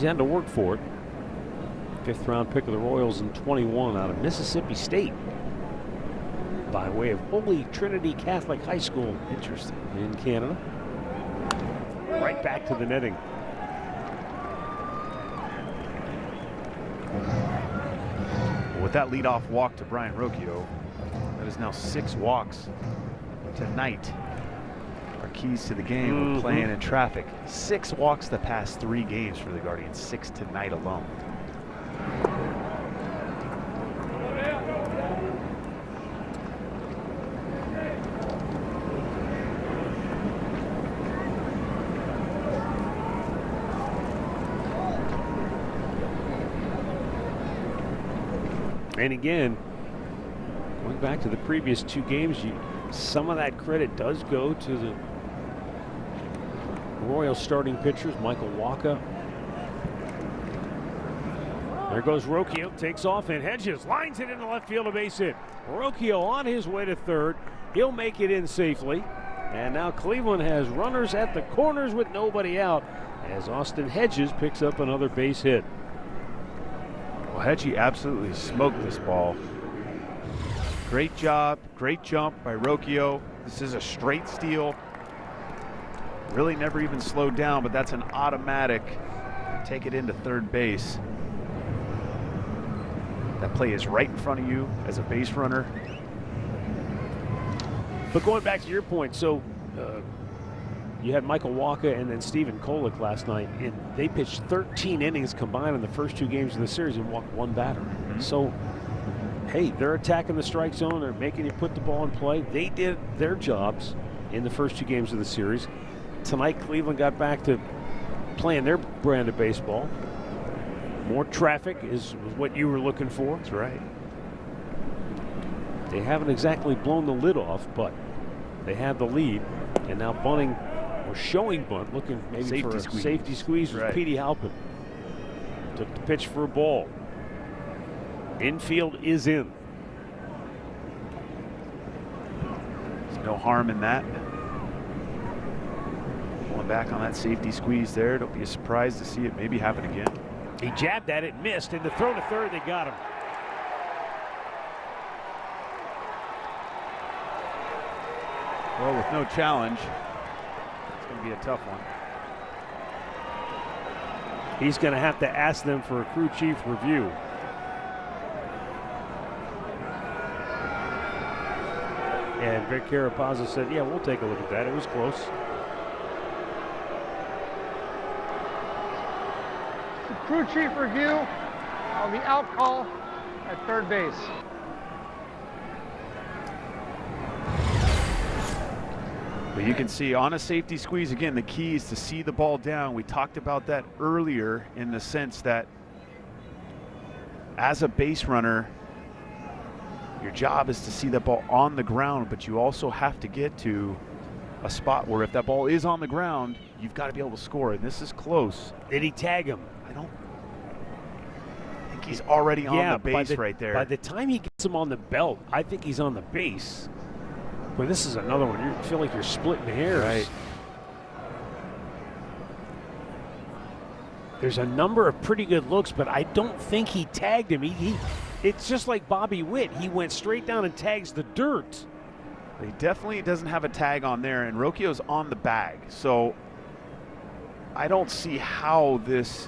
had to work for it. 5th round pick of the Royals in 21 out of Mississippi State by way of Holy Trinity Catholic High School.
Interesting.
In Canada. Right back to the netting.
With that leadoff walk to Brian Rocchio, that is now 6 walks tonight. Our keys to the game, we're playing in traffic. 6 walks the past 3 games for the Guardians, 6 tonight alone.
And again, going back to the previous 2 games, some of that credit does go to the Royal starting pitchers, Michael Wacha. There goes Rocchio, takes off, and Hedges lines it into left field, a base hit. Rocchio on his way to third. He'll make it in safely. And now Cleveland has runners at the corners with nobody out as Austin Hedges picks up another base hit.
Well, Hedgie absolutely smoked this ball. Great job, great jump by Rocchio. This is a straight steal. Really never even slowed down, but that's an automatic take it into third base. That play is right in front of you as a base runner.
But going back to your point, so you had Michael Wacha and then Stephen Kolek last night, and they pitched 13 innings combined in the first 2 games of the series and walked 1 batter. So, hey, they're attacking the strike zone. They're making you put the ball in play. They did their jobs in the first 2 games of the series. Tonight, Cleveland got back to playing their brand of baseball. More traffic is what you were looking for.
That's right.
They haven't exactly blown the lid off, but they have the lead. And now bunting, or showing bunt, looking maybe
Safety
for a
squeeze.
safety squeeze with Petey Halpin. Took the pitch for a ball. Infield is in.
There's no harm in that. Pulling back on that safety squeeze there. Don't be surprised to see it maybe happen again.
He jabbed at it, missed, and the throw to third, they got him.
Well, with no challenge, it's going to be a tough one.
He's going to have to ask them for a crew chief review. And Vic Carapazza said, yeah, we'll take a look at that. It was close.
The crew chief review of the out call at third base.
But you can see on a safety squeeze, again, the key is to see the ball down. We talked about that earlier in the sense that as a base runner, your job is to see that ball on the ground, but you also have to get to a spot where if that ball is on the ground, you've got to be able to score. And this is close.
Did he tag him?
I think he's already on the base right there.
By the time he gets him on the belt, I think he's on the base. But this is another one. You feel like you're splitting hairs.
Right.
There's a number of pretty good looks, but I don't think he tagged him. It's just like Bobby Witt. He went straight down and tags the dirt.
He definitely doesn't have a tag on there, and Rocchio's on the bag. So I don't see how this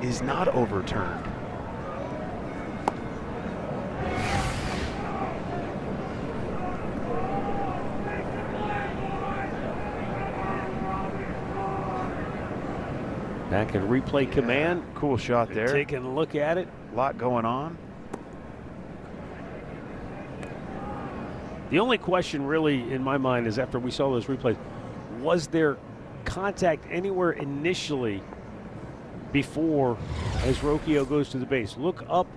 is not overturned.
Back in replay command.
Cool shot there.
Taking a look at it.
A lot going on.
The only question really in my mind is after we saw those replays, was there contact anywhere initially before as Rocchio goes to the base? Look up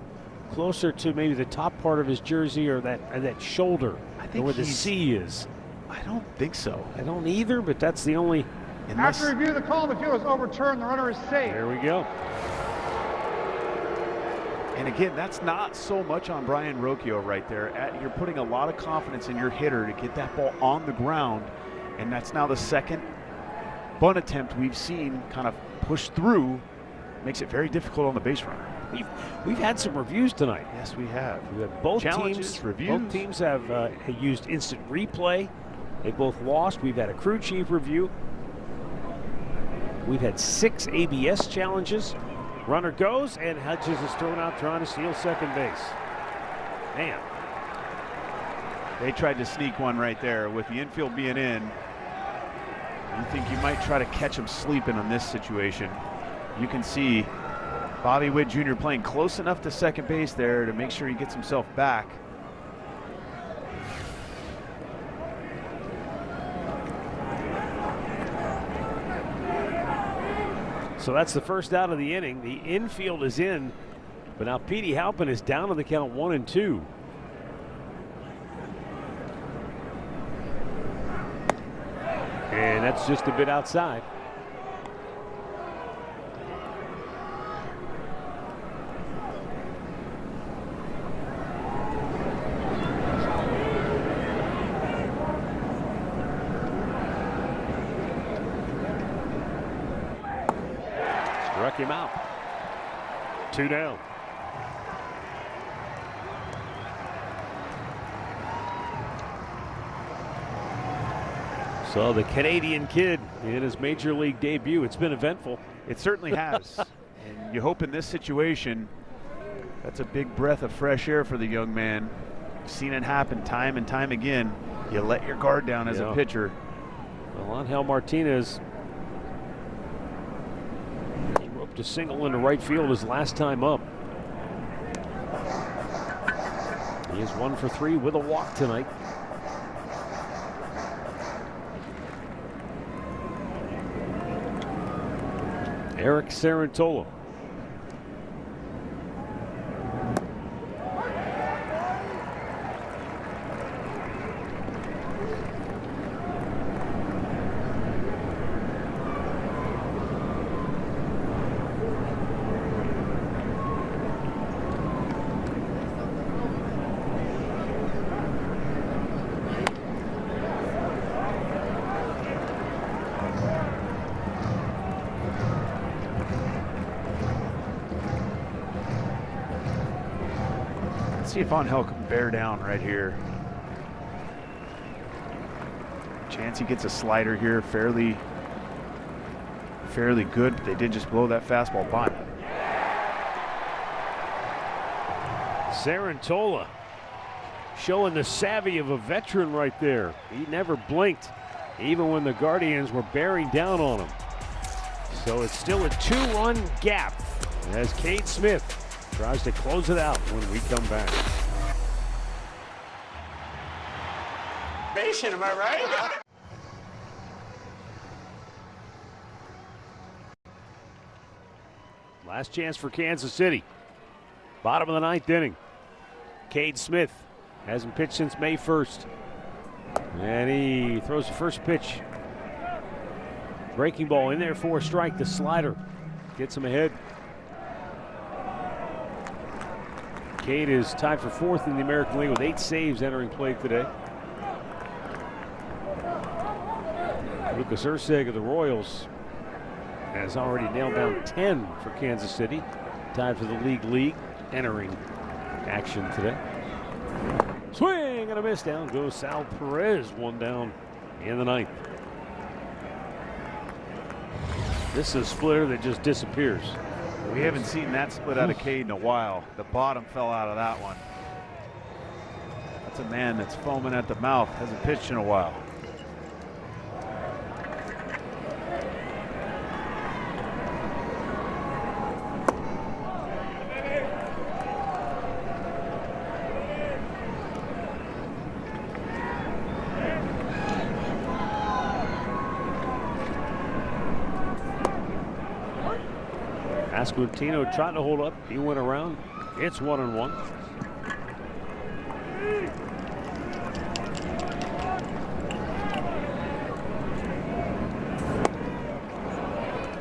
closer to maybe the top part of his jersey or that shoulder,
I think
where the C is.
I don't think so.
I don't either, but that's the only.
After review, the call of the field is overturned. The runner is safe.
There we go.
And again, that's not so much on Brian Rocchio right there. You're putting a lot of confidence in your hitter to get that ball on the ground, and that's now the second bunt attempt we've seen kind of push through makes it very difficult on the base runner.
We've had some reviews tonight.
Yes, we have.
We have both
Challenges,
teams.
reviews.
Both teams have used instant replay. They both lost. We've had a crew chief review. We've had 6 ABS challenges. Runner goes, and Hutchins is thrown out trying to steal second base. Man.
They tried to sneak one right there. With the infield being in, you think you might try to catch him sleeping on this situation. You can see Bobby Witt Jr. playing close enough to second base there to make sure he gets himself back.
So that's the first out of the inning. The infield is in, but now Petey Halpin is down on the count 1-2. And that's just a bit outside. Struck him out. 2 down. So the Canadian kid in his major league debut. It's been eventful.
It certainly has. And you hope in this situation, that's a big breath of fresh air for the young man. You've seen it happen time and time again. You let your guard down as a pitcher.
Well, Angel Martinez, he roped a single into right field his last time up. He is 1 for 3 with a walk tonight. Eric Sarantola.
See if Angel can bear down right here. Chance he gets a slider here, fairly good, but they did just blow that fastball by.
Sarantola showing the savvy of a veteran right there. He never blinked, even when the Guardians were bearing down on him. So it's still a 2-run gap as Cade Smith tries to close it out when we come back.
Patient, am I right?
Last chance for Kansas City. Bottom of the 9th inning. Cade Smith hasn't pitched since May 1st. And he throws the first pitch. Breaking ball in there for a strike. The slider gets him ahead. Cade is tied for 4th in the American League with 8 saves entering play today. Lucas Erceg of the Royals has already nailed down 10 for Kansas City. Tied for the league entering action today. Swing and a miss. Down goes Sal Perez. 1 down in the 9th. This is a splitter that just disappears.
We haven't seen that split out of Cade in a while. The bottom fell out of that one. That's a man that's foaming at the mouth. Hasn't pitched in a while.
Pasquantino tried to hold up. He went around. It's 1-1.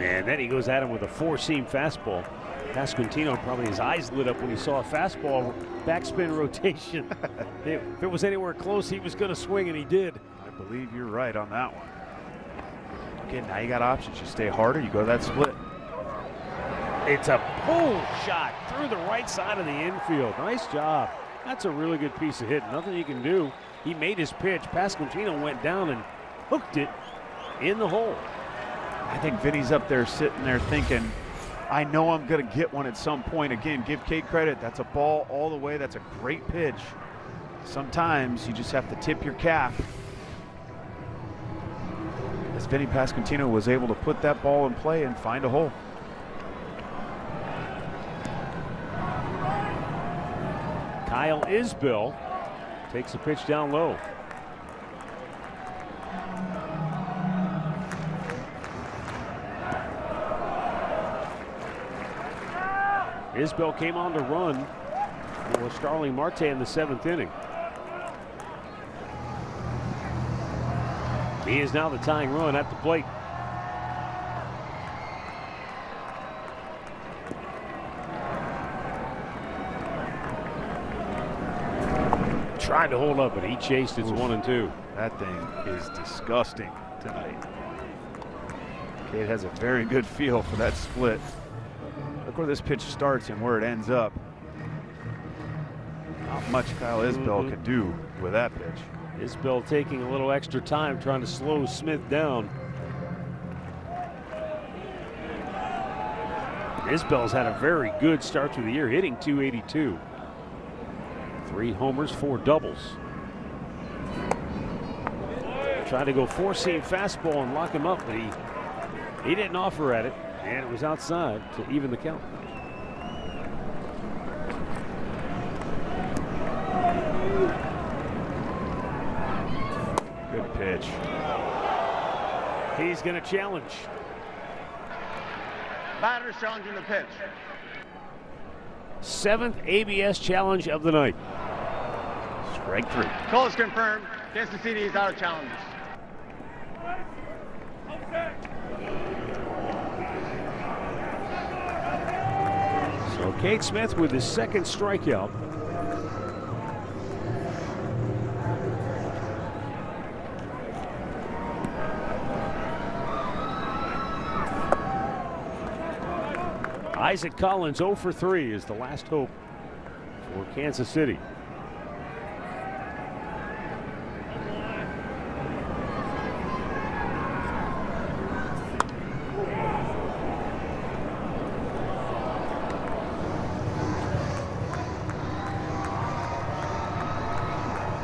And then he goes at him with a 4-seam fastball. Pasquantino probably his eyes lit up when he saw a fastball backspin rotation. If it was anywhere close, he was going to swing, and he did.
I believe you're right on that one. Again, now you got options. You stay harder, you go to that split.
It's a pull shot through the right side of the infield. Nice job. That's a really good piece of hitting. Nothing you can do. He made his pitch. Pasquantino went down and hooked it in the hole.
I think Vinny's up there sitting there thinking, I know I'm going to get one at some point. Again, give Cade credit. That's a ball all the way. That's a great pitch. Sometimes you just have to tip your cap. As Vinny Pasquantino was able to put that ball in play and find a hole.
Kyle Isbell takes a pitch down low. Isbell came on to run for Starling Marte in the 7th inning. He is now the tying run at the plate. Tried to hold up, but he chased. It's 1-2.
That thing is disgusting tonight. Cade has a very good feel for that split. Look where this pitch starts and where it ends up. Not much Kyle Isbell could do with that pitch.
Isbell taking a little extra time trying to slow Smith down. Isbell's had a very good start to the year, hitting .282. 3 homers, 4 doubles. Tried to go 4-seam fastball and lock him up, but he didn't offer at it, and it was outside to even the count.
Good pitch.
He's going to challenge.
Batter's challenging the pitch.
7th ABS challenge of the night.
Strike 3.
Call is confirmed. Kansas City is out of challenges.
So Cade Smith with his 2nd strikeout. Isaac Collins 0 for 3 is the last hope for Kansas City.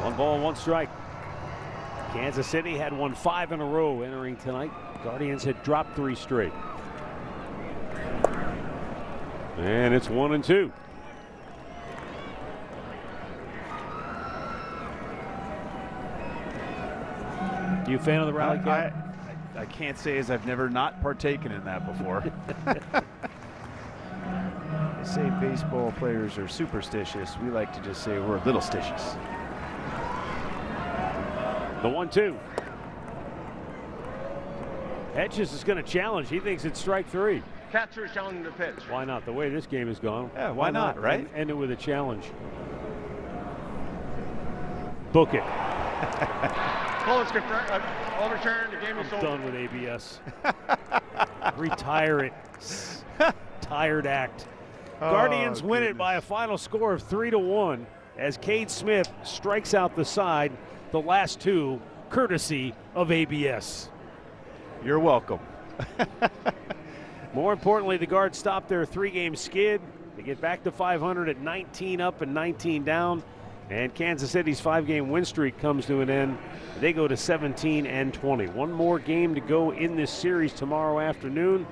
One ball, 1 strike. Kansas City had won 5 in a row entering tonight. Guardians had dropped 3 straight. And it's 1-2. You a fan of the rally cap?
I can't say as I've never not partaken in that before. They say baseball players are superstitious. We like to just say we're little stitious.
The 1-2. Hedges is going to challenge. He thinks it's strike 3.
Catcher is challenging the pitch.
Why not? The way this game is gone.
Yeah, why not, right?
End it with a challenge. Book it.
Call is confirmed. Overturned. The game is over.
Done with ABS. Retire it. Tired act. Guardians win it by a final score of 3-1 as Cade Smith strikes out the side. The last 2 courtesy of ABS.
You're welcome.
More importantly, the Guards stop their 3-game skid. They get back to 500 at 19 up and 19 down. And Kansas City's 5-game win streak comes to an end. They go to 17-20. One more game to go in this series tomorrow afternoon.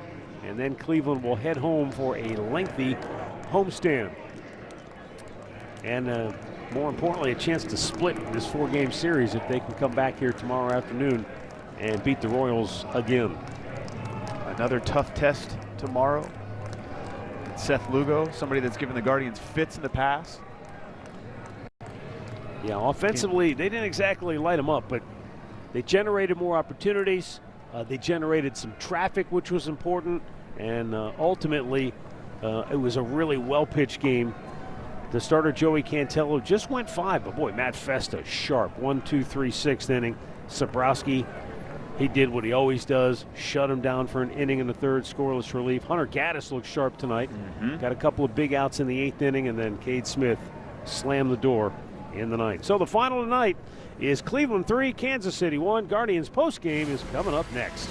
And then Cleveland will head home for a lengthy homestand. And more importantly, a chance to split this 4-game series if they can come back here tomorrow afternoon and beat the Royals again.
Another tough test tomorrow. Seth Lugo, somebody that's given the Guardians fits in the past.
Yeah, offensively, they didn't exactly light him up, but they generated more opportunities. They generated some traffic, which was important. And ultimately, it was a really well-pitched game. The starter, Joey Cantello, just went 5. But, boy, Matt Festa, sharp. 1, 2, 3, 6th inning. Sabrowski He did what he always does, shut him down for an inning in the third, scoreless relief. Hunter Gaddis looked sharp tonight. Got a couple of big outs in the 8th inning, and then Cade Smith slammed the door in the 9th. So the final tonight is Cleveland 3, Kansas City 1. Guardians postgame is coming up next.